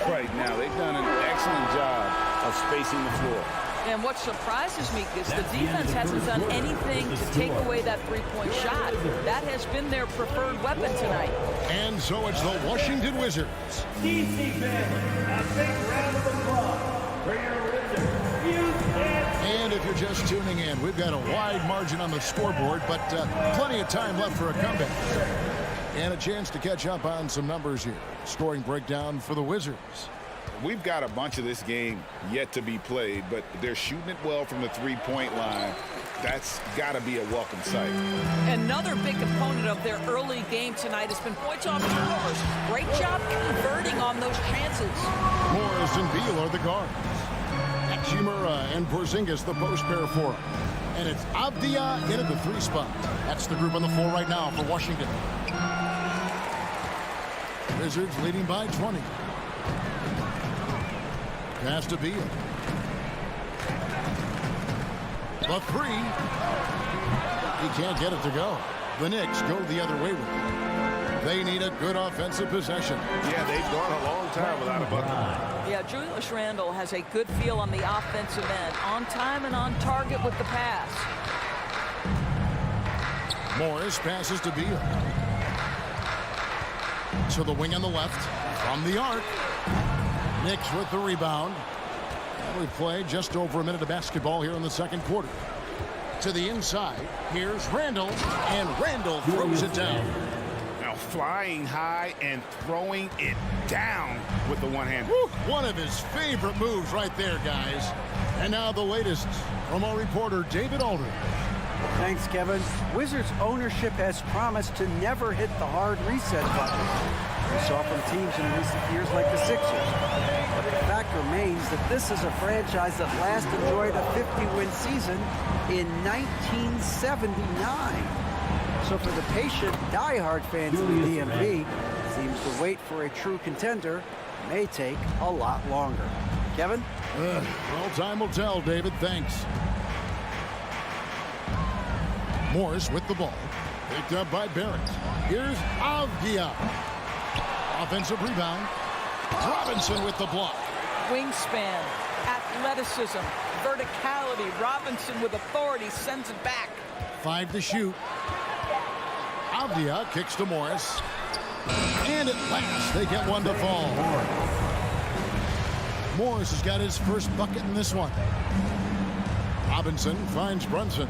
right now. They've done an excellent job of spacing the floor. And what surprises me is the defense hasn't done anything to take away that three-point shot. That has been their preferred weapon tonight. And so it's the Washington Wizards. DC fans, a big round of applause for your Wizards. And if you're just tuning in, we've got a wide margin on the scoreboard, but plenty of time left for a comeback. And a chance to catch up on some numbers here. Scoring breakdown for the Wizards. We've got a bunch of this game yet to be played, but they're shooting it well from the three-point line. That's got to be a welcome sight. Another big component of their early game tonight has been points off turnovers. Great job converting on those chances. Morris and Beal are the guards. Hachimura and Porzingis, the post pair for him. And it's Avdia in at the 3 spot. That's the group on the floor right now for Washington. Wizards leading by 20. Pass to Beal. The 3. He can't get it to go. The Knicks go the other way with it. They need a good offensive possession. Yeah, they've gone a long time without a bucket. Yeah, Julius Randle has a good feel on the offensive end. On time and on target with the pass. Morris passes to Beal. To the wing on the left. From the arc. Knicks with the rebound. And we play just over a minute of basketball here in the second quarter. To the inside. Here's Randle. And Randle throws it down. Now flying high and throwing it down with the one hand. One of his favorite moves right there, guys. And now the latest from our reporter, David Aldridge. Thanks, Kevin. Wizards ownership has promised to never hit the hard reset button. We saw from teams in recent years like the Sixers. But the fact remains that this is a franchise that last enjoyed a 50-win season in 1979. So for the patient, diehard fans of the DMV, seems to wait for a true contender may take a lot longer. Kevin? Well, time will tell, David. Thanks. Morris with the ball. Picked up by Barrett. Here's Avdia. Offensive rebound. Robinson with the block. Wingspan, athleticism, verticality. Robinson with authority sends it back. 5 to shoot. Avdia kicks to Morris. And at last, they get one to fall. Morris has got his first bucket in this one. Robinson finds Brunson.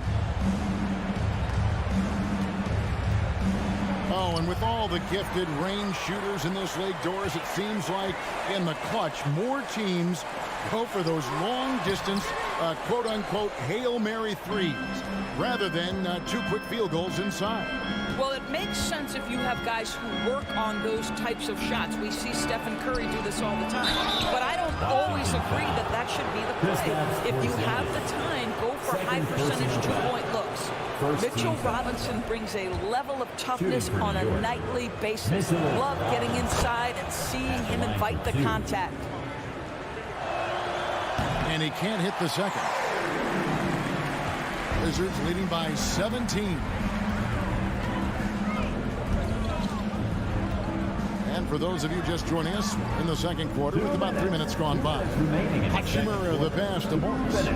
Oh, and with all the gifted range shooters in this league, Doris, it seems like in the clutch, more teams go for those long-distance, quote-unquote, Hail Mary threes, rather than 2 quick field goals inside. Well, it makes sense if you have guys who work on those types of shots. We see Stephen Curry do this all the time. But I don't always agree that that should be the play. If you have the time, go for high-percentage 2-point looks. Mitchell Robinson brings a level of toughness on a nightly basis. Love getting inside and seeing him invite the contact. And he can't hit the second. Wizards leading by 17. And for those of you just joining us in the second quarter, with about 3 minutes gone by, Hachimura the pass to Morris.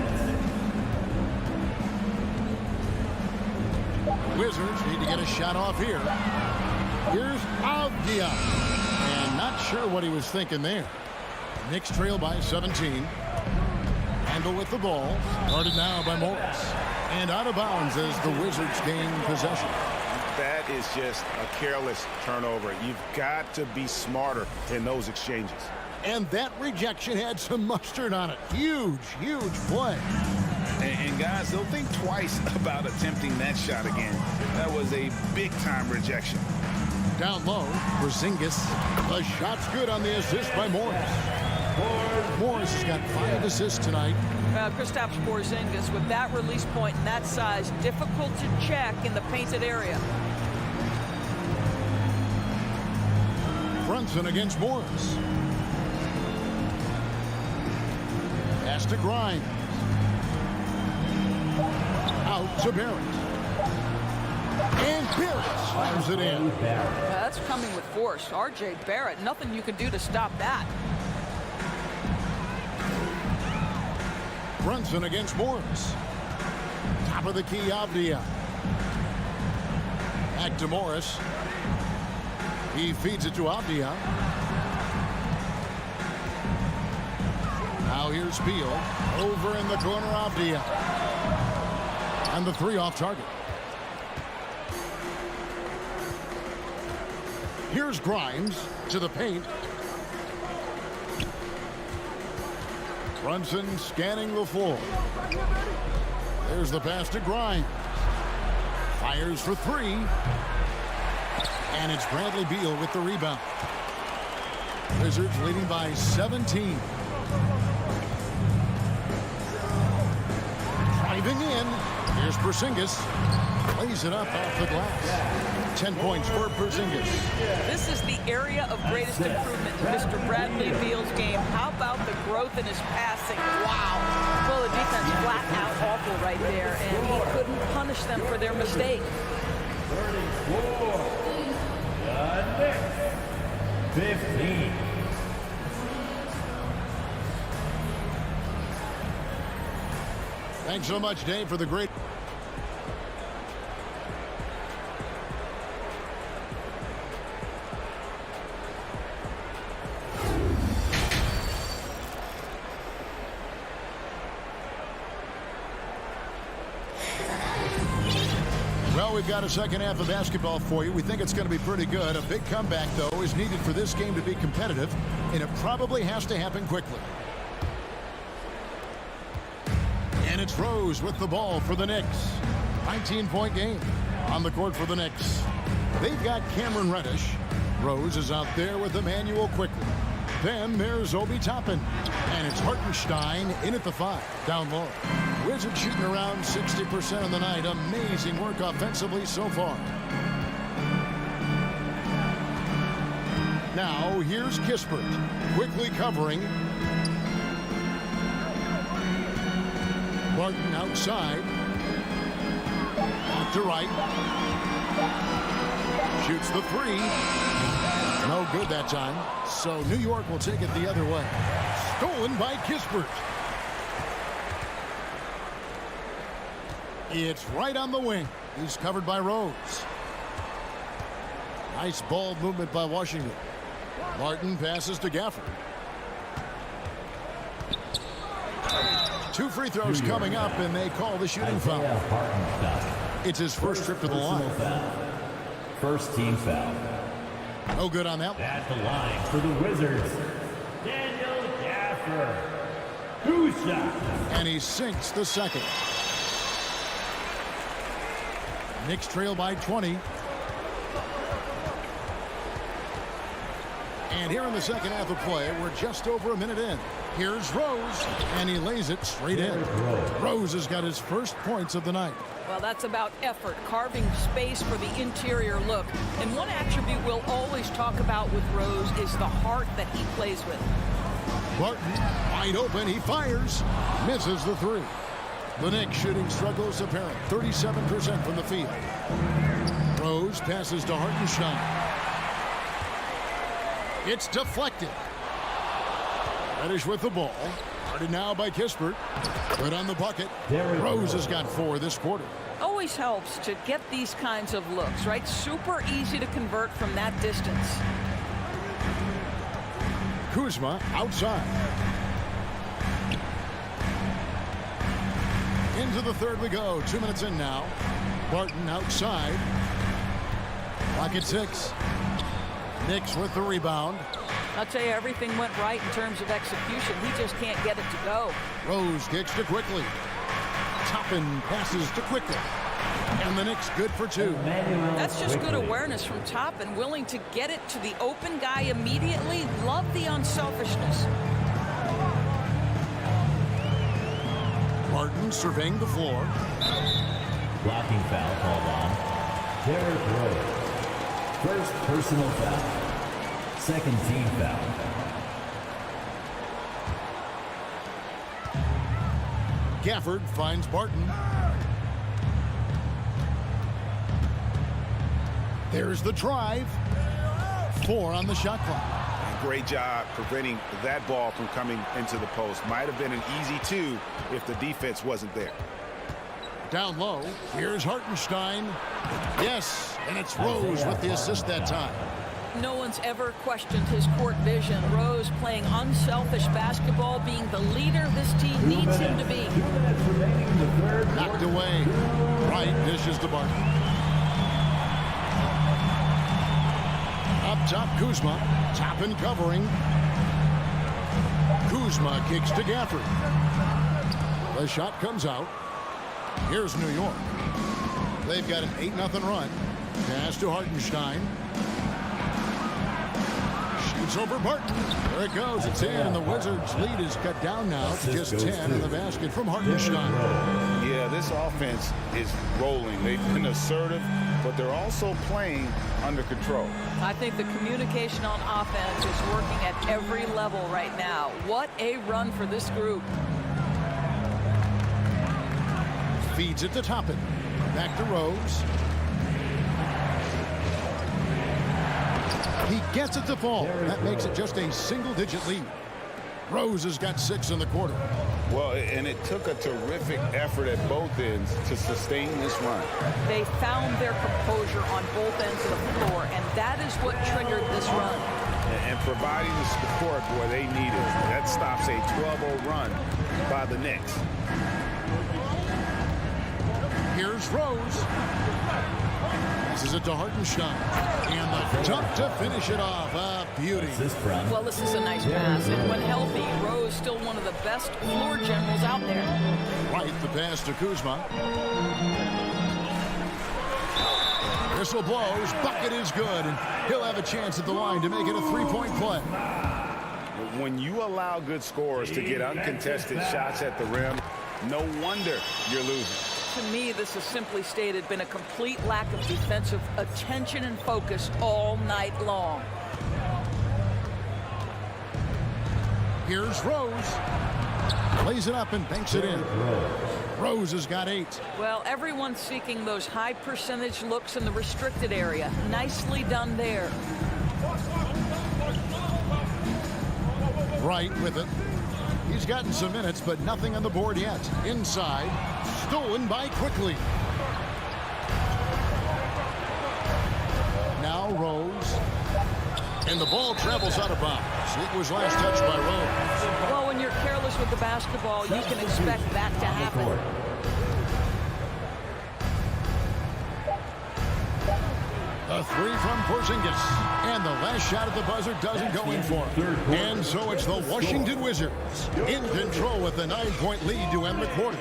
Wizards need to get a shot off here. Here's Avdia. And not sure what he was thinking there. Knicks trail by 17. Handle with the ball. Guarded now by Morris. And out of bounds as the Wizards gain possession. That is just a careless turnover. You've got to be smarter in those exchanges. And that rejection had some mustard on it. Huge, huge play. And guys, they'll think twice about attempting that shot again. That was a big-time rejection. Down low, Porzingis. The shot's good on the assist by Morris. Morris has got 5 assists tonight. Kristaps Porzingis with that release point and that size, difficult to check in the painted area. Brunson against Morris. Pass to Grimes. Out to Barrett. And Barrett slams it in. That's coming with force. R.J. Barrett, nothing you can do to stop that. Brunson against Morris. Top of the key, Avdia. Back to Morris. He feeds it to Avdia. Now here's Beal. Over in the corner, Avdia. And the 3 off target. Here's Grimes to the paint. Brunson scanning the floor. There's the pass to Grimes. Fires for 3. And it's Bradley Beal with the rebound. Wizards leading by 17. Driving in. Here's Porzingis. Lays it up off the glass. 10 points for Porzingis. This is the area of greatest improvement in Mr. Bradley Beal's game. How about the growth in his passing? Wow. Well, the defense flat out awful right there, and he couldn't punish them for their mistake. 34. The Knicks. 15. Thanks so much, Dave, for the great... Well, we've got a second half of basketball for you. We think it's going to be pretty good. A big comeback, though, is needed for this game to be competitive, and it probably has to happen quickly. And it's Rose with the ball for the Knicks. 19-point game on the court for the Knicks. They've got Cameron Reddish. Rose is out there with Emmanuel quickly. Then there's Obi Toppin. And it's Hartenstein in at the 5, down low. Wizards shooting around 60% of the night. Amazing work offensively so far. Now here's Kispert, quickly covering. Barton outside. Off to right. Shoots the 3. No good that time. So New York will take it the other way. Stolen by Kispert. It's right on the wing. He's covered by Rose. Nice ball movement by Washington. Martin passes to Gafford. 2 free throws coming up, and they call the shooting foul. It's his first trip to the line. First team foul. No good on that one. At the line for the Wizards, Daniel Gafford. Who's shot? And he sinks the second. Knicks trail by 20. And here in the second half of play, we're just over a minute in. Here's Rose, and he lays it straight in. Rose has got his first points of the night. Well, that's about effort, carving space for the interior look. And one attribute we'll always talk about with Rose is the heart that he plays with. Barton, wide open, he fires, misses the 3. The Knicks shooting struggles apparent, 37% from the field. Rose passes to Hartenstein. It's deflected. Reddish with the ball. Guarded now by Kispert. Good on the bucket. Rose has got 4 this quarter. Always helps to get these kinds of looks, right? Super easy to convert from that distance. Kuzma outside. Into the third we go. 2 minutes in now. Barton outside. Clock at 6. Knicks with the rebound. I'll tell you, everything went right in terms of execution. He just can't get it to go. Rose kicks to Quickly. Toppin passes to Quickly. And the Knicks good for 2. That's just good awareness from Toppin, willing to get it to the open guy immediately. Love the unselfishness. Martin surveying the floor. Blocking foul called on Derrick Rose. First personal foul. Second team foul. Gafford finds Barton. There's the drive. 4 on the shot clock. Great job preventing that ball from coming into the post. Might have been an easy 2 if the defense wasn't there. Down low, here's Hartenstein. Yes, and it's Rose with the assist that time. No one's ever questioned his court vision. Rose playing unselfish basketball, being the leader this team needs him to be. Knocked away. Right, dishes to Barton. Up top, Kuzma. Toppin covering. Kuzma kicks to Gafford. The shot comes out. Here's New York. They've got an 8-0 run. Pass to Hartenstein. Rose over Barton. There it goes. It's in, and the Wizards' lead is cut down now to just 10 in the basket from Hartenstein. Yeah, this offense is rolling. They've been assertive, but they're also playing under control. I think the communication on offense is working at every level right now. What a run for this group. Feeds it to Toppin. Back to Rose. He gets it to fall. That makes it just a single-digit lead. Rose has got 6 in the quarter. Well, and it took a terrific effort at both ends to sustain this run. They found their composure on both ends of the floor, and that is what triggered this run. And providing the support, boy, they needed. That stops a 12-0 run by the Knicks. Here's Rose. Passes it to Hartenstein. And the jump to finish it off. A beauty. Well, this is a nice pass. And when healthy, Rose still one of the best floor generals out there. Right, the pass to Kuzma. Whistle blows. Bucket is good. And he'll have a chance at the line to make it a 3-point play. When you allow good scorers to get uncontested shots at the rim, no wonder you're losing. To me, this has simply stated been a complete lack of defensive attention and focus all night long. Here's Rose. Lays it up and banks it in. Rose has got 8. Well, everyone's seeking those high percentage looks in the restricted area. Nicely done there. Right with it. He's gotten some minutes, but nothing on the board yet. Inside, stolen by Quickly. Now Rose. And the ball travels out of bounds. It was last touched by Rose. Well, when you're careless with the basketball, you can expect that to happen. A 3 from Porzingis. And the last shot at the buzzer doesn't go in for him. And so it's the Washington Wizards in control with a 9-point lead to end the quarter.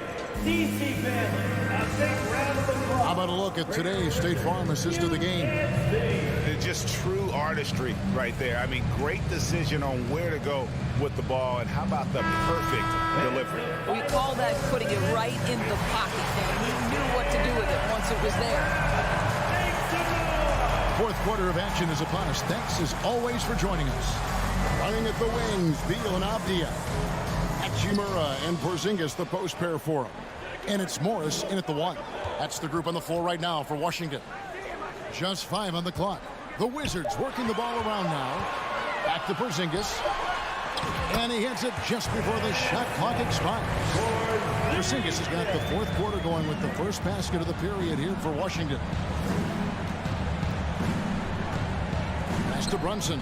How about a look at today's State Farm assist of the game? It's just true artistry right there. I mean, great decision on where to go with the ball, and how about the perfect delivery? We call that putting it right in the pocket, and he knew what to do with it once it was there. Fourth quarter of action is upon us. Thanks as always for joining us. Running at the wings, Beal and Avdia. Hachimura and Porzingis, the post pair for him. And it's Morris in at the 1. That's the group on the floor right now for Washington. Just 5 on the clock. The Wizards working the ball around now. Back to Porzingis. And he hits it just before the shot clock expires. Porzingis has got the fourth quarter going with the first basket of the period here for Washington. Pass to Brunson.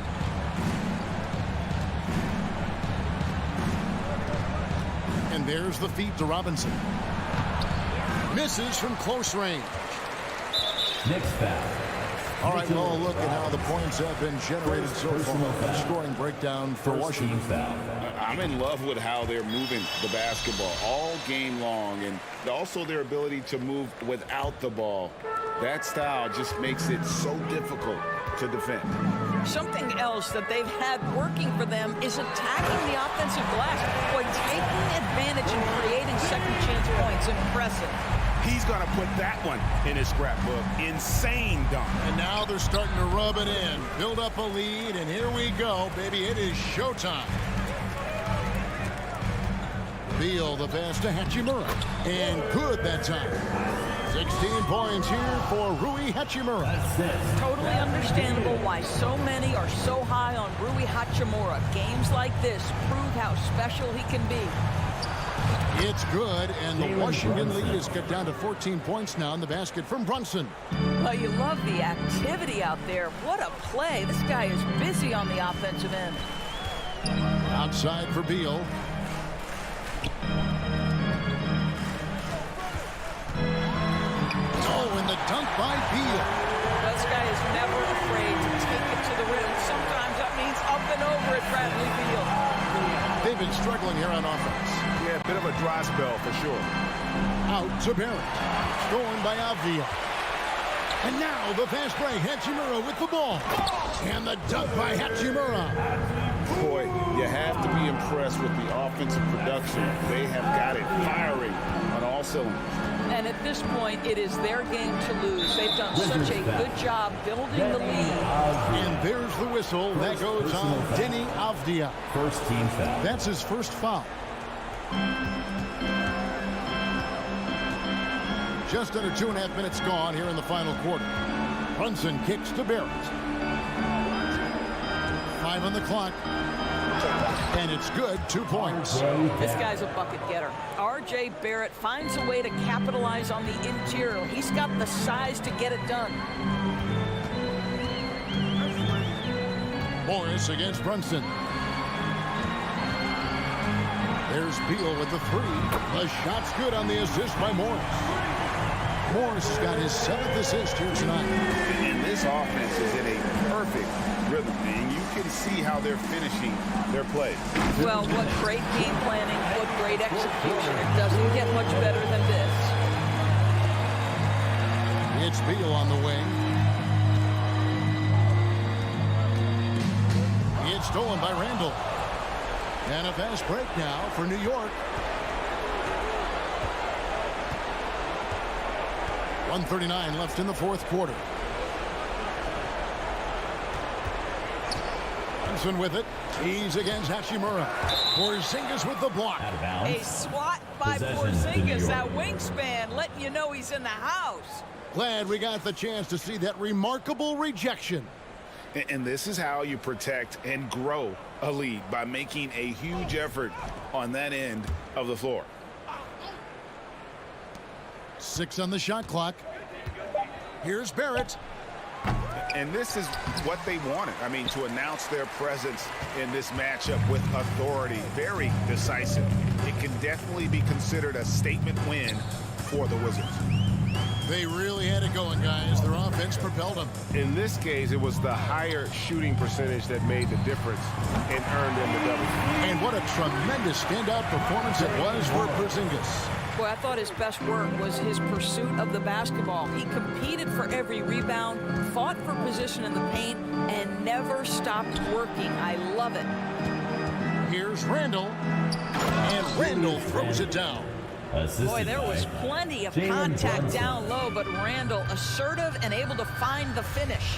And there's the feed to Robinson. Misses from close range. Next foul. All right, well, a look at how the points have been generated so far. Scoring breakdown for Washington. I'm in love with how they're moving the basketball all game long, and also their ability to move without the ball. That style just makes it so difficult to defend. Something else that they've had working for them is attacking the offensive glass. Boy, taking advantage and creating second chance points. Impressive. He's going to put that one in his scrapbook. Insane dunk. And now they're starting to rub it in. Build up a lead, and here we go, baby. It is showtime. Beal, the pass to Hachimura. And good that time. 16 points here for Rui Hachimura. Totally understandable why so many are so high on Rui Hachimura. Games like this prove how special he can be. It's good, and the Washington lead is cut down to 14 points now in the basket from Brunson. Well, you love the activity out there. What a play. This guy is busy on the offensive end. Outside for Beal. Oh, and the dunk by Beal. This guy is never afraid to take it to the rim. Sometimes that means up and over at Bradley Beal. They've been struggling here on offense. Yeah, a bit of a dry spell for sure. Out to Barrett. Stolen by Avdia. And now the fast break. Hachimura with the ball. And the dunk by Hachimura. Boy, you have to be impressed with the offensive production. They have got it firing on all cylinders. And at this point, it is their game to lose. They've done such a good job building the lead. And there's the whistle. That goes on Denny Avdia. First team foul. That's his first foul. Just under 2.5 minutes gone here in the final quarter. Brunson kicks to Barrett. 5 on the clock. And it's good. 2 points. This guy's a bucket getter. R.J. Barrett finds a way to capitalize on the interior. He's got the size to get it done. Morris against Brunson. There's Beal with the 3. The shot's good on the assist by Morris. Morris has got his 7th assist here tonight. And this offense is in a perfect rhythm, and you can see how they're finishing their play. Well, what great game planning, what great execution. It doesn't get much better than this. It's Beal on the wing. It's stolen by Randall. And a fast break now for New York. 1:39 left in the fourth quarter. Brunson with it. He's against Hachimura. Porzingis with the block. A swat by Porzingis, that wingspan, letting you know he's in the house. Glad we got the chance to see that remarkable rejection. And this is how you protect and grow a lead, by making a huge effort on that end of the floor. 6 on the shot clock. Here's Barrett. And this is what they wanted. I mean, to announce their presence in this matchup with authority. Very decisive. It can definitely be considered a statement win for the Wizards. They really had it going, guys. Their offense propelled them. In this case, it was the higher shooting percentage that made the difference and earned them the W. And what a tremendous standout performance it was for Porzingis. Boy, I thought his best work was his pursuit of the basketball. He competed for every rebound, fought for position in the paint, and never stopped working. I love it. Here's Randall. And Randall throws it down. Boy, there was plenty of contact down low, but Randall assertive and able to find the finish.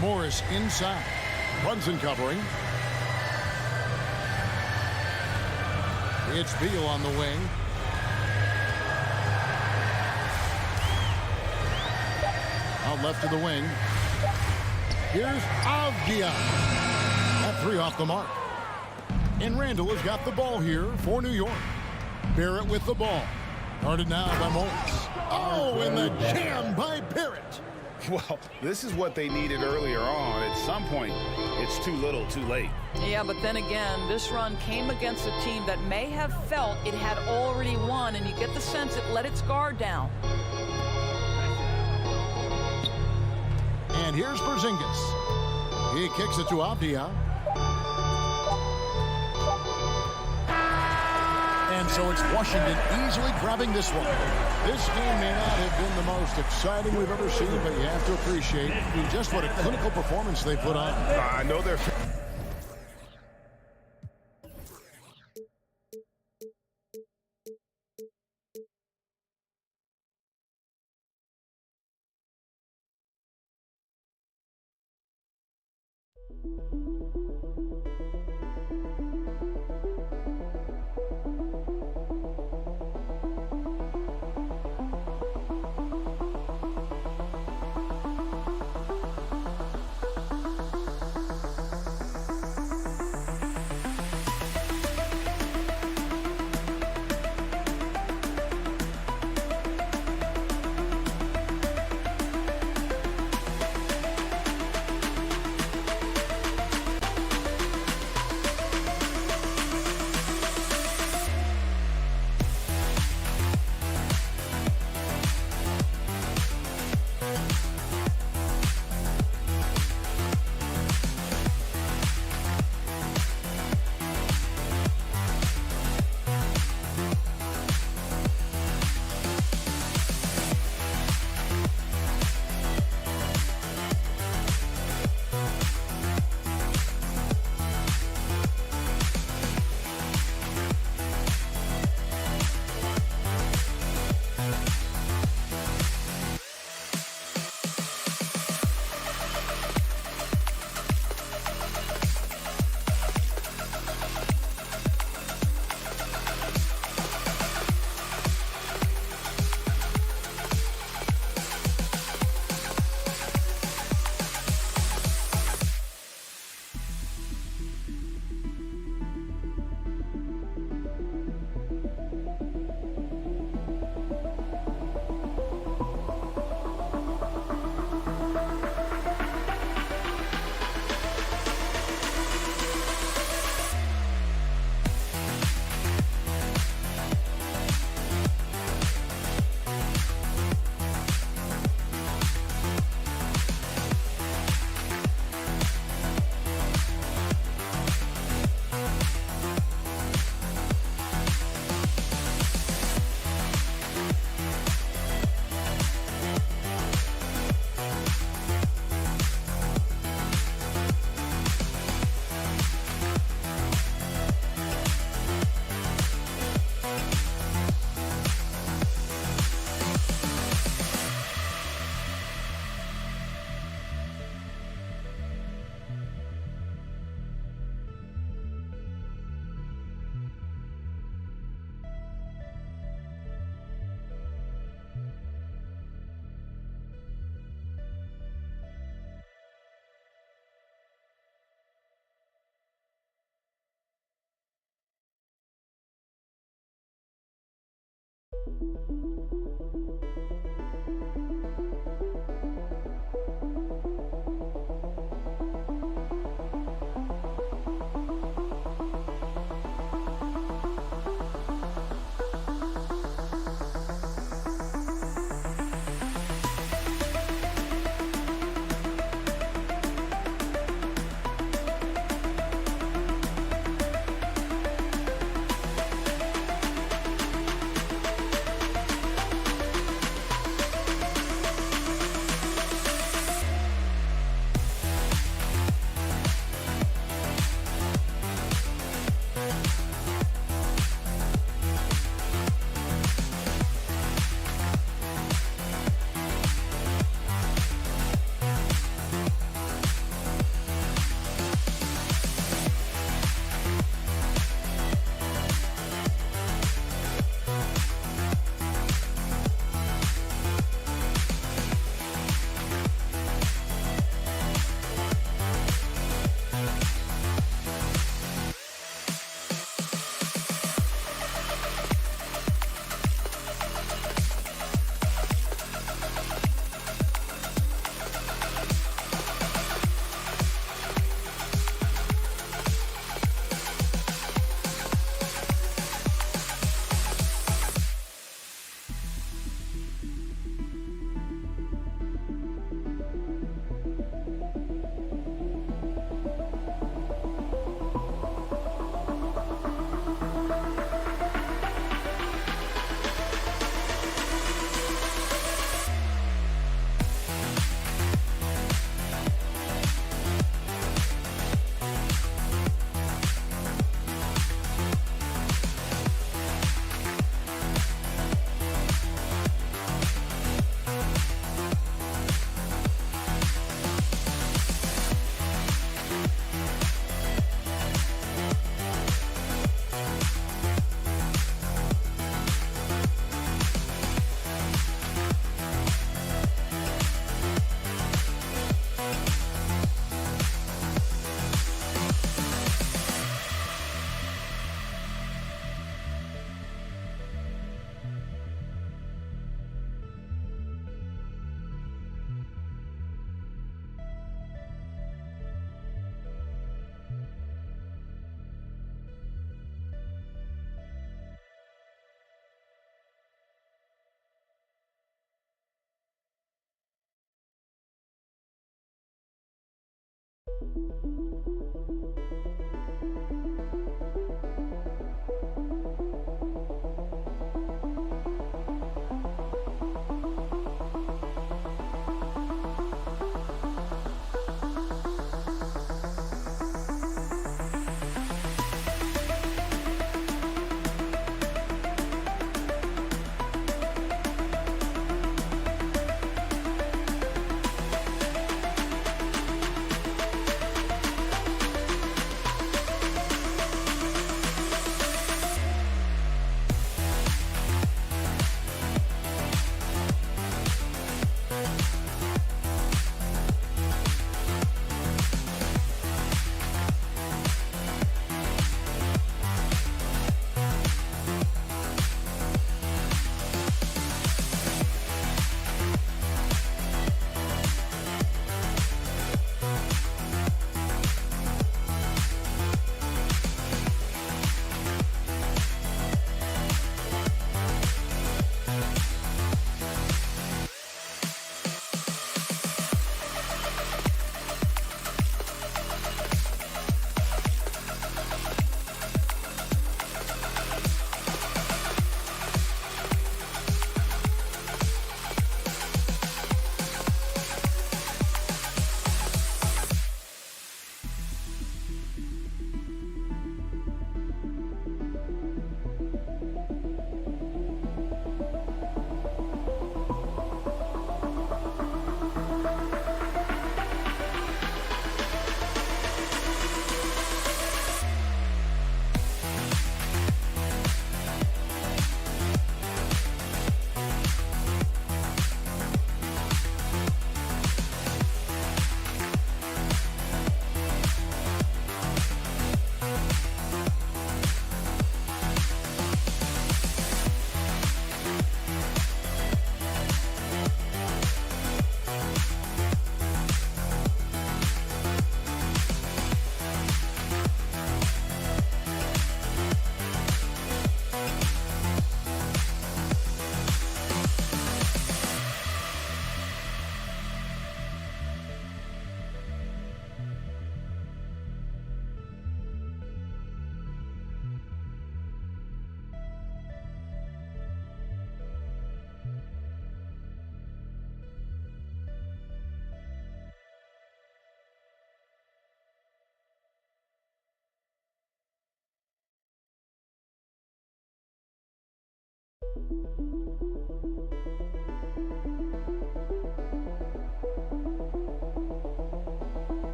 Morris inside. Brunson covering. It's Beal on the wing. Out left to the wing. Here's Avdia. That 3 off the mark. And Randall has got the ball here for New York. Barrett with the ball. Guarded now by Morris. Oh, and the jam by Barrett. Well, this is what they needed earlier on. At some point, it's too little, too late. Yeah, but then again, this run came against a team that may have felt it had already won, and you get the sense it let its guard down. And here's Porzingis. He kicks it to Avdia. And so it's Washington easily grabbing this one. This game may not have been the most exciting we've ever seen, but you have to appreciate just what a clinical performance they put on. I know they're...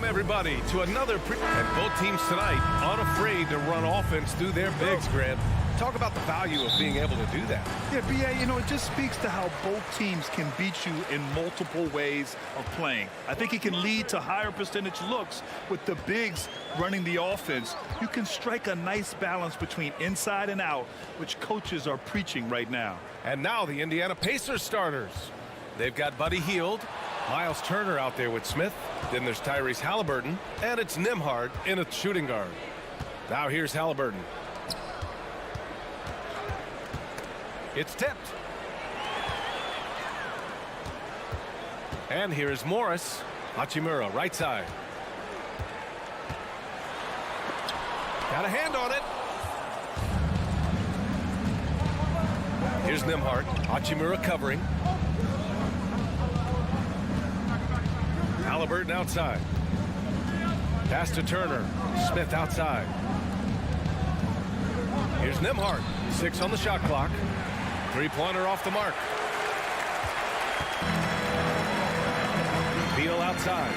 Everybody to another and both teams tonight unafraid to run offense through their bigs. Grant, talk about the value of being able to do that. Yeah, BA, you know, it just speaks to how both teams can beat you in multiple ways of playing. I think it can lead to higher percentage looks with the bigs running the offense. You can strike a nice balance between inside and out, which coaches are preaching right now. And now the Indiana Pacers starters. They've got Buddy Hield, Miles Turner out there with Smith. Then there's Tyrese Halliburton, and it's Nembhard in a shooting guard. Now here's Halliburton. It's tipped. And here is Morris. Hachimura, right side. Got a hand on it. Here's Nembhard. Hachimura covering. Halliburton outside. Pass to Turner. Smith outside. Here's Nembhard. 6 on the shot clock. Three-pointer off the mark. Beal outside.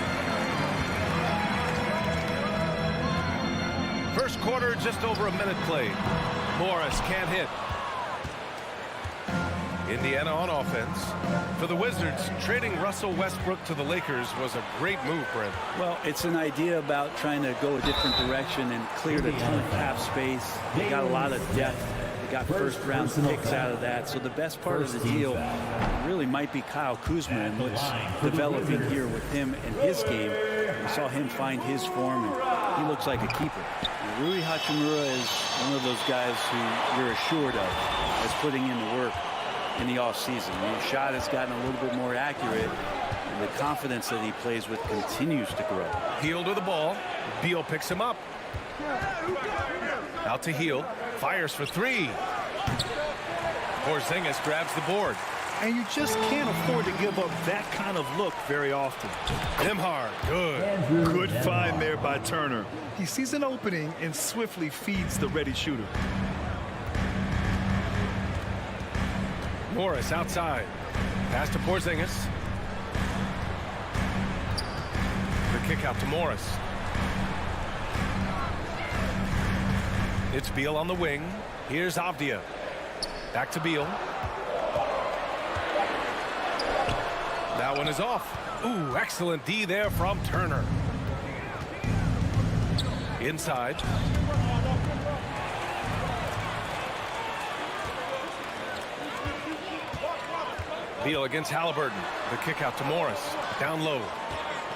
First quarter, just over a minute played. Morris can't hit. Indiana on offense. For the Wizards, trading Russell Westbrook to the Lakers was a great move, Brent. Well, it's an idea about trying to go a different direction and cleared a ton of cap space. They got a lot of depth. They got first-round picks out of that. So the best part of the deal really might be Kyle Kuzma and what's developing here with him and his game. We saw him find his form, and he looks like a keeper. And Rui Hachimura is one of those guys who you're assured of as putting in the work in the offseason. His shot has gotten a little bit more accurate, and the confidence that he plays with continues to grow. Hield with the ball. Beal picks him up. Out to Hield. Fires for 3. Porzingis grabs the board. And you just can't afford to give up that kind of look very often. Nembhard, good. Good find there by Turner. He sees an opening and swiftly feeds the ready shooter. Morris outside. Pass to Porzingis. The kick out to Morris. It's Beal on the wing. Here's Avdia. Back to Beal. That one is off. Ooh, excellent D there from Turner. Inside. Beal against Halliburton. The kick out to Morris. Down low.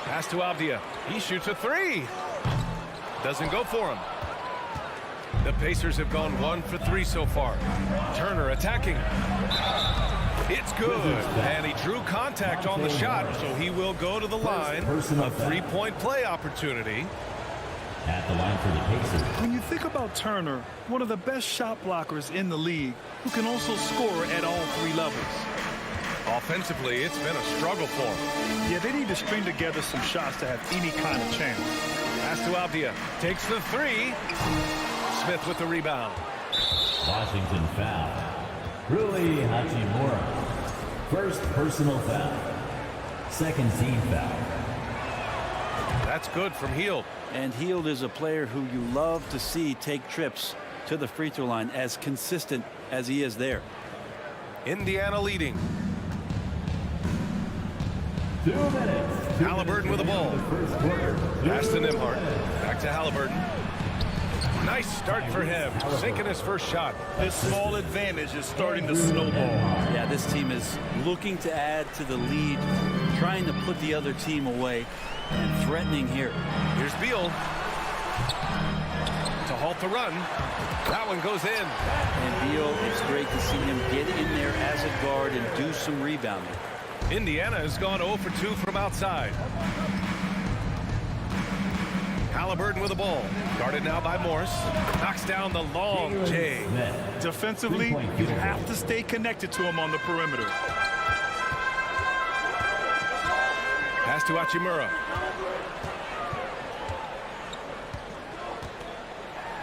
Pass to Avdia. He shoots a 3. Doesn't go for him. The Pacers have gone 1 for 3 so far. Turner attacking. It's good. And he drew contact on the shot, so he will go to the line. A three-point play opportunity. At the line for the Pacers. When you think about Turner, one of the best shot blockers in the league, who can also score at all 3 levels. Offensively, it's been a struggle for him. Yeah, they need to string together some shots to have any kind of chance. Pass to Avdia. Takes the 3. Smith with the rebound. Washington foul. Rui Hachimura. First personal foul. Second team foul. That's good from Hield. And Hield is a player who you love to see take trips to the free throw line, as consistent as he is there. Indiana leading. 2 minutes. Halliburton with the ball. Pass to Nembhard. Back to Halliburton. Nice start for him. Sinking his first shot. This small advantage is starting to snowball. Yeah, this team is looking to add to the lead, trying to put the other team away, and threatening here. Here's Beal. To halt the run. That one goes in. And Beal, it's great to see him get in there as a guard and do some rebounding. Indiana has gone 0 for 2 from outside. Halliburton with the ball. Guarded now by Morris. Knocks down the long J. Defensively, you have to stay connected to him on the perimeter. Pass to Hachimura.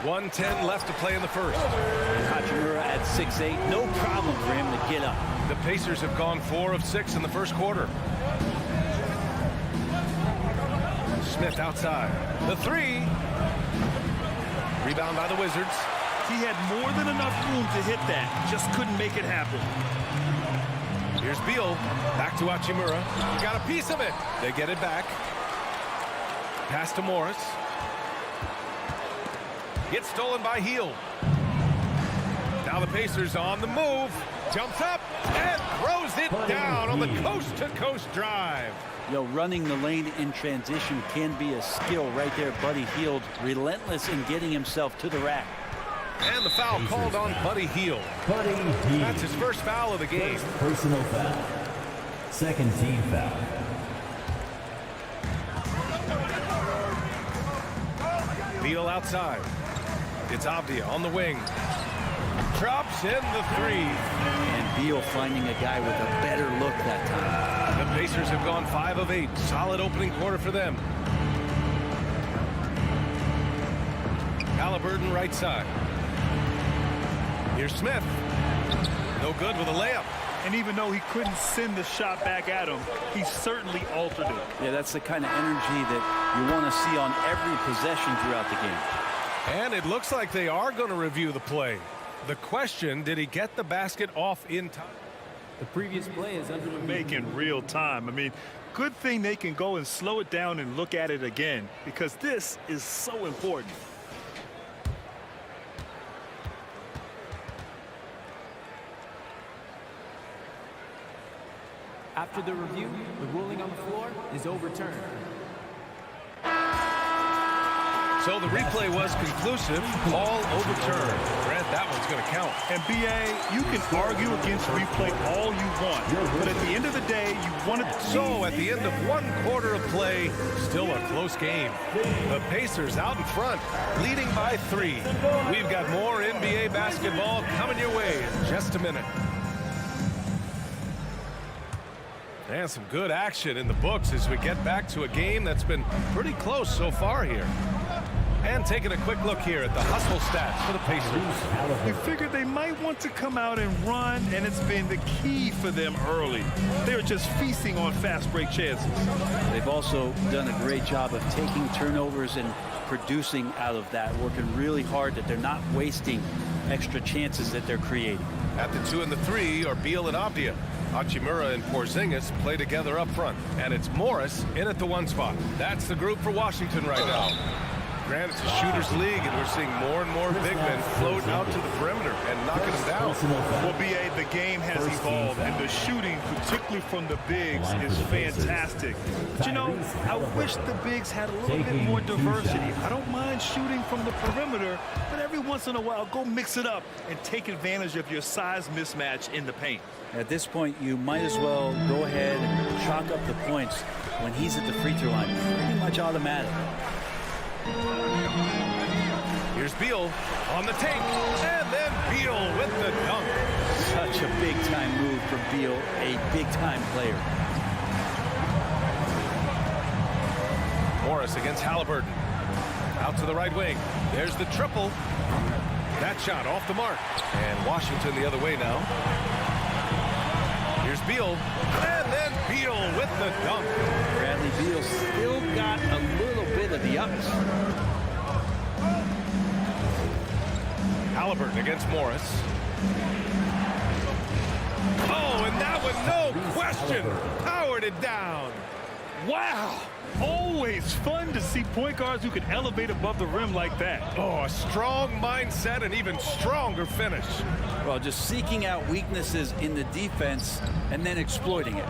1:10 left to play in the first. Hachimura at 6'8", no problem for him to get up. The Pacers have gone 4 of 6 in the first quarter. Smith outside. The 3. Rebound by the Wizards. He had more than enough room to hit that. Just couldn't make it happen. Here's Beal. Back to Hachimura. He got a piece of it. They get it back. Pass to Morris. Gets stolen by Hield. Now the Pacers on the move. Jumps up and throws it down on the coast-to-coast drive. Running the lane in transition can be a skill right there. Buddy Hield, relentless in getting himself to the rack. And the foul called on Buddy Hield. That's his first foul of the game. Personal foul. Second team foul. Beal outside. It's Avdia on the wing. Drops in the 3. And Beal finding a guy with a better look that time. The Pacers have gone 5 of 8. Solid opening quarter for them. Halliburton right side. Here's Smith. No good with a layup. And even though he couldn't send the shot back at him, he certainly altered it. Yeah, that's the kind of energy that you want to see on every possession throughout the game. And it looks like they are going to review the play. The question, did he get the basket off in time? The previous play is under review. Making real time. I mean, good thing they can go and slow it down and look at it again, because this is so important. After the review, the ruling on the floor is overturned. So the replay was conclusive. Call overturned. Grant, that one's going to count. And BA, you can argue against replay all you want, but at the end of the day, you want it. So at the end of 1 quarter of play, still a close game. The Pacers out in front, leading by 3. We've got more NBA basketball coming your way in just a minute. And some good action in the books as we get back to a game that's been pretty close so far here. And taking a quick look here at the hustle stats for the Pacers. We figured they might want to come out and run, and it's been the key for them early. They're just feasting on fast break chances. They've also done a great job of taking turnovers and producing out of that, working really hard that they're not wasting extra chances that they're creating. At the 2 and the 3 are Beal and Avdia. Hachimura and Porzingis play together up front. And it's Morris in at the 1 spot. That's the group for Washington right now. Grant, it's a shooter's league, and we're seeing more and more big men float out to the perimeter and knocking them down. Well, BA, the game has evolved, and the shooting, particularly from the bigs, is fantastic. But, you know, I wish the bigs had a little bit more diversity. I don't mind shooting from the perimeter, but every once in a while, go mix it up and take advantage of your size mismatch in the paint. At this point, you might as well go ahead and chalk up the points when he's at the free throw line. Pretty much automatic. Here's Beal on the take, and then Beal with the dunk. Such a big-time move from Beal, a big-time player. Morris against Halliburton. Out to the right wing. There's the triple. That shot off the mark. And Washington the other way now. Here's Beal, and then Beal with the dunk. Bradley Beal still got a little bit of the ups. Halliburton against Morris. Oh, and that one, no question, powered it down. Wow! Always fun to see point guards who can elevate above the rim like that. Oh, a strong mindset and even stronger finish. Well, just seeking out weaknesses in the defense and then exploiting it.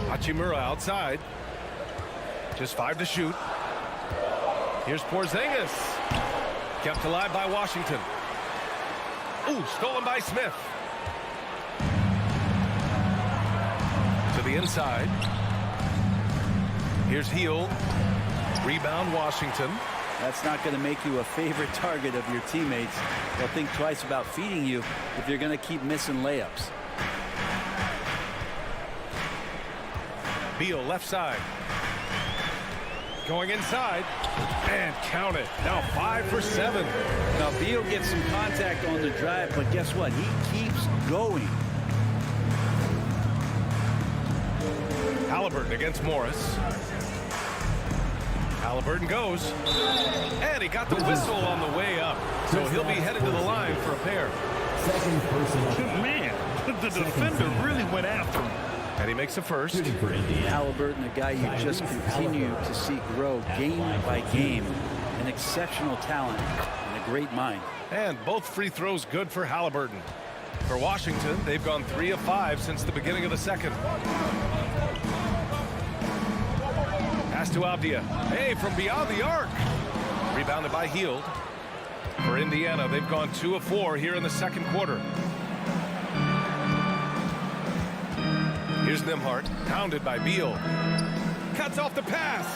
Hachimura outside. Just 5 to shoot. Here's Porzingis. Kept alive by Washington. Ooh, stolen by Smith. To the inside. Here's Heel. Rebound Washington. That's not going to make you a favorite target of your teammates. They'll think twice about feeding you if you're going to keep missing layups. Beal left side. Going inside. And count it. Now 5 for 7. Now Beal gets some contact on the drive, but guess what? He keeps going. Halliburton against Morris. Halliburton goes. And he got the whistle on the way up. So he'll be headed to the line for a pair. Second personal. Man, the defender really went after him. And he makes a first. Halliburton, a guy you just continue to see grow game by game. An exceptional talent and a great mind. And both free throws good for Halliburton. For Washington, they've gone 3 of 5 since the beginning of the second. Pass to Avdia. Hey, from beyond the arc. Rebounded by Hield. For Indiana, they've gone 2 of 4 here in the second quarter. Here's Nembhard, pounded by Beal. Cuts off the pass.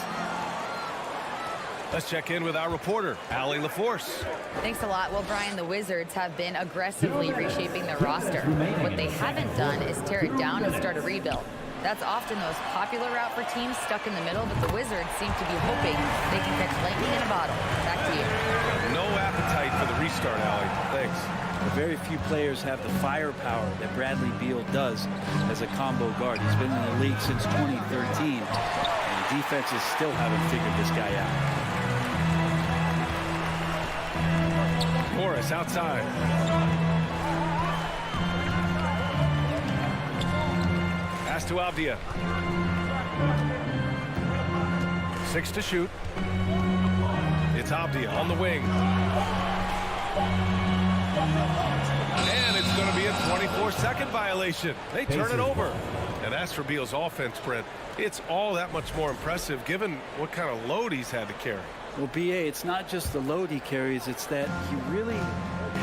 Let's check in with our reporter, Allie LaForce. Thanks a lot. Well, Brian, the Wizards have been aggressively reshaping their roster. What they haven't done is tear it down and start a rebuild. That's often the most popular route for teams stuck in the middle, but the Wizards seem to be hoping they can catch lightning in a bottle. Back to you. No appetite for the restart, Allie. Thanks. Very few players have the firepower that Bradley Beal does as a combo guard. He's been in the league since 2013, and defenses still haven't figured this guy out. Morris outside. Pass to Avdia. 6 to shoot. It's Avdia on the wing. And it's going to be a 24-second violation. They turn it over. And as for Beal's offense, Brent, it's all that much more impressive given what kind of load he's had to carry. Well, B.A., it's not just the load he carries, it's that he really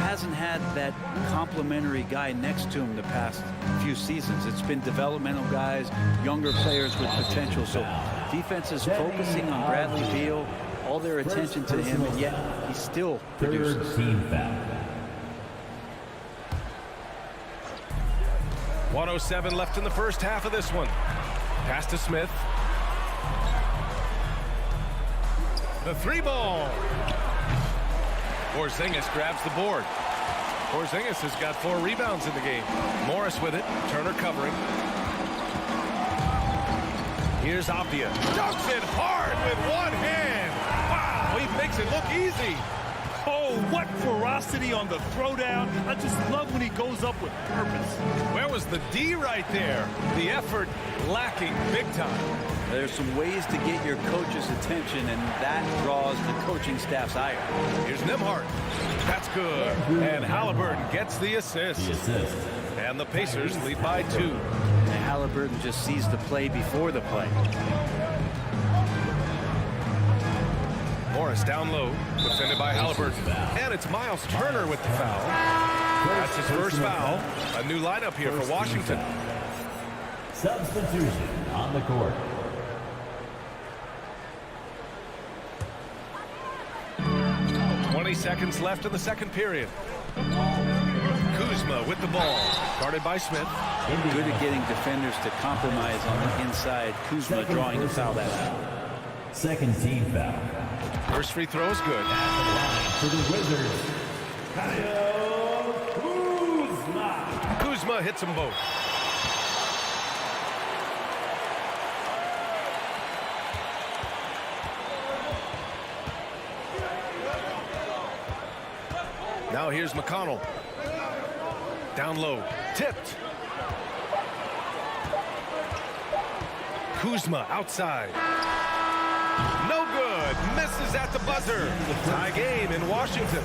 hasn't had that complimentary guy next to him the past few seasons. It's been developmental guys, younger players with potential. So defense is focusing on Bradley Beal, all their attention to him, and yet he still produces. Team foul. 1:07 left in the first half of this one. Pass to Smith. The 3-ball. Porzingis grabs the board. Porzingis has got 4 rebounds in the game. Morris with it. Turner covering. Here's Avdia. Dunks it hard with one hand. Wow, he makes it look easy. Oh, what ferocity on the throwdown. I just love when he goes up with purpose. Where was the D right there? The effort lacking big time. There's some ways to get your coach's attention, and that draws the coaching staff's ire. Here's Nembhard. That's good. And Halliburton gets the assist. And the Pacers lead by 2. And Halliburton just sees the play before the play. Morris down low, defended by Halliburton. And it's Miles Turner with the foul. That's his first foul. A new lineup here for Washington. Substitution on the court. Seconds left in the second period. Kuzma with the ball, guarded by Smith. Good at getting defenders to compromise on the inside. Kuzma drawing the foul that time. Second team foul. First free throw is good. For the Wizards, Kuzma hits them both. Now here's McConnell. Down low. Tipped. Kuzma outside. No good. Misses at the buzzer. Tie game in Washington.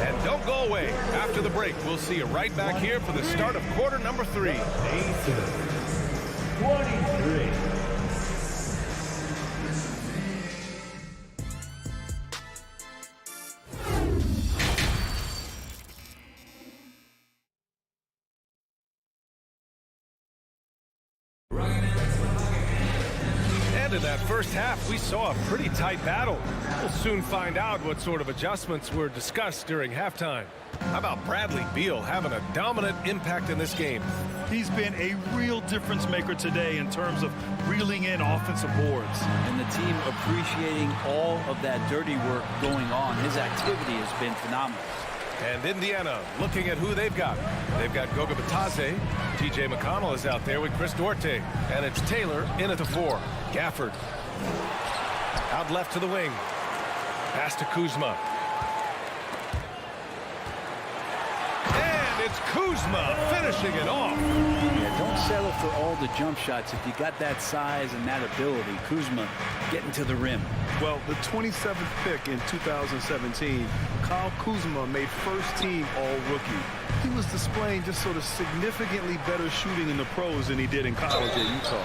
And don't go away. After the break, we'll see you right back here for the start of quarter number 3. 23. In that first half, we saw a pretty tight battle. We'll soon find out what sort of adjustments were discussed during halftime. How about Bradley Beal having a dominant impact in this game? He's been a real difference maker today in terms of reeling in offensive boards. And the team appreciating all of that dirty work going on. His activity has been phenomenal. And Indiana looking at who they've got. They've got Goga Bitadze. TJ McConnell is out there with Chris Duarte. And it's Taylor in at the 4. Gafford. Out left to the wing. Pass to Kuzma. And it's Kuzma finishing it off. Yeah, don't settle for all the jump shots. If you got that size and that ability, Kuzma getting to the rim. Well, the 27th pick in 2017, Kyle Kuzma made first team all-rookie. He was displaying just sort of significantly better shooting in the pros than he did in college at Utah.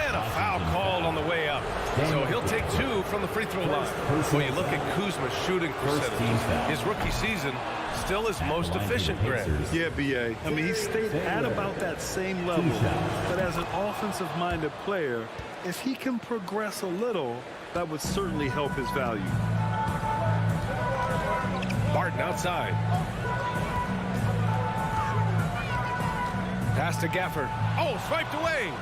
And a foul called on the way up. So he'll take 2 from the free throw line. When you look at Kuzma's shooting percentage, his rookie season still his most efficient, Greg. Yeah, B.A. I mean, he stayed at about that same level. But as an offensive-minded player, if he can progress a little, that would certainly help his value. Barton outside. Pass to Gafford. Oh, swiped away.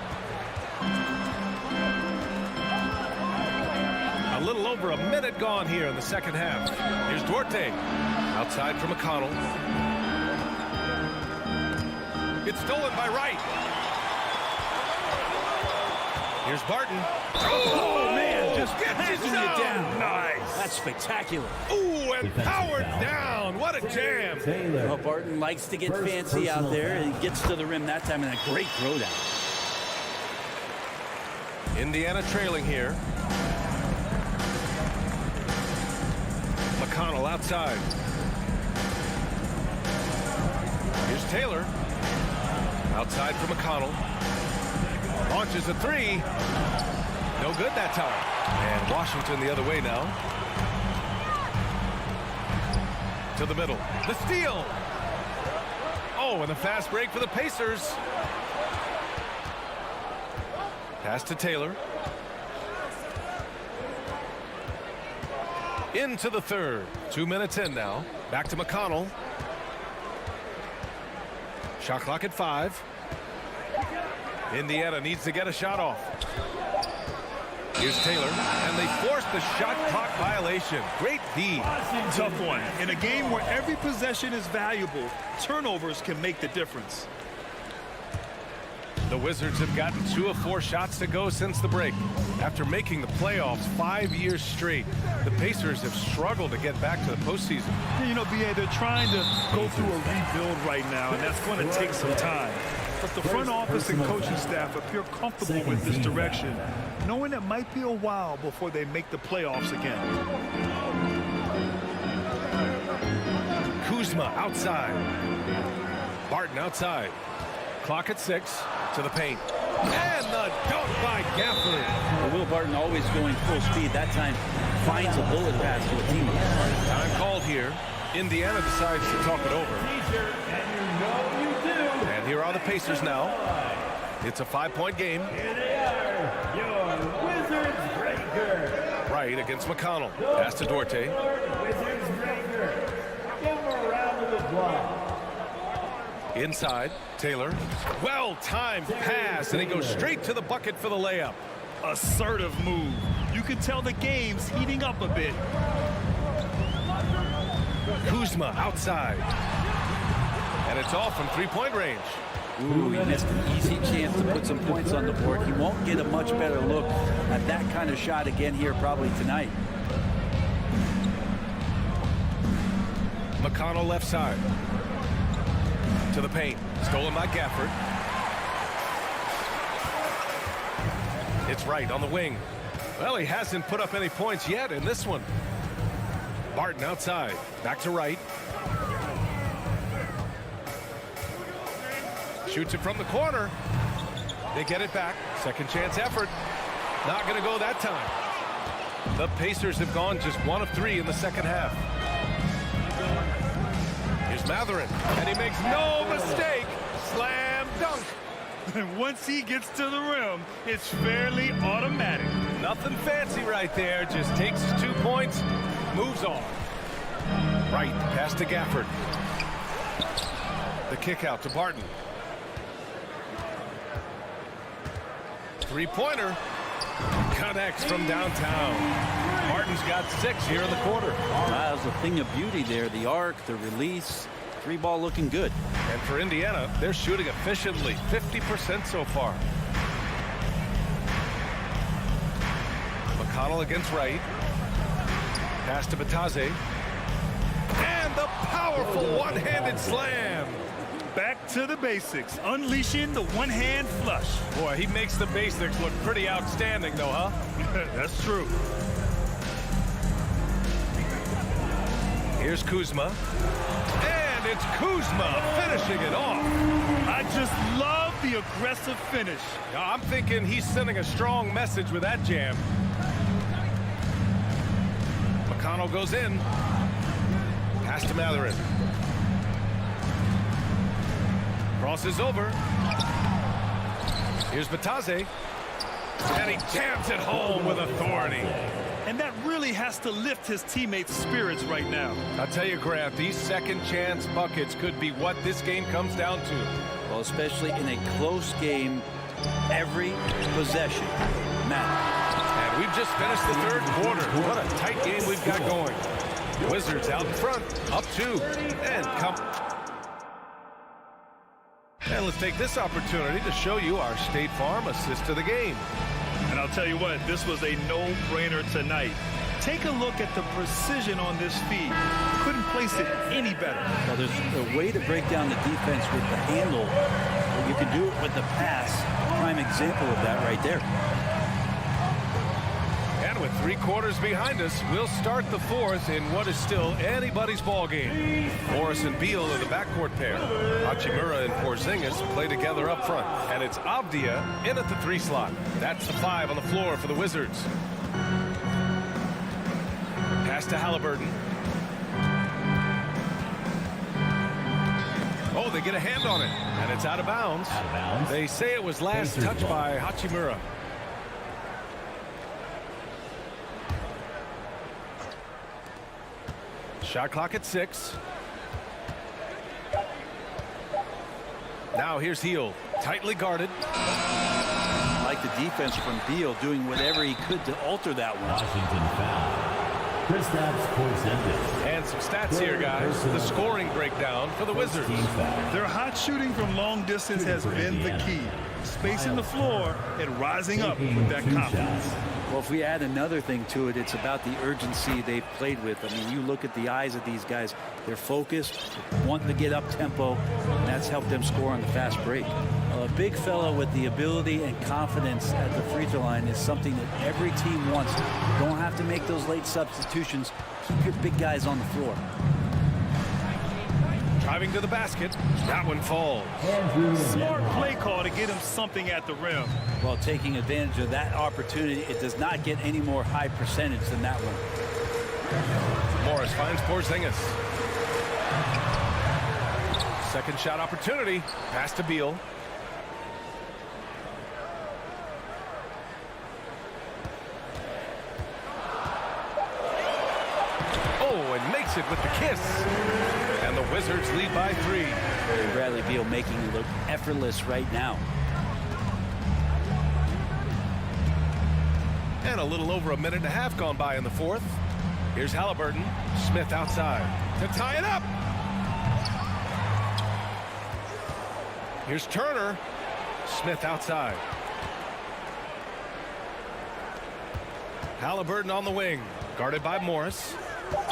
A little over a minute gone here in the second half. Here's Duarte. Outside for McConnell. It's stolen by Wright. Here's Barton. Oh, man, just gets you down. Nice. That's spectacular. Ooh, and powered down. What a jam. Well, Barton likes to get fancy out there, and he gets to the rim that time in a great throwdown. Indiana trailing here. McConnell outside. Here's Taylor. Outside for McConnell. Launches a 3. No good that time. And Washington the other way now. To the middle. The steal. Oh, and a fast break for the Pacers. Pass to Taylor. Into the third. 2 minutes in now. Back to McConnell. Shot clock at 5. Indiana needs to get a shot off. Here's Taylor, and they force the shot clock violation. Great D. Tough one. In a game where every possession is valuable, turnovers can make the difference. The Wizards have gotten 2 of 4 shots to go since the break. After making the playoffs 5 years straight, the Pacers have struggled to get back to the postseason. You know, B.A., they're trying to go through a rebuild right now, and that's going to take some time. But the front office and coaching staff appear comfortable with this direction, knowing it might be a while before they make the playoffs again. Kuzma outside. Barton outside. Clock at 6. To the paint. And the dunk by Gafford. Well, Will Barton always going full speed. That time finds a bullet pass to a teammate. Time called here. Indiana decides to talk it over. And here are the Pacers now. It's a 5-point game. Here they are, your Wizards breaker. Right against McConnell. Pass to Duarte. Wizards breaker. Give him a round of applause. Inside, Taylor. Well-timed pass, and he goes straight to the bucket for the layup. Assertive move. You can tell the game's heating up a bit. Kuzma outside. And it's off from 3-point range. Ooh, he missed an easy chance to put some points on the board. He won't get a much better look at that kind of shot again here probably tonight. McConnell left side. To the paint. Stolen by Gafford. It's right on the wing. Well, he hasn't put up any points yet in this one. Barton outside. Back to right. Shoots it from the corner. They get it back. Second chance effort. Not going to go that time. The Pacers have gone just 1 of 3 in the second half. Here's Matherin, and he makes no mistake. Slam dunk. And once he gets to the rim, it's fairly automatic. Nothing fancy right there. Just takes his 2 points, moves on. Right, pass to Gafford. The kick out to Barton. 3-pointer. Connects from downtown. Barton's got 6 here in the quarter. That was a thing of beauty there. The arc, the release, 3-ball looking good. And for Indiana, they're shooting efficiently, 50% so far. McConnell against right. Pass to Batase. And the powerful one-handed slam. Back to the basics, unleashing the one-hand flush. Boy, he makes the basics look pretty outstanding, though, huh? That's true. Here's Kuzma. And it's Kuzma finishing it off. I just love the aggressive finish. I'm thinking he's sending a strong message with that jam. McConnell goes in. Pass to Matherin. Crosses over. Here's Batase. And he jams it home with authority. And that really has to lift his teammates' spirits right now. I'll tell you, Grant, these second chance buckets could be what this game comes down to. Well, especially in a close game, every possession matters. And we've just finished the third quarter. What a tight game we've got going. Wizards out in front, up 2, and come. And let's take this opportunity to show you our State Farm assist to the game. And I'll tell you what, this was a no-brainer tonight. Take a look at the precision on this feed. Couldn't place it any better. Well, there's a way to break down the defense with the handle. You can do it with the pass. Prime example of that right there. And with 3 quarters behind us, we'll start the 4th in what is still anybody's ball game. Morris and Beal are the backcourt pair. Hachimura and Porzingis play together up front. And it's Avdia in at the 3 slot. That's the 5 on the floor for the Wizards. Pass to Halliburton. Oh, they get a hand on it. And it's out of bounds. They say it was last touched by Hachimura. Shot clock at 6. Now here's Hield, tightly guarded. I like the defense from Beal doing whatever he could to alter that one. Washington foul. Kristaps Porzingis. And And some stats here, guys. The scoring breakdown for the Wizards. Their hot shooting from long distance has been the key. Spacing the floor and rising up with that confidence. Well, if we add another thing to it, it's about the urgency they've played with. I mean, you look at the eyes of these guys. They're focused, wanting to get up tempo, and that's helped them score on the fast break. A big fella with the ability and confidence at the free throw line is something that every team wants. You don't have to make those late substitutions. Keep your big guys on the floor. Driving to the basket. That one falls. Smart play call to get him something at the rim. While taking advantage of that opportunity, it does not get any more high percentage than that one. Morris finds Porzingis. Second shot opportunity. Pass to Beal. Oh, and makes it with the kiss. And the Wizards lead by 3. Bradley Beal making it look effortless right now. And a little over a minute and a half gone by in the fourth. Here's Halliburton. Smith outside to tie it up. Here's Turner. Smith outside. Halliburton on the wing. Guarded by Morris.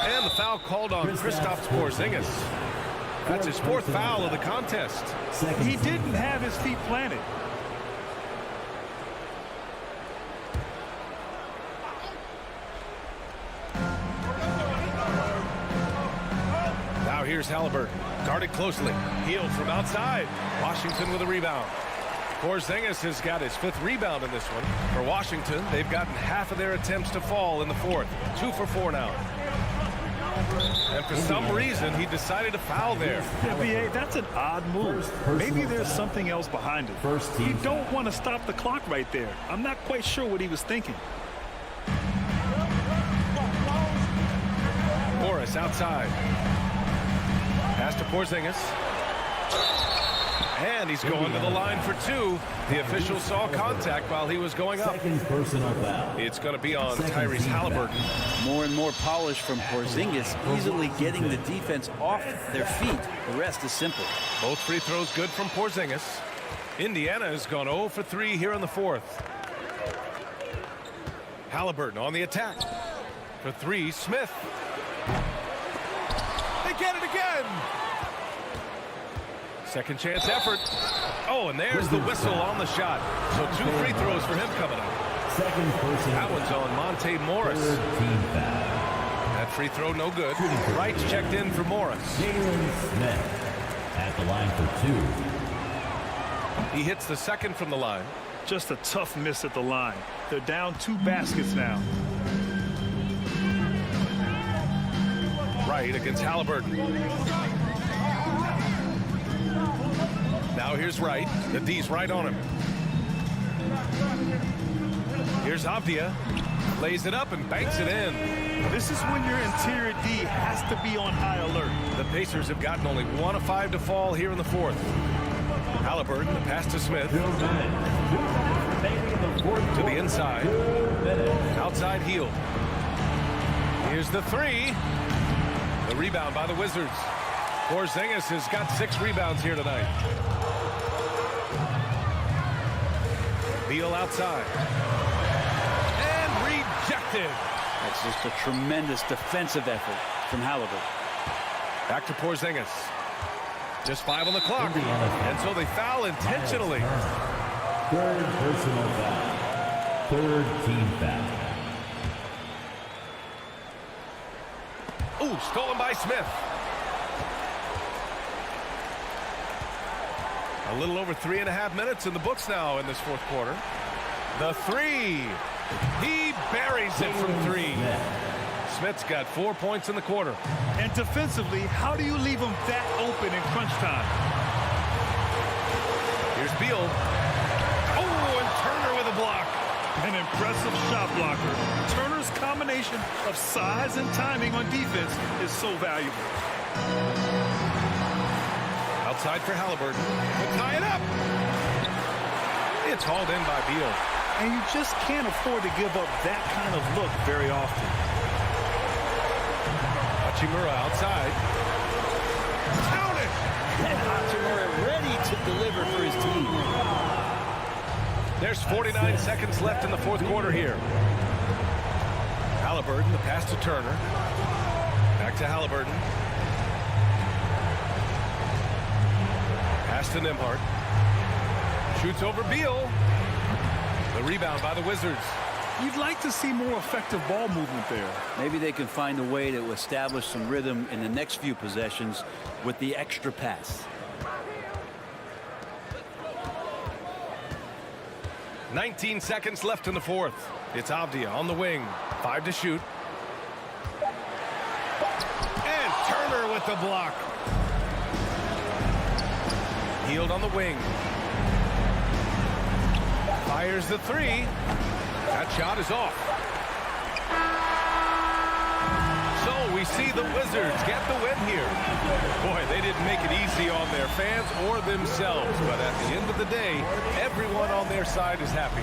And the foul called on Kristaps Porzingis. That's his 4th foul of the contest. He didn't have his feet planted. Now here's Halliburton. Guarded closely. Healed from outside. Washington with a rebound. Porzingis has got his 5th rebound in this one. For Washington, they've gotten half of their attempts to fall in the fourth. 2 for 4 now. And for some reason, he decided to foul there. Yeah, B.A., that's an odd move. Maybe there's something else behind it. You don't want to stop the clock right there. I'm not quite sure what he was thinking. Morris outside. Pass to Porzingis. And he's going to the line for 2. The official saw contact while he was going up. It's going to be on Tyrese Halliburton. More and more polish from Porzingis, easily getting the defense off their feet. The rest is simple. Both free throws good from Porzingis. Indiana has gone 0 for 3 here in the fourth. Halliburton on the attack. For 3, Smith. They get it again. Second chance effort. Oh, and there's the whistle on the shot. So 2 free throws for him coming up. That one's on Monte Morris. That free throw no good. Wright's checked in for Morris. Smith at the line for 2. He hits the second from the line. Just a tough miss at the line. They're down 2 baskets now. Wright against Halliburton. Now here's Wright. The D's right on him. Here's Avdia. Lays it up and banks it in. This is when your interior D has to be on high alert. The Pacers have gotten only 1 of 5 to fall here in the fourth. Halliburton, the pass to Smith. To the inside. Outside heel. Here's the 3. The rebound by the Wizards. Porzingis has got 6 rebounds here tonight. Beal outside. And rejected. That's just a tremendous defensive effort from Halliburton. Back to Porzingis. Just 5 on the clock. And so they foul intentionally. 3rd personal foul. 3rd team foul. Ooh, stolen by Smith. A little over 3.5 minutes in the books now in this fourth quarter. The 3. He buries it from 3. Smith's got 4 points in the quarter. And defensively, how do you leave him that open in crunch time? Here's Beal. Oh, and Turner with a block. An impressive shot blocker. Turner's combination of size and timing on defense is so valuable. Outside for Halliburton. To tie it up. It's hauled in by Beal. And you just can't afford to give up that kind of look very often. A Hachimura outside. Count it! And Hachimura ready to deliver for his team. There's 49 seconds left in the fourth quarter here. Halliburton, the pass to Turner. Back to Halliburton. Pass to Nembhard. Shoots over Beal. The rebound by the Wizards. You'd like to see more effective ball movement there. Maybe they can find a way to establish some rhythm in the next few possessions with the extra pass. 19 seconds left in the fourth. It's Avdia on the wing. 5 to shoot. And Turner with the block. Hield on the wing. Fires the three. That shot is off. So we see the Wizards get the win here. Boy, they didn't make it easy on their fans or themselves. But at the end of the day, everyone on their side is happy.